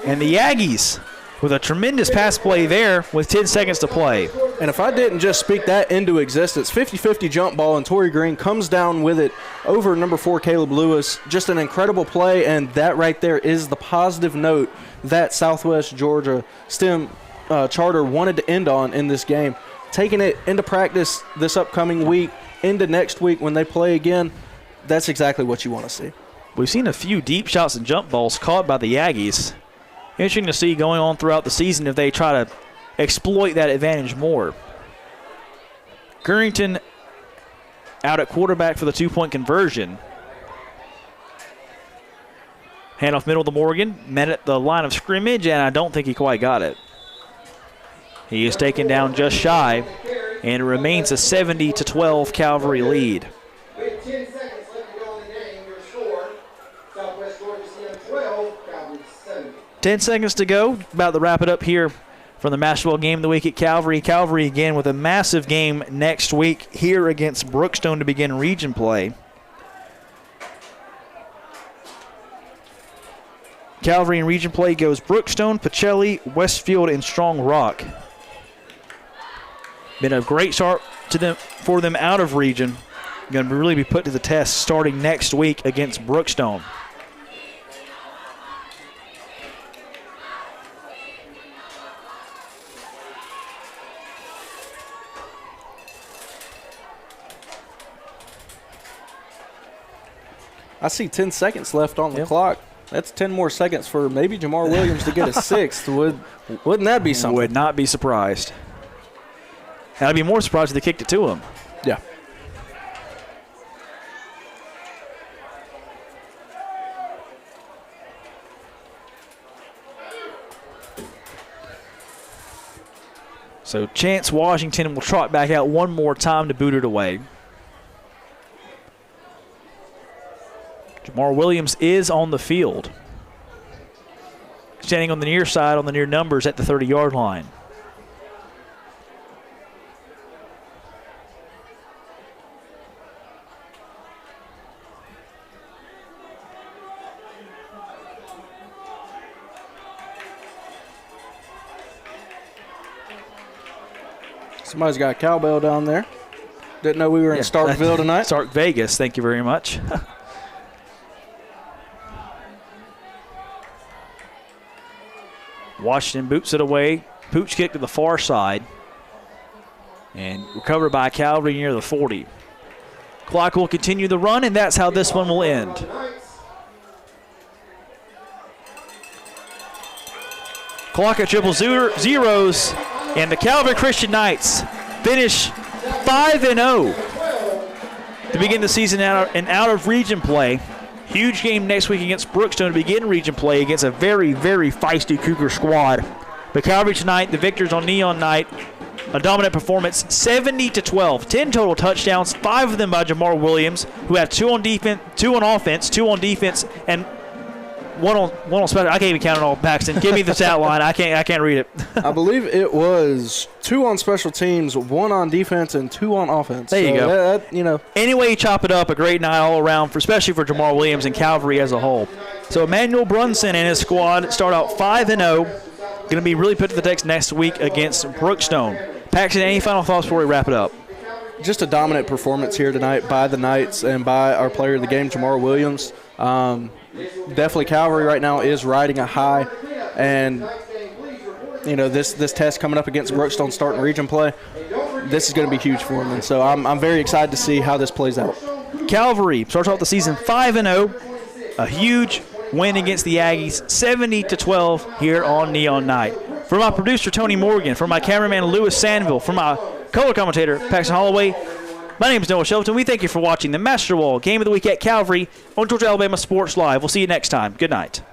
and the Aggies with a tremendous pass play there with 10 seconds to play. And if I didn't just speak that into existence, 50-50 jump ball, and Torrey Green comes down with it over number 4, Caleb Lewis. Just an incredible play, and that right there is the positive note that Southwest Georgia STEM charter wanted to end on in this game. Taking it into practice this upcoming week, into next week when they play again, that's exactly what you want to see. We've seen a few deep shots and jump balls caught by the Aggies. Interesting to see going on throughout the season if they try to exploit that advantage more. Carrington out at quarterback for the 2-point conversion. Handoff middle to Morgan, met at the line of scrimmage, and I don't think he quite got it. He is taken down just shy, and it remains a 70-12 Calvary lead. With 10 seconds left to go in the game, your score, Southwest Georgia STEM 12, Calvary 70. 10 seconds to go. About to wrap it up here from the basketball game of the week at Calvary. Calvary again with a massive game next week here against Brookstone to begin region play. Calvary in region play goes Brookstone, Pacelli, Westfield, and Strong Rock. Been a great start to them for them out of region. Going to really be put to the test starting next week against Brookstone. I see 10 seconds left on the clock. That's 10 more seconds for maybe Jamar Williams to get a sixth. Wouldn't that be something? Would not be surprised. And I'd be more surprised if they kicked it to him. Yeah. So Chance Washington will trot back out one more time to boot it away. Jamar Williams is on the field. Standing on the near side on the near numbers at the 30-yard line. Somebody's got a cowbell down there. Didn't know we were in Starkville tonight. Stark Vegas, thank you very much. Washington boots it away. Pooch kick to the far side. And recovered by Calvary near the 40. Clock will continue the run, and that's how this one will end. Clock at triple zeros, and the Calvary Christian Knights finish 5-0 to begin the season out of region play. Huge game next week against Brookstone to begin region play against a very, very feisty Cougar squad. But Calvary tonight, the victors on Neon Night, a dominant performance, 70-12. 10 total touchdowns, 5 of them by Jamar Williams, who had 2 on defense, 2 on offense, 2 on defense, and one on special. I can't even count it all, Paxton. Give me the stat line. I can't read it. I believe it was 2 on special teams, 1 on defense, and 2 on offense. There you go. Any way you chop it up, a great night all around, especially for Jamar Williams and Calvary as a whole. So Emmanuel Brunson and his squad start out 5-0. Going to be really put to the test next week against Brookstone. Paxton, any final thoughts before we wrap it up? Just a dominant performance here tonight by the Knights and by our player of the game, Jamar Williams. Definitely Calvary right now is riding a high, and this test coming up against Brookstone starting region play, this is going to be huge for them, and so I'm very excited to see how this plays out. Calvary starts off the season 5-0, a huge win against the Aggies, 70-12 here on Neon Night. For my producer, Tony Morgan, for my cameraman, Lewis Sandville, for my color commentator, Paxton Holloway, my name is Noah Shelton. We thank you for watching the Master Wall Game of the Week at Calvary on Georgia Alabama Sports Live. We'll see you next time. Good night.